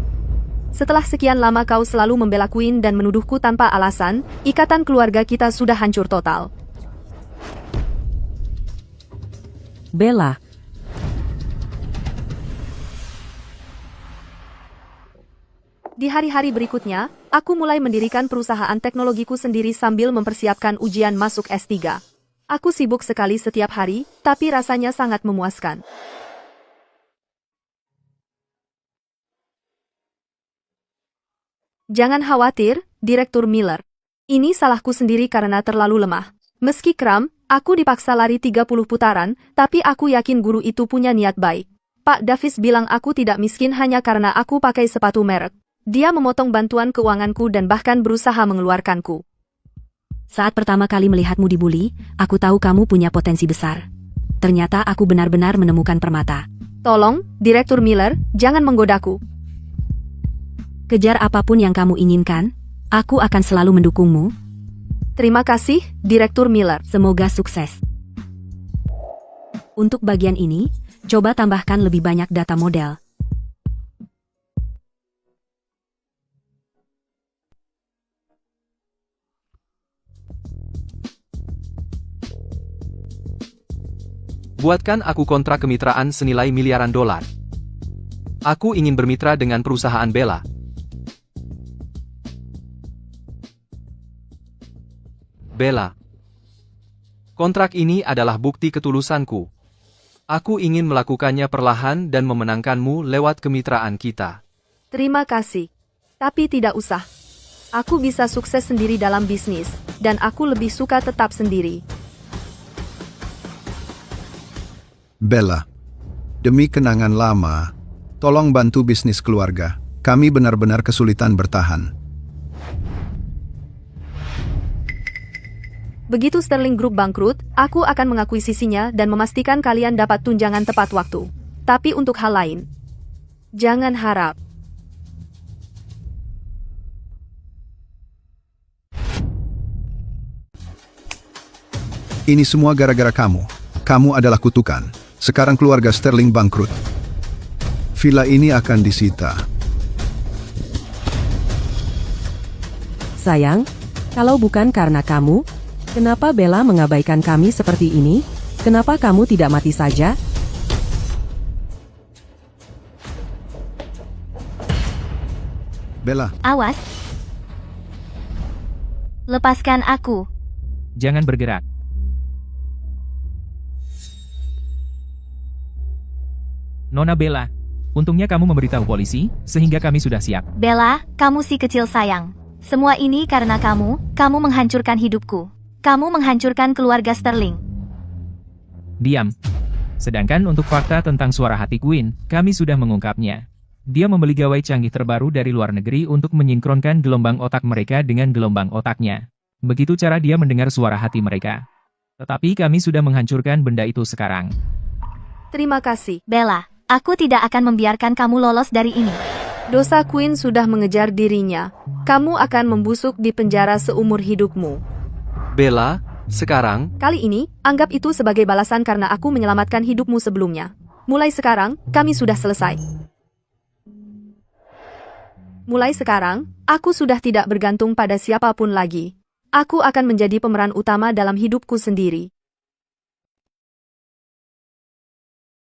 Setelah sekian lama kau selalu membela Queen dan menuduhku tanpa alasan, ikatan keluarga kita sudah hancur total. Bella. Di hari-hari berikutnya, aku mulai mendirikan perusahaan teknologiku sendiri sambil mempersiapkan ujian masuk S3. Aku sibuk sekali setiap hari, tapi rasanya sangat memuaskan. Jangan khawatir, Direktur Miller. Ini salahku sendiri karena terlalu lemah. Meski kram, aku dipaksa lari 30 putaran, tapi aku yakin guru itu punya niat baik. Pak Davis bilang aku tidak miskin hanya karena aku pakai sepatu merek. Dia memotong bantuan keuanganku dan bahkan berusaha mengeluarkanku. Saat pertama kali melihatmu dibully, aku tahu kamu punya potensi besar. Ternyata aku benar-benar menemukan permata. Tolong, Direktur Miller, jangan menggodaku. Kejar apapun yang kamu inginkan, aku akan selalu mendukungmu. Terima kasih, Direktur Miller. Semoga sukses. Untuk bagian ini, coba tambahkan lebih banyak data model. Buatkan aku kontrak kemitraan senilai miliaran dolar. Aku ingin bermitra dengan perusahaan Bella. Bella. Kontrak ini adalah bukti ketulusanku. Aku ingin melakukannya perlahan dan memenangkanmu lewat kemitraan kita. Terima kasih. Tapi tidak usah. Aku bisa sukses sendiri dalam bisnis, dan aku lebih suka tetap sendiri. Bella, demi kenangan lama, tolong bantu bisnis keluarga. Kami benar-benar kesulitan bertahan. Begitu Sterling Group bangkrut, aku akan mengakuisisinya dan memastikan kalian dapat tunjangan tepat waktu. Tapi untuk hal lain, jangan harap. Ini semua gara-gara kamu. Kamu adalah kutukan. Sekarang keluarga Sterling bangkrut. Villa ini akan disita. Sayang, kalau bukan karena kamu, kenapa Bella mengabaikan kami seperti ini? Kenapa kamu tidak mati saja? Bella. Awas. Lepaskan aku. Jangan bergerak. Nona Bella, untungnya kamu memberitahu polisi, sehingga kami sudah siap. Bella, kamu si kecil sayang. Semua ini karena kamu menghancurkan hidupku. Kamu menghancurkan keluarga Sterling. Diam. Sedangkan untuk fakta tentang suara hati Queen, kami sudah mengungkapnya. Dia membeli gawai canggih terbaru dari luar negeri untuk menyinkronkan gelombang otak mereka dengan gelombang otaknya. Begitu cara dia mendengar suara hati mereka. Tetapi kami sudah menghancurkan benda itu sekarang. Terima kasih. Bella, aku tidak akan membiarkan kamu lolos dari ini. Dosa Queen sudah mengejar dirinya. Kamu akan membusuk di penjara seumur hidupmu. Bella, sekarang, Kali ini, anggap itu sebagai balasan karena aku menyelamatkan hidupmu sebelumnya. Mulai sekarang, kami sudah selesai. Mulai sekarang, aku sudah tidak bergantung pada siapapun lagi. Aku akan menjadi pemeran utama dalam hidupku sendiri.